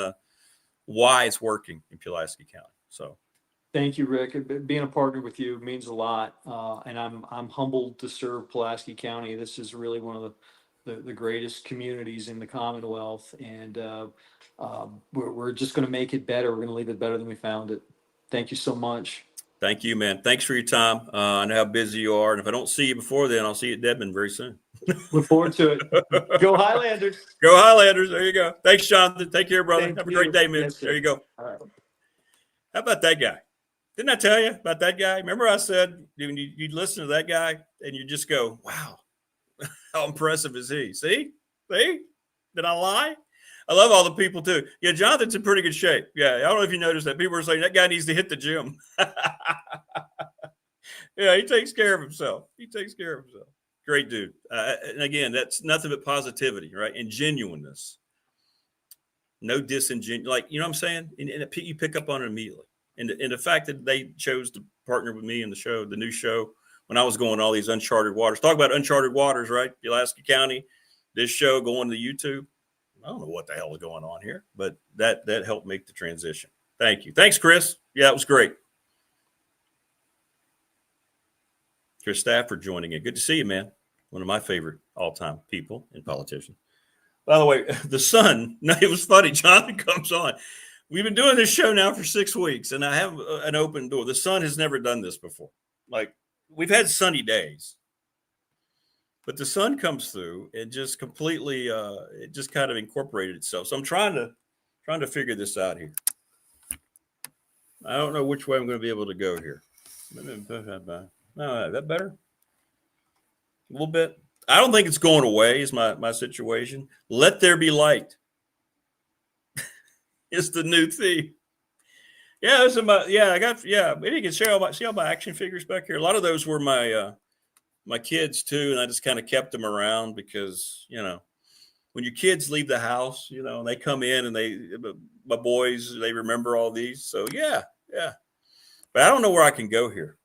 why it's working in Pulaski County. So thank you, Rick. Being a partner with you means a lot. And I'm humbled to serve Pulaski County. This is really one of the greatest communities in the Commonwealth. And we're just going to make it better. We're going to leave it better than we found it. Thank you so much. Thank you, man. Thanks for your time. I know how busy you are. And if I don't see you before then, I'll see you at Dedmon very soon. Look forward to it. Go Highlanders. Go Highlanders. There you go. Thanks, Jonathan. Take care, brother. Have a great day, man. Yes, there you go. All right. How about that guy? Didn't I tell you about that guy? Remember I said you listen to that guy and you just go, wow, how impressive is he? See? Did I lie? I love all the people too. Yeah, Jonathan's in pretty good shape. Yeah, I don't know if you noticed that. People are saying that guy needs to hit the gym. Yeah, he takes care of himself. Great dude. And again, that's nothing but positivity, right? And genuineness. No disingenuous. Like, you know what I'm saying? And you pick up on it immediately. And the fact that they chose to partner with me in the new show, when I was going all these uncharted waters. Talk about uncharted waters, right? Pulaski County, this show going to YouTube. I don't know what the hell is going on here, but that helped make the transition. Thank you. Thanks, Chris. Yeah, it was great. Chris Stafford joining in. Good to see you, man. One of my favorite all-time people and politicians. By the way, the sun, no, it was funny. Jonathan comes on. We've been doing this show now for 6 weeks, and I have an open door. The sun has never done this before. Like, we've had sunny days, but the sun comes through. It just completely, it just kind of incorporated itself. So I'm trying to figure this out here. I don't know which way I'm going to be able to go here. No, that better? A little bit. I don't think it's going away is my situation. Let there be light. It's the new theme. Yeah, those are maybe you can see all my action figures back here. A lot of those were my kids too, and I just kind of kept them around because, when your kids leave the house, and they come in and my boys, they remember all these. So yeah. But I don't know where I can go here.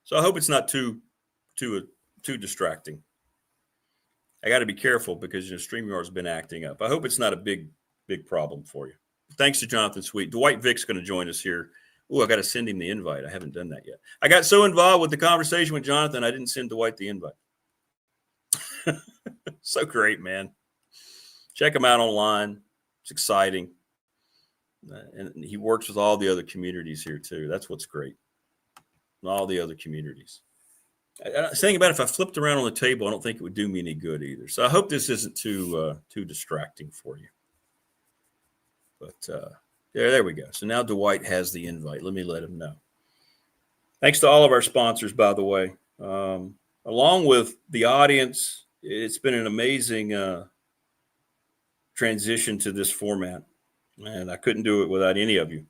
So I hope it's not too distracting. I got to be careful because StreamYard's been acting up. I hope it's not a big problem for you. Thanks to Jonathan Sweet. Dwight Vick's going to join us here. Oh, I got to send him the invite. I haven't done that yet. I got so involved with the conversation with Jonathan, I didn't send Dwight the invite. So great, man. Check him out online. It's exciting. And he works with all the other communities here too. That's what's great. All the other communities. I was thinking about if I flipped around on the table, I don't think it would do me any good either. So I hope this isn't too distracting for you. But there we go. So now Dwight has the invite. Let me let him know. Thanks to all of our sponsors, by the way. Along with the audience, it's been an amazing transition to this format. And I couldn't do it without any of you.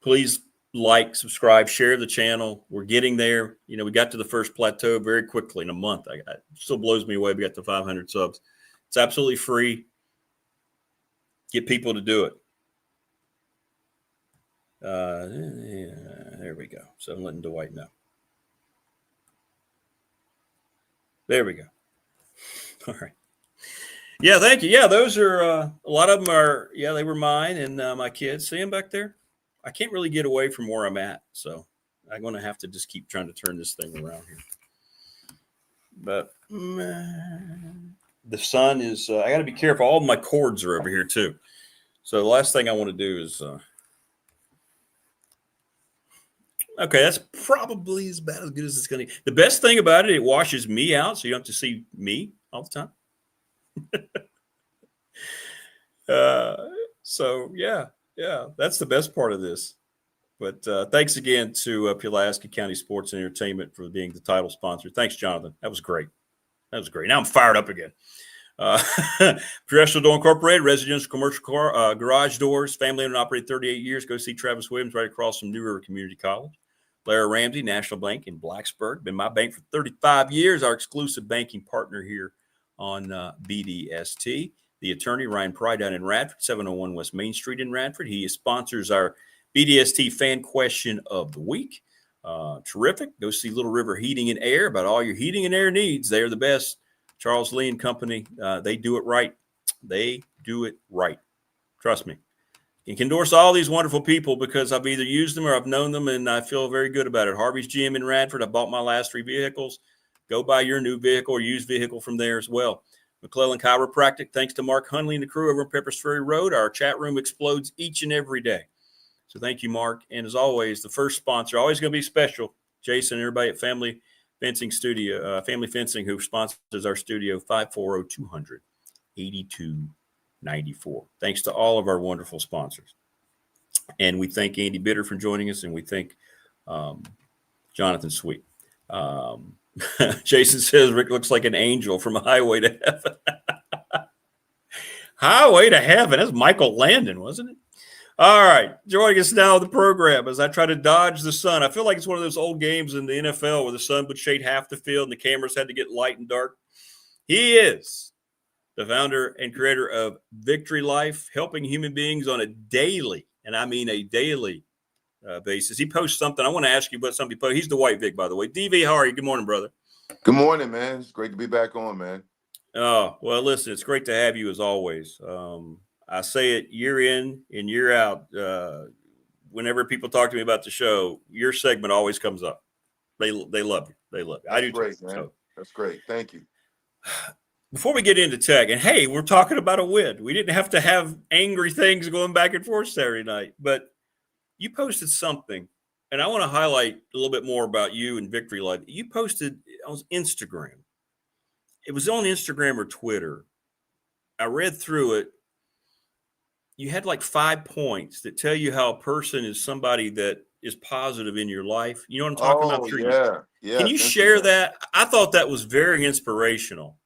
Please like, subscribe, share the channel. We're getting there. We got to the first plateau very quickly in a month. It still blows me away. We got to 500 subs. It's absolutely free. Get people to do it. There we go. So I'm letting Dwight know. There we go. All right. Yeah, thank you. Yeah, those are a lot of them are. Yeah, they were mine and my kids. See them back there? I can't really get away from where I'm at, so I'm going to have to just keep trying to turn this thing around here. But the sun is. I got to be careful. All of my cords are over here too. So the last thing I want to do is. Okay, that's probably about as good as it's going to be. The best thing about it washes me out, so you don't have to see me all the time. So yeah, that's the best part of this. But thanks again to Pulaski County Sports and Entertainment for being the title sponsor. Thanks, Jonathan. That was great. Now I'm fired up again. Professional Door Incorporated, residential commercial car, garage doors, family owned and operated 38 years. Go see Travis Williams right across from New River Community College. Larry Ramsey, National Bank in Blacksburg. Been my bank for 35 years, our exclusive banking partner here on BDST. The attorney, Ryan Pry, down in Radford, 701 West Main Street in Radford. He sponsors our BDST fan question of the week. Terrific. Go see Little River Heating and Air about all your heating and air needs. They are the best. Charles Lee and Company, they do it right. They do it right. Trust me. You can endorse all these wonderful people because I've either used them or I've known them, and I feel very good about it. Harvey's GM in Radford, I bought my last 3 vehicles. Go buy your new vehicle or used vehicle from there as well. McClellan Chiropractic, thanks to Mark Hunley and the crew over on Peppers Ferry Road. Our chat room explodes each and every day. So thank you, Mark. And as always, the first sponsor, always going to be special, Jason and everybody at Family Fencing Studio, Family Fencing, who sponsors our studio, 540-200-8294. Thanks to all of our wonderful sponsors. And we thank Andy Bitter for joining us, and we thank Jonathan Sweet. Jason says Rick looks like an angel from Highway to Heaven. Highway to Heaven. That's Michael Landon, wasn't it? All right. Joining us now on the program as I try to dodge the sun. I feel like it's one of those old games in the NFL where the sun would shade half the field and the cameras had to get light and dark. He is the founder and creator of Victory Life, helping human beings on a daily, and I mean a daily basis. He posts something. I want to ask you about something he posted. He's Dwight Vick, by the way. DV, how are you? Good morning, brother. Good morning, man. It's great to be back on, man. Oh, well, listen, it's great to have you as always. I say it year in and year out. Whenever people talk to me about the show, your segment always comes up. They love you. They love you. I do great, too. man. So, that's great. Thank you. before we get into Tech, and hey, we're talking about a win. We didn't have to have angry things going back and forth Saturday night, but you posted something, and I want to highlight a little bit more about you and Victory Life. You posted on Instagram. It was on Instagram or Twitter. I read through it. You had like 5 points that tell you how a person is somebody that is positive in your life. You know what I'm talking about? Oh, yeah. Can Yes, you share Instagram. that? I thought that was very inspirational.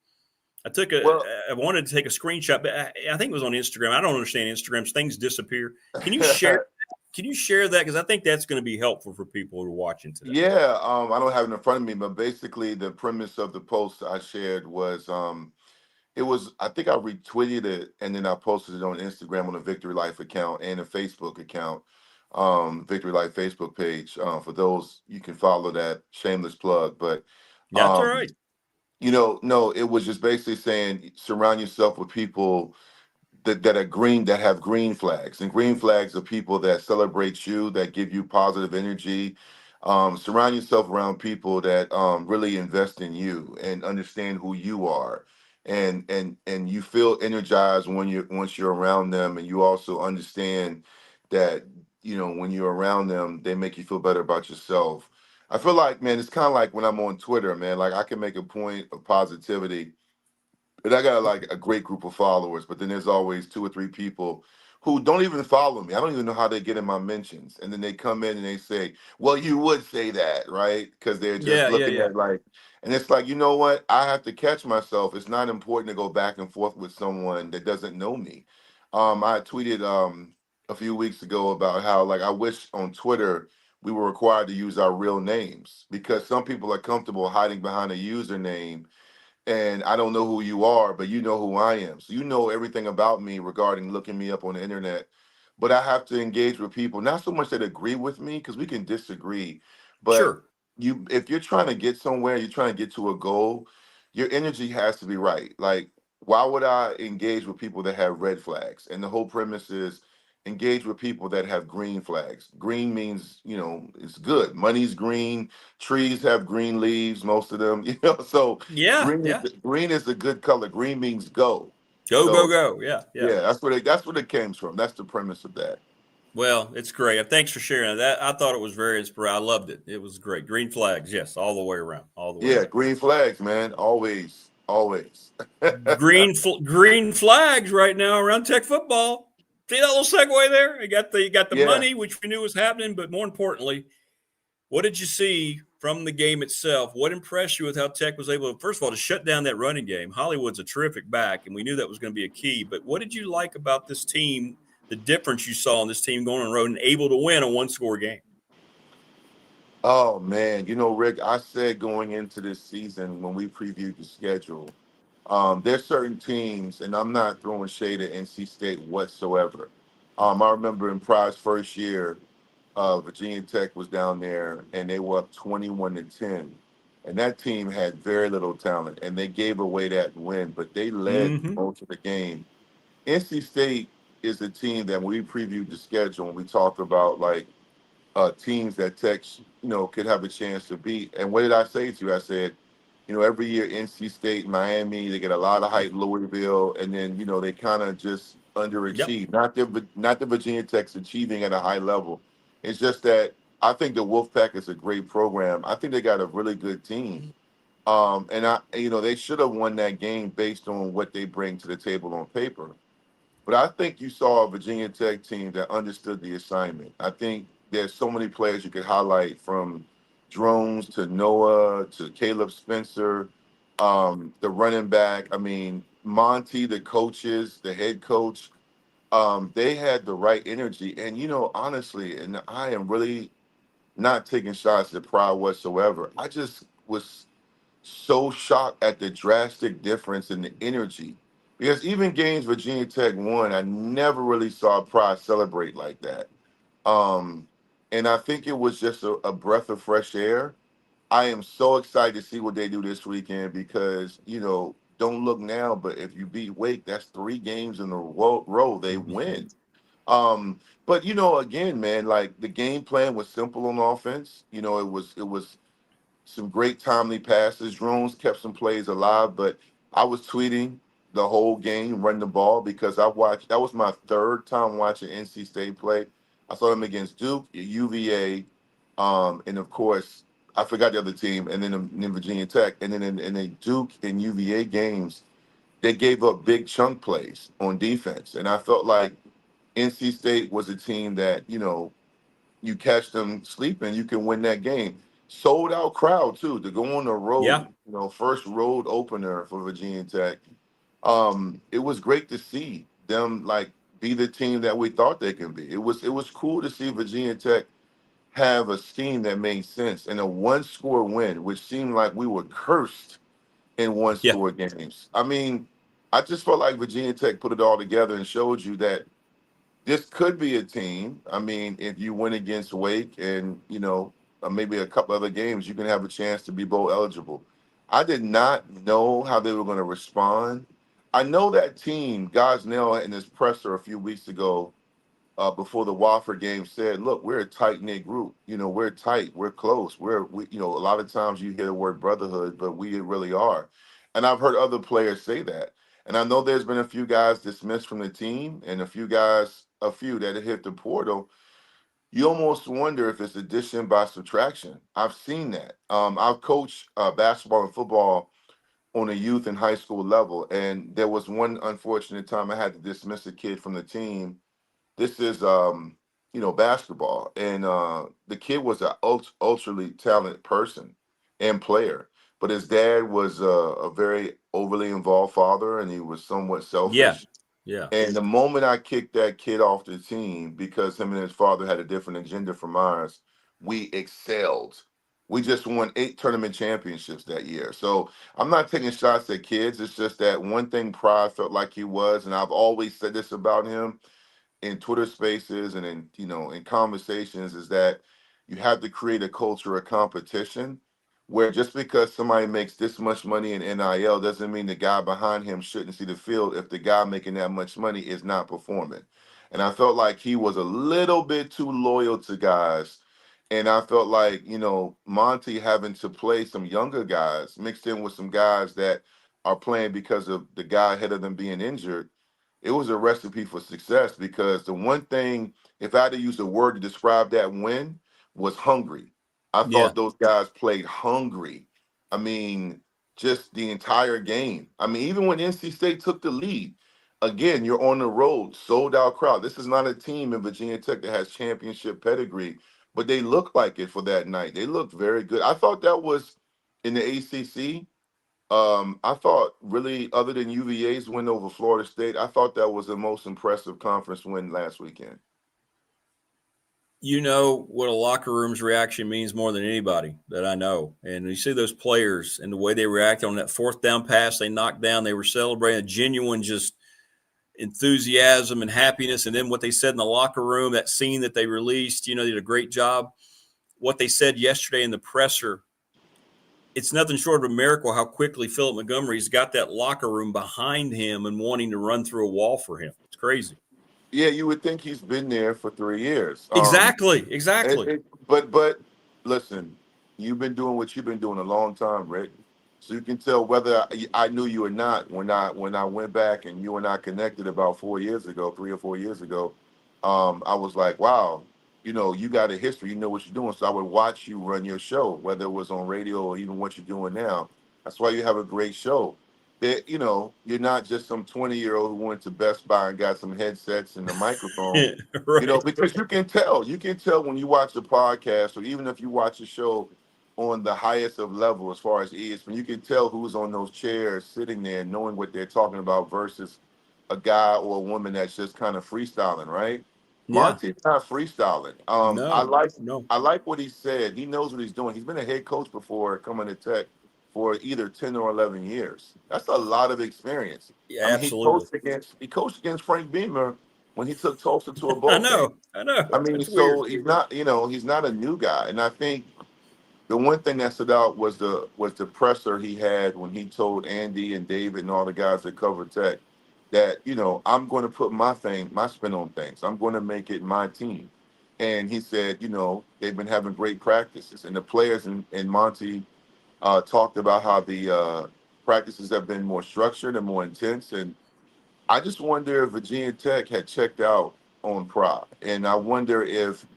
Well, I wanted to take a screenshot, but I think it was on Instagram. I don't understand Instagram. Things disappear. Can you share? Can you share that? Because I think that's going to be helpful for people who are watching today. yeah, I don't have it in front of me, but basically the premise of the post I shared was it was, I think I retweeted it and then I posted it on Instagram on the Victory Life account and a Facebook account, Victory Life Facebook page. For those, you can follow that, shameless plug. But That's all right. no, it was just basically saying surround yourself with people that are green, that have green flags, and green flags are people that celebrate you, that give you positive energy. Surround yourself around people that really invest in you and understand who you are, and you feel energized when you once you're around them, and you also understand that when you're around them, they make you feel better about yourself. I feel like, man, it's kind of like when I'm on Twitter, man. Like I can make a point of positivity, but I got like a great group of followers, but then there's always 2 or 3 people who don't even follow me. I don't even know how they get in my mentions. And then they come in and they say, well, you would say that, right? Because they're just looking Yeah. at like, and it's like, you know what? I have to catch myself. It's not important to go back and forth with someone that doesn't know me. I tweeted a few weeks ago about how like I wish on Twitter we were required to use our real names, because some people are comfortable hiding behind a username, and I don't know who you are, but you know who I am. So you know everything about me regarding looking me up on the internet. But I have to engage with people, not so much that agree with me, because we can disagree, but Sure. if you're trying to get somewhere, you're trying to get to a goal, your energy has to be right. Like, why would I engage with people that have red flags? And the whole premise is engage with people that have green flags. Green means, it's good. Money's green, trees have green leaves, most of them, so Yeah. Yeah. green is a good color. Green means go. Go, go, So go. Yeah. Yeah. yeah, that's what it came from. That's the premise of that. Well, it's great. Thanks for sharing that. I thought it was very inspiring. I loved it. It was great. Green flags. Yes. All the way around. All the way Yeah, around. green flags, man. Always, always. Green flags right now around Tech football. See that little segue there? You got the Yeah. money, which we knew was happening, but more importantly, what did you see from the game itself? What impressed you with how Tech was able to, first of all, to shut down that running game? Hollywood's a terrific back, and we knew that was going to be a key. But what did you like about this team? The difference you saw in this team going on the road and able to win a one-score game? Oh man, Rick, I said going into this season when we previewed the schedule, there's certain teams, and I'm not throwing shade at NC State whatsoever. I remember in Pry's first year, Virginia Tech was down there and they were up 21-10. And that team had very little talent and they gave away that win, but they led Mm-hmm. most of the game. NC State is a team that when we previewed the schedule and we talked about like teams that Tech, could have a chance to beat. And what did I say to you? I said, every year NC State, Miami, they get a lot of hype, Louisville, and then they kind of just Yep. underachieve. Not the Virginia Tech's achieving at a high level. It's just that I think the Wolfpack is a great program. I think they got a really good team. And they should have won that game based on what they bring to the table on paper. But I think you saw a Virginia Tech team that understood the assignment. I think there's so many players you could highlight, from Drones to Noah to Caleb Spencer, the running back. I mean, Monty, the coaches, the head coach, they had the right energy. And, honestly, and I am really not taking shots at pride whatsoever. I just was so shocked at the drastic difference in the energy. Because even games Virginia Tech won, I never really saw Pride celebrate like that. Um, and I think it was just a breath of fresh air. I am so excited to see what they do this weekend because, don't look now, but if you beat Wake, that's 3 games in a row they win. But again, man, like the game plan was simple on offense. It was some great timely passes. Drones kept some plays alive, but I was tweeting the whole game, running the ball, because that was my third time watching NC State play. I saw them against Duke, UVA, and of course, I forgot the other team, and then Virginia Tech. And then in the Duke and UVA games, they gave up big chunk plays on defense. And I felt like NC State was a team that, you catch them sleeping, you can win that game. Sold out crowd too to go on the road. Yeah. First road opener for Virginia Tech. It was great to see them like be the team that we thought they can be. It was cool to see Virginia Tech have a scheme that made sense and a one-score win, which seemed like we were cursed in Yeah. one-score games. I mean, I just felt like Virginia Tech put it all together and showed you that this could be a team. I mean, if you win against Wake and, maybe a couple other games, you can have a chance to be bowl eligible. I did not know how they were going to respond. I know that team, Gosnell in his presser a few weeks ago, before the Wofford game said, look, we're a tight-knit group. We're tight. We're close. A lot of times you hear the word brotherhood, but we really are. And I've heard other players say that. And I know there's been a few guys dismissed from the team and a few that have hit the portal. You almost wonder if it's addition by subtraction. I've seen that. I've coached basketball and football on a youth and high school level. And there was one unfortunate time I had to dismiss a kid from the team. This is basketball, and the kid was an ultra talented person and player, but his dad was a very overly involved father, and he was somewhat Yeah. selfish. Yeah. And the moment I kicked that kid off the team because him and his father had a different agenda from ours, we excelled. We just won 8 tournament championships that year. So I'm not taking shots at kids. It's just that one thing Pride felt like he was, and I've always said this about him in Twitter spaces and in conversations, is that you have to create a culture of competition where just because somebody makes this much money in NIL doesn't mean the guy behind him shouldn't see the field if the guy making that much money is not performing. And I felt like he was a little bit too loyal to guys. And I felt like, Monty having to play some younger guys mixed in with some guys that are playing because of the guy ahead of them being injured. It was a recipe for success, because the one thing, if I had to use a word to describe that win, was hungry. I Yeah. thought those guys played hungry. I mean, just the entire game. I mean, even when NC State took the lead, again, you're on the road, sold out crowd. This is not a team in Virginia Tech that has championship pedigree, but they looked like it for that night. They looked very good. I thought that was in the ACC. I thought really, other than UVA's win over Florida State, I thought that was the most impressive conference win last weekend. You know what a locker room's reaction means more than anybody that I know. And you see those players and the way they reacted on that fourth down pass they knocked down, they were celebrating a genuine just enthusiasm and happiness. And then what they said in the locker room, that scene that they released, they did a great job. What they said yesterday in the presser, it's nothing short of a miracle how quickly Philip Montgomery's got that locker room behind him and wanting to run through a wall for him. It's crazy. Yeah, you would think he's been there for 3 years. Exactly. But listen, you've been doing what you've been doing a long time, Rick. So you can tell whether I knew you or not when I went back and you and I connected about 4 years ago, 3 or 4 years ago. I was like, wow, you got a history, you know what you're doing. So I would watch you run your show, whether it was on radio or even what you're doing now. That's why you have a great show. That you're not just some 20-year-old who went to Best Buy and got some headsets and a microphone. Right. Because you can tell when you watch a podcast, or even if you watch a show on the highest of level as far as ESPN, you can tell who's on those chairs sitting there knowing what they're talking about versus a guy or a woman that's just kind of freestyling, right? Yeah. Monty's not freestyling. No. I like what he said. He knows what he's doing. He's been a head coach before coming to Tech for either 10 or 11 years. That's a lot of experience. Yeah, I mean, absolutely. he coached against Frank Beamer when he took Tulsa to a bowl I game. know. I mean, It's so weird. he's not a new guy. And I think the one thing that stood out was the presser he had when he told Andy and David and all the guys that covered Tech that, I'm going to put my spin on things. I'm going to make it my team. And he said, they've been having great practices. And the players and Monty talked about how the practices have been more structured and more intense. And I just wonder if Virginia Tech had checked out on pride. And I wonder if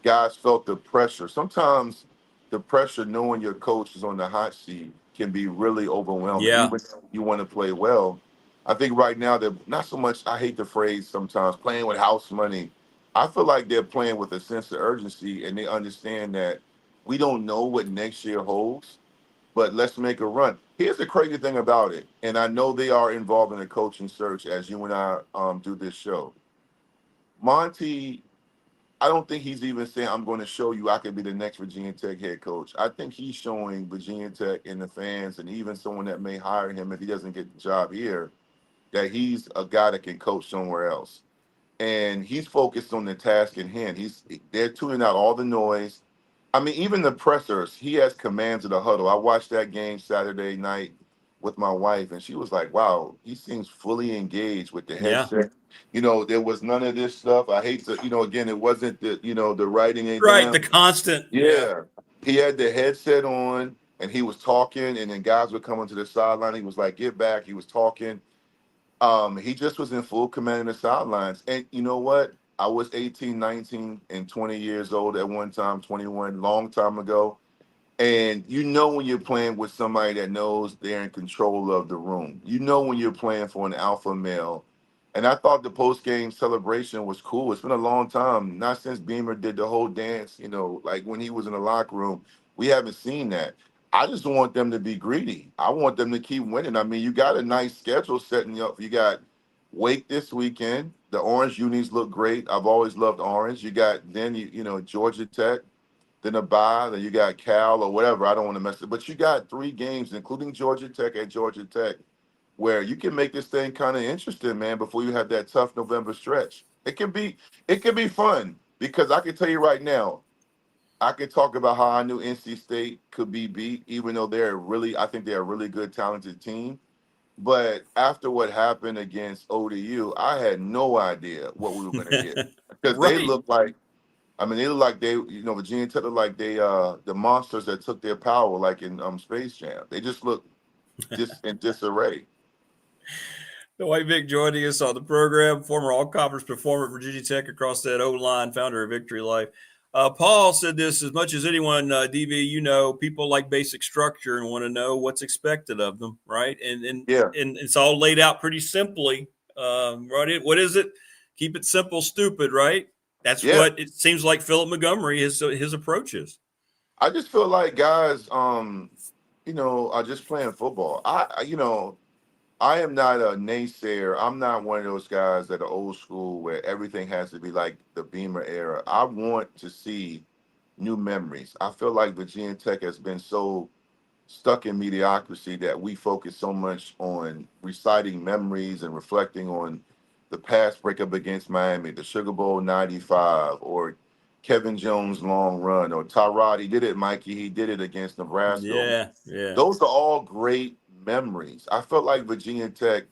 guys felt the pressure. Sometimes the pressure knowing your coach is on the hot seat can be really overwhelming, Yeah. even though you want to play well. I think right now they're not so much, I hate the phrase sometimes, playing with house money. I feel like they're playing with a sense of urgency and they understand that we don't know what next year holds, but let's make a run. Here's the crazy thing about it, and I know they are involved in a coaching search as you and I do this show. Monty, I don't think he's even saying, I'm going to show you I can be the next Virginia Tech head coach. I think he's showing Virginia Tech and the fans and even someone that may hire him if he doesn't get the job here, that he's a guy that can coach somewhere else. And he's focused on the task in hand. They're tuning out all the noise. I mean, even the pressers, he has commands of the huddle. I watched that game Saturday night with my wife, and she was like, wow, he seems fully engaged with the headset. You know, there was none of this stuff. I hate to, again, it wasn't the writing it Right, down. the constant. Yeah. He had the headset on, and he was talking, and then guys were coming to the sideline. He was like, get back. He was talking. He just was in full command of the sidelines. And you know what? I was 18, 19, and 20 years old at one time, 21, long time ago. And you know when you're playing with somebody that knows they're in control of the room. You know when you're playing for an alpha male. And I thought the post-game celebration was cool. It's been a long time, not since Beamer did the whole dance, like when he was in the locker room. We haven't seen that. I just want them to be greedy. I want them to keep winning. I mean, you got a nice schedule setting up. You got Wake this weekend. The orange unis look great. I've always loved orange. You got then Georgia Tech, then a bye, then you got Cal or whatever. I don't want to mess it, but you got 3 games, including Georgia Tech at Georgia Tech, where you can make this thing kind of interesting, man, before you have that tough November stretch. It can be fun because I can tell you right now, I can talk about how I knew NC State could be beat, even though I think they're a really good, talented team. But after what happened against ODU, I had no idea what we were going to get because Right. they look like Virginia Tech looked like the monsters that took their power, like in Space Jam. They just look just in disarray. Dwight Vick joining us on the program, former all-conference performer at Virginia Tech across that O-line, founder of Victory Life. Paul said this, as much as anyone, DV, people like basic structure and want to know what's expected of them, right? And it's all laid out pretty simply, right? What is it? Keep it simple, stupid, right? That's what it seems like Philip Montgomery, his approach is. I just feel like guys, are just playing football. I am not a naysayer. I'm not one of those guys that are old school where everything has to be like the Beamer era. I want to see new memories. I feel like Virginia Tech has been so stuck in mediocrity that we focus so much on reciting memories and reflecting on the past breakup against Miami, the Sugar Bowl 95, or Kevin Jones' long run, or Tyrod. He did it, Mikey. He did it against Nebraska. Yeah. Those are all great memories. I felt like Virginia Tech,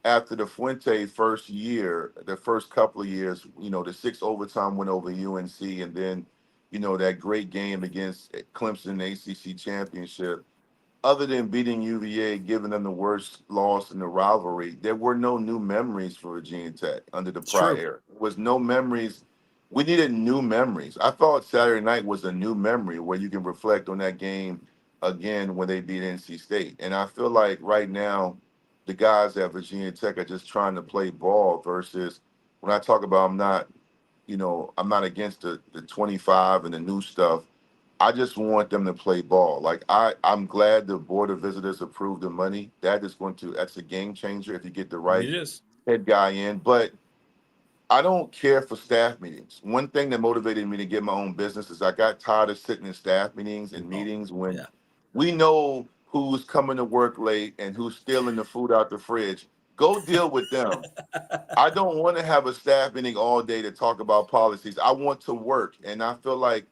after the Fuente first year, the first couple of years, the 6 overtime win over UNC, and then, that great game against Clemson in the ACC championship. Other than beating UVA, giving them the worst loss in the rivalry, there were no new memories for Virginia Tech under the prior era. There was no memories. We needed new memories. I thought Saturday night was a new memory where you can reflect on that game again when they beat NC State. And I feel like right now, the guys at Virginia Tech are just trying to play ball versus when I talk about I'm not against the 25 and the new stuff. I just want them to play ball. Like I'm glad the Board of Visitors approved the money. That's a game changer if you get the right head guy in. But I don't care for staff meetings. One thing that motivated me to get my own business is I got tired of sitting in staff meetings and meetings when we know who's coming to work late and who's stealing the food out the fridge. Go deal with them. I don't want to have a staff meeting all day to talk about policies. I want to work. And I feel like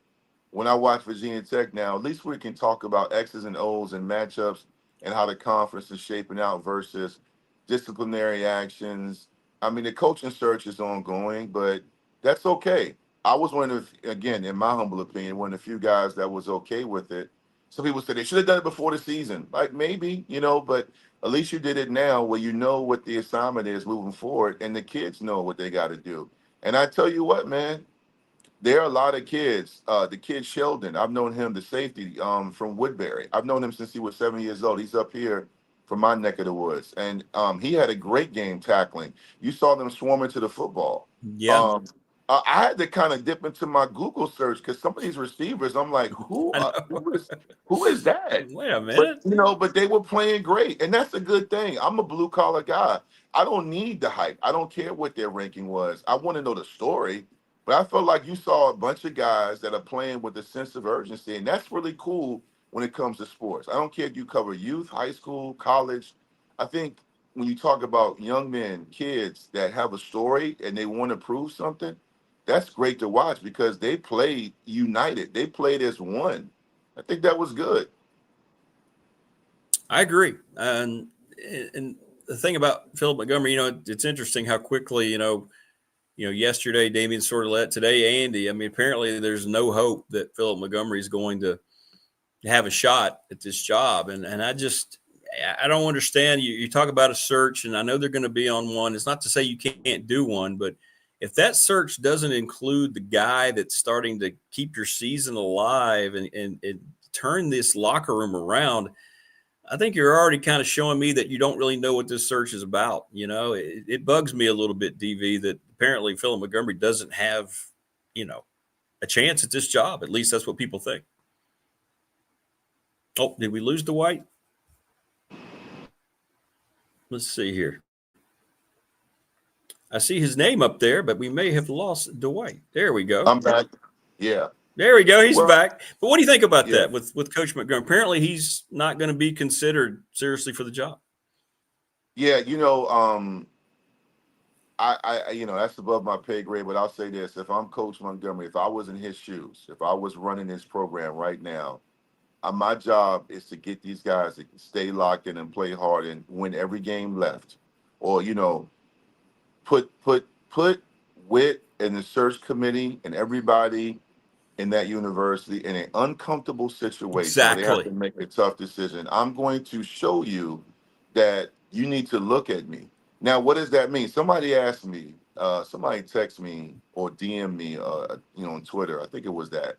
when I watch Virginia Tech now, at least we can talk about X's and O's and matchups and how the conference is shaping out versus disciplinary actions. I mean, the coaching search is ongoing, but that's okay. I was one of, again, in my humble opinion, one of the few guys that was okay with it. Some people say they should have done it before the season. Like maybe, but at least you did it now where you know what the assignment is moving forward and the kids know what they got to do. And I tell you what, man, there are a lot of kids. The kid Sheldon, I've known him, the safety from Woodbury. I've known him since he was 7 years old. He's up here from my neck of the woods. And he had a great game tackling. You saw them swarming to the football. Yeah. I had to kind of dip into my Google search because some of these receivers, I'm like, who is that? Wait a minute. But they were playing great, and that's a good thing. I'm a blue collar guy. I don't need the hype. I don't care what their ranking was. I want to know the story. But I felt like you saw a bunch of guys that are playing with a sense of urgency, and that's really cool when it comes to sports. I don't care if you cover youth, high school, college. I think when you talk about young men, kids that have a story and they want to prove something, that's great to watch because they played united. They played as one. I think that was good. I agree. And the thing about Philip Montgomery, it's interesting how quickly, yesterday Damian Sordelette, today Andy. I mean, apparently there's no hope that Philip Montgomery is going to have a shot at this job. And I don't understand. You talk about a search, and I know they're going to be on one. It's not to say you can't do one, but if that search doesn't include the guy that's starting to keep your season alive and turn this locker room around, I think you're already kind of showing me that you don't really know what this search is about. It bugs me a little bit, DV, that apparently Philip Montgomery doesn't have, a chance at this job. At least that's what people think. Oh, did we lose Dwight? Let's see here. I see his name up there, but we may have lost Dwight. There we go. I'm back. Yeah. There we go. He's back. But what do you think about that with Coach Montgomery? Apparently he's not going to be considered seriously for the job. Yeah, I that's above my pay grade, but I'll say this. If I'm Coach Montgomery, if I was in his shoes, if I was running this program right now, my job is to get these guys to stay locked in and play hard and win every game left. Or, put Whit and the search committee and everybody in that university in an uncomfortable situation. Exactly. Where they have to make a tough decision. I'm going to show you that you need to look at me. Now, what does that mean? Somebody asked me, somebody text me or DM me, on Twitter. I think it was that.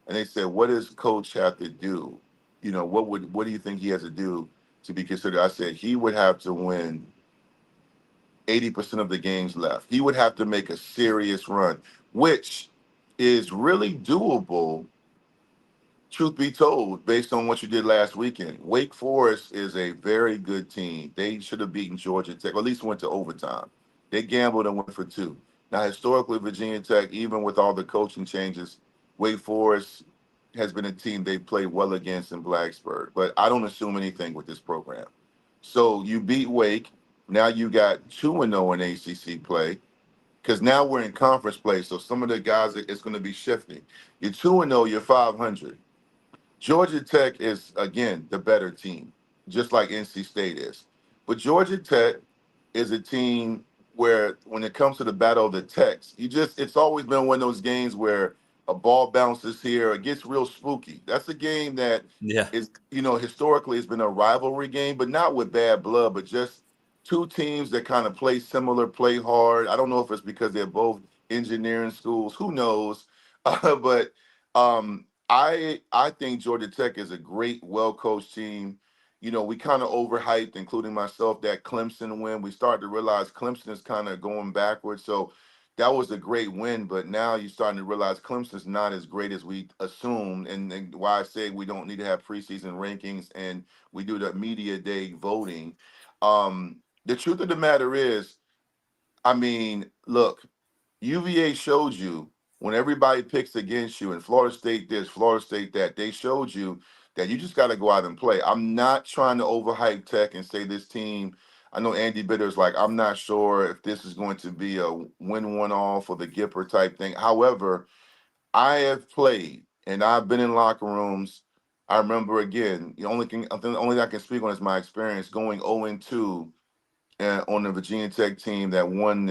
And they said, what does coach have to do? What do you think he has to do to be considered? I said, he would have to win 80% of the games left. He would have to make a serious run, which is really doable, truth be told, based on what you did last weekend. Wake Forest is a very good team. They should have beaten Georgia Tech, or at least went to overtime. They gambled and went for 2. Now, historically, Virginia Tech, even with all the coaching changes, Wake Forest has been a team they played well against in Blacksburg. But I don't assume anything with this program. So you beat Wake. Now you got 2-0 in ACC play, because now we're in conference play. So some of the guys, it's going to be shifting. You're 2-0, you're 500. Georgia Tech is, again, the better team, just like NC State is. But Georgia Tech is a team where when it comes to the battle of the Techs, it's always been one of those games where a ball bounces here, it gets real spooky. That's a game that is, historically it's been a rivalry game, but not with bad blood, but just two teams that kind of play similar, play hard. I don't know if it's because they're both engineering schools. Who knows? But I think Georgia Tech is a great, well-coached team. We kind of overhyped, including myself, that Clemson win. We started to realize Clemson is kind of going backwards. So that was a great win, but now you're starting to realize Clemson's not as great as we assumed, and why I say we don't need to have preseason rankings and we do the media day voting. The truth of the matter is, look, UVA showed you when everybody picks against you, and Florida State this, Florida State that, they showed you that you just got to go out and play. I'm not trying to overhype Tech and say this team. I know Andy Bitter's like, I'm not sure if this is going to be a win-one-all for the Gipper type thing. However, I have played and I've been in locker rooms. I remember, again, the only thing I can speak on is my experience going 0-2 on the Virginia Tech team that won,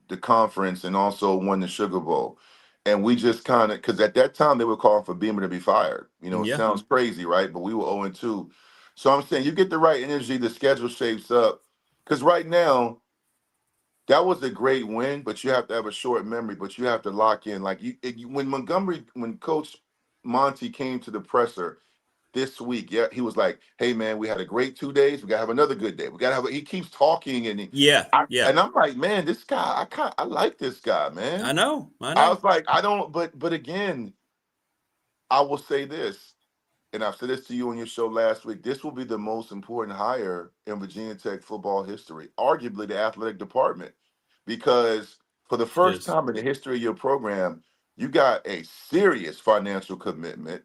the conference and also won the Sugar Bowl. And we just kind of, because at that time they were calling for Beamer to be fired. You know, it Yeah. sounds crazy, right? But we were 0-2. So I'm saying you get the right energy, the schedule shapes up. Because right now, that was a great win, but you have to have a short memory, but you have to lock in. Like when Coach Monty came to the presser this week, yeah, he was like, "Hey man, we had a great 2 days. We gotta have another good day. We gotta have." He keeps talking, and Yeah. and I'm like, man, this guy, I like this guy, man. I know. I was like, I don't, but again, I will say this, and I've said this to you on your show last week. This will be the most important hire in Virginia Tech football history, arguably the athletic department, because for the first Yes. time in the history of your program, you got a serious financial commitment.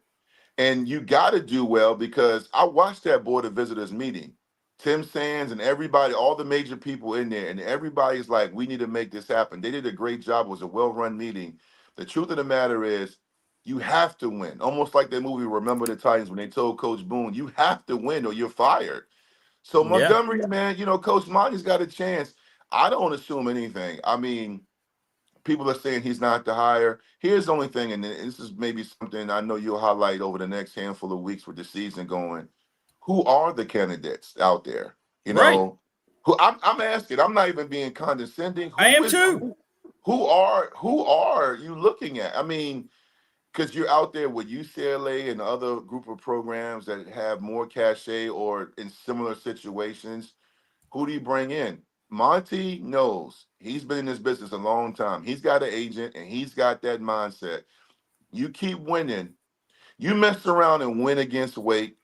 And you got to do well, because I watched that Board of Visitors meeting. Tim Sands and everybody, all the major people in there, and everybody's like, we need to make this happen. They did a great job. It was a well-run meeting. The truth of the matter is, you have to win. Almost like that movie, Remember the Titans, when they told Coach Boone, you have to win or you're fired. So Yeah. Montgomery, man, Coach Monty's got a chance. I don't assume anything. I mean, people are saying he's not the hire. Here's the only thing, and this is maybe something I know you'll highlight over the next handful of weeks with the season going. Who are the candidates out there? Right. Who I'm asking. I'm not even being condescending. I am too. Who are you looking at? I mean, because you're out there with UCLA and other group of programs that have more cachet or in similar situations. Who do you bring in? Monty knows. He's been in this business a long time. He's got an agent and he's got that mindset. You keep winning. You mess around and win against Wake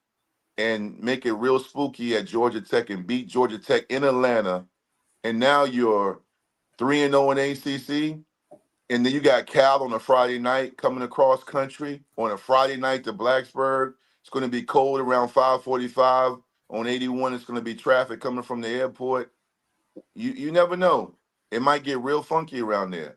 and make it real spooky at Georgia Tech and beat Georgia Tech in Atlanta. And now you're 3-0 in ACC. And then you got Cal on a Friday night coming across country on a Friday night to Blacksburg. It's going to be cold around 5:45. On 81, it's going to be traffic coming from the airport. You never know. It might get real funky around there.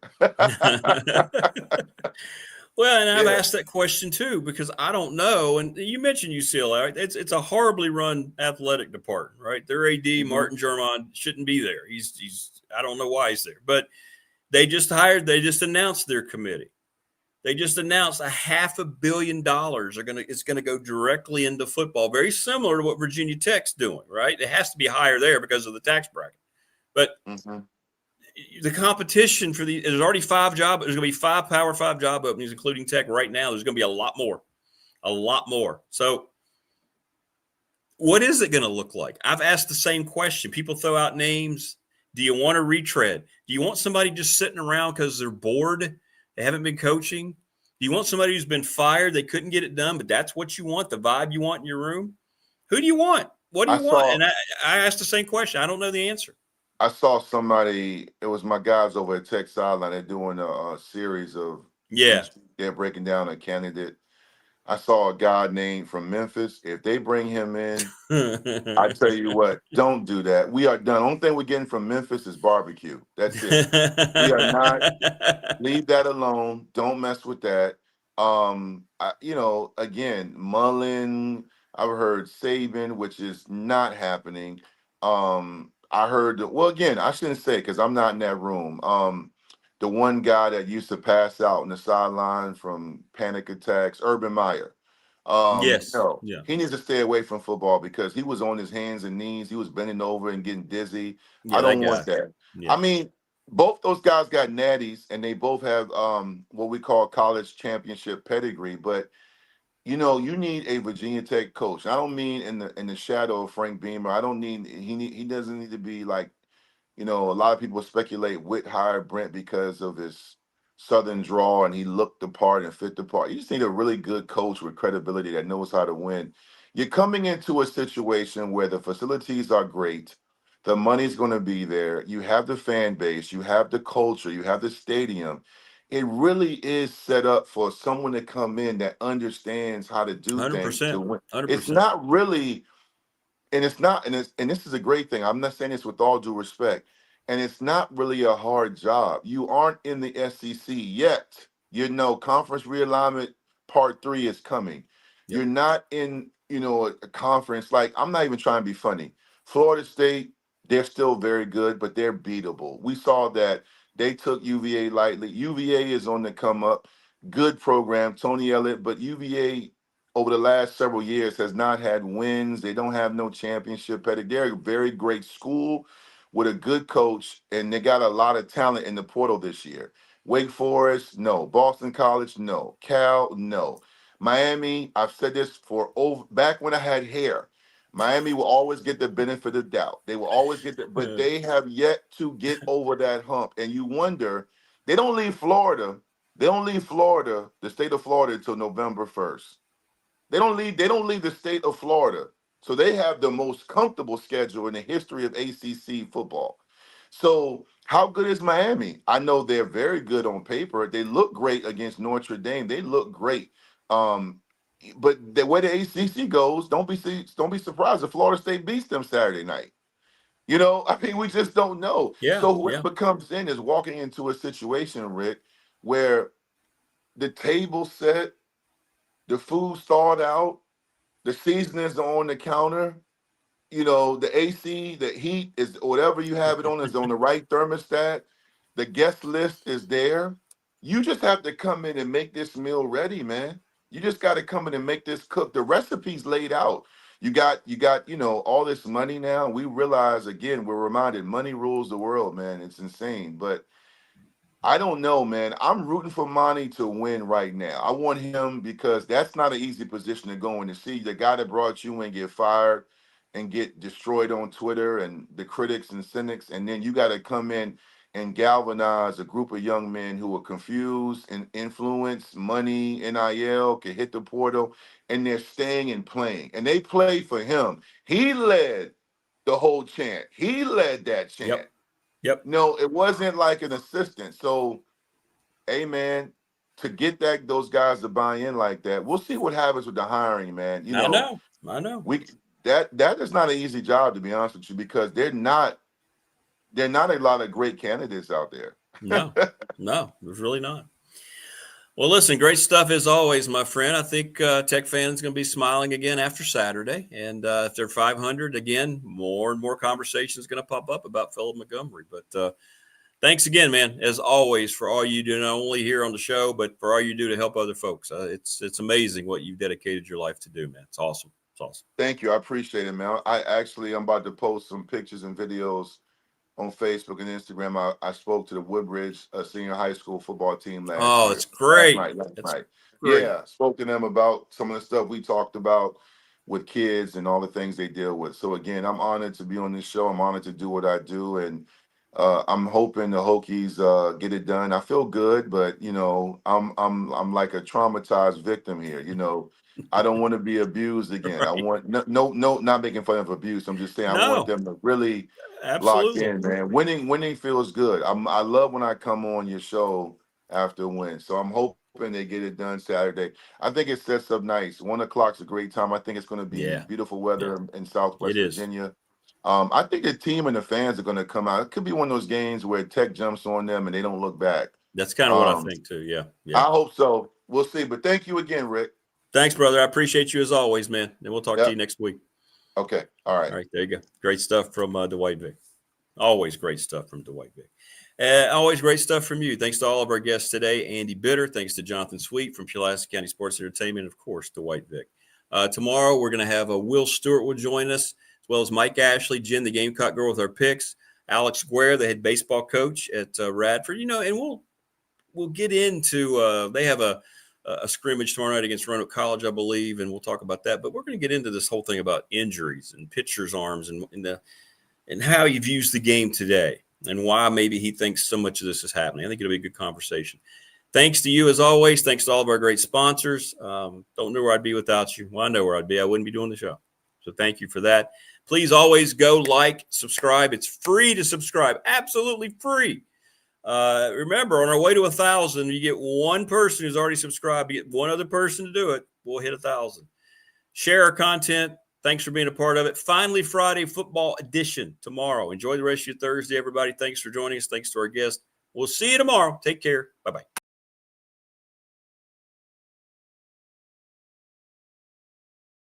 Well, and I've Yeah. asked that question too, because I don't know. And you mentioned UCLA, right? It's a horribly run athletic department, right? Their AD, Martin Germon, shouldn't be there. He's I don't know why he's there. But they just announced their committee. They just announced $500 million it's gonna go directly into football, very similar to what Virginia Tech's doing, right? It has to be higher there because of the tax bracket. But the competition for there's already 5 jobs. There's going to be 5 Power 5 job openings, including Tech right now. There's going to be a lot more. So what is it going to look like? I've asked the same question. People throw out names. Do you want to retread? Do you want somebody just sitting around because they're bored? They haven't been coaching? Do you want somebody who's been fired? They couldn't get it done, but that's what you want, the vibe you want in your room? Who do you want? What do you want? And I asked the same question. I don't know the answer. I saw somebody, it was my guys over at Tech Sideline. They're doing a series of, they're breaking down a candidate. I saw a guy named from Memphis. If they bring him in, I tell you what, don't do that. We are done. Only thing we're getting from Memphis is barbecue. That's it. We are not. Leave that alone. Don't mess with that. Again, Mullen. I've heard Saban, which is not happening. I heard. Well, again, I shouldn't say because I'm not in that room. The one guy that used to pass out on the sideline from panic attacks, Urban Meyer. Yes. He needs to stay away from football because he was on his hands and knees. He was bending over and getting dizzy. Yeah, I don't want that. Yeah. I mean, both those guys got natties and they both have what we call college championship pedigree. But you need a Virginia Tech coach. I don't mean in the shadow of Frank Beamer. I don't need he doesn't need to be like, a lot of people speculate Witt hired Brent because of his Southern draw and he looked the part and fit the part. You just need a really good coach with credibility that knows how to win. You're coming into a situation where the facilities are great. The money's going to be there. You have the fan base. You have the culture. You have the stadium. It really is set up for someone to come in that understands how to do things to win. 100%. It's not really, and it's not, and this is a great thing. I'm not saying this with all due respect. And it's not really a hard job. You aren't in the SEC yet. Conference realignment part 3 is coming. Yep. You're not in, a conference. Like, I'm not even trying to be funny. Florida State, they're still very good, but they're beatable. We saw that They took UVA lightly. UVA is on the come up. Good program, Tony Elliott, but UVA over the last several years has not had wins. They don't have no championship pedigree. They're a very great school with a good coach, and they got a lot of talent in the portal this year. Wake Forest, no. Boston College, no. Cal, no. Miami, I've said this back when I had hair. Miami will always get the benefit of the doubt. They will always get that, but they have yet to get over that hump. And you wonder, they don't leave Florida. They don't leave Florida, the state of Florida, until November 1st. They don't leave the state of Florida. So they have the most comfortable schedule in the history of ACC football. So how good is Miami? I know they're very good on paper. They look great against Notre Dame. They look great. But the way the ACC goes, don't be surprised if Florida State beats them Saturday night. You know, I mean, we just don't know. Yeah, So whoever comes in is walking into a situation, Rick, where the table's set, the food's thawed out, the seasonings are on the counter. You know, the AC, the heat is whatever you have it on is on the right thermostat. The guest list is there. You just have to come in and make this meal ready, man. You just got to come in and make this cook. The recipe's laid out. You got, you know, all this money now. We realize, again, we're reminded money rules the world, man. It's insane. But I don't know, man. I'm rooting for Monty to win right now. I want him because that's not an easy position to go in to see the guy that brought you in get fired and get destroyed on Twitter and the critics and cynics. And then you got to come in and galvanize a group of young men who are confused and influenced, money, NIL, can hit the portal, and they're staying and playing. And they play for him. He led the whole chant. He led that chant. Yep. No, it wasn't like an assistant. So, hey, man, to get those guys to buy in like that, we'll see what happens with the hiring, man. You know, I know. That is not an easy job, to be honest with you, because they're not a lot of great candidates out there. No, there's really not. Well, listen, great stuff as always, my friend. I think Tech fans going to be smiling again after Saturday. And if they're 500, again, more and more conversations going to pop up about Philip Montgomery. But thanks again, man, as always, for all you do, not only here on the show, but for all you do to help other folks. It's amazing what you've dedicated your life to do, man. It's awesome. It's awesome. Thank you. I appreciate it, man. I'm about to post some pictures and videos on Facebook and Instagram. I spoke to the Woodbridge senior high school football team last year. It's great. Last night. Great. Yeah, spoke to them about some of the stuff we talked about with kids and all the things they deal with. So again, I'm honored to be on this show. I'm honored to do what I do, and I'm hoping the Hokies get it done. I feel good, but you know, I'm like a traumatized victim here. You know, I don't want to be abused again. Right. I want no, not making fun of abuse. I'm just saying I want them to really lock in, man. Winning feels good. I love when I come on your show after a win. So I'm hoping they get it done Saturday. I think it sets up nice. 1 o'clock's a great time. I think it's going to be beautiful weather in Southwest Virginia. I think the team and the fans are going to come out. It could be one of those games where Tech jumps on them and they don't look back. That's kind of what I think too. Yeah. I hope so. We'll see. But thank you again, Rick. Thanks, brother. I appreciate you as always, man. And we'll talk to you next week. Okay. All right. All right. There you go. Great stuff from Dwight Vick. Always great stuff from Dwight Vick. Always great stuff from you. Thanks to all of our guests today. Andy Bitter. Thanks to Jonathan Sweet from Pulaski County Sports Entertainment. And, of course, Dwight Vick. Tomorrow, we're going to have Will Stewart will join us, as well as Mike Ashley, Jen, the Gamecock girl, with our picks. Alex Guerre, the head baseball coach at Radford. You know, and we'll get into they have a scrimmage tomorrow night against Roanoke College, I believe, and we'll talk about that. But we're going to get into this whole thing about injuries and pitchers' arms and how you've used the game today and why maybe he thinks so much of this is happening. I think it'll be a good conversation. Thanks to you, as always. Thanks to all of our great sponsors. Don't know where I'd be without you. Well, I know where I'd be. I wouldn't be doing the show. So thank you for that. Please always go like, subscribe. It's free to subscribe. Absolutely free. Remember, on our way to 1,000, you get one person who's already subscribed. You get one other person to do it. We'll hit 1,000. Share our content. Thanks for being a part of it. Finally, Friday football edition tomorrow. Enjoy the rest of your Thursday, everybody. Thanks for joining us. Thanks to our guests. We'll see you tomorrow. Take care. Bye-bye.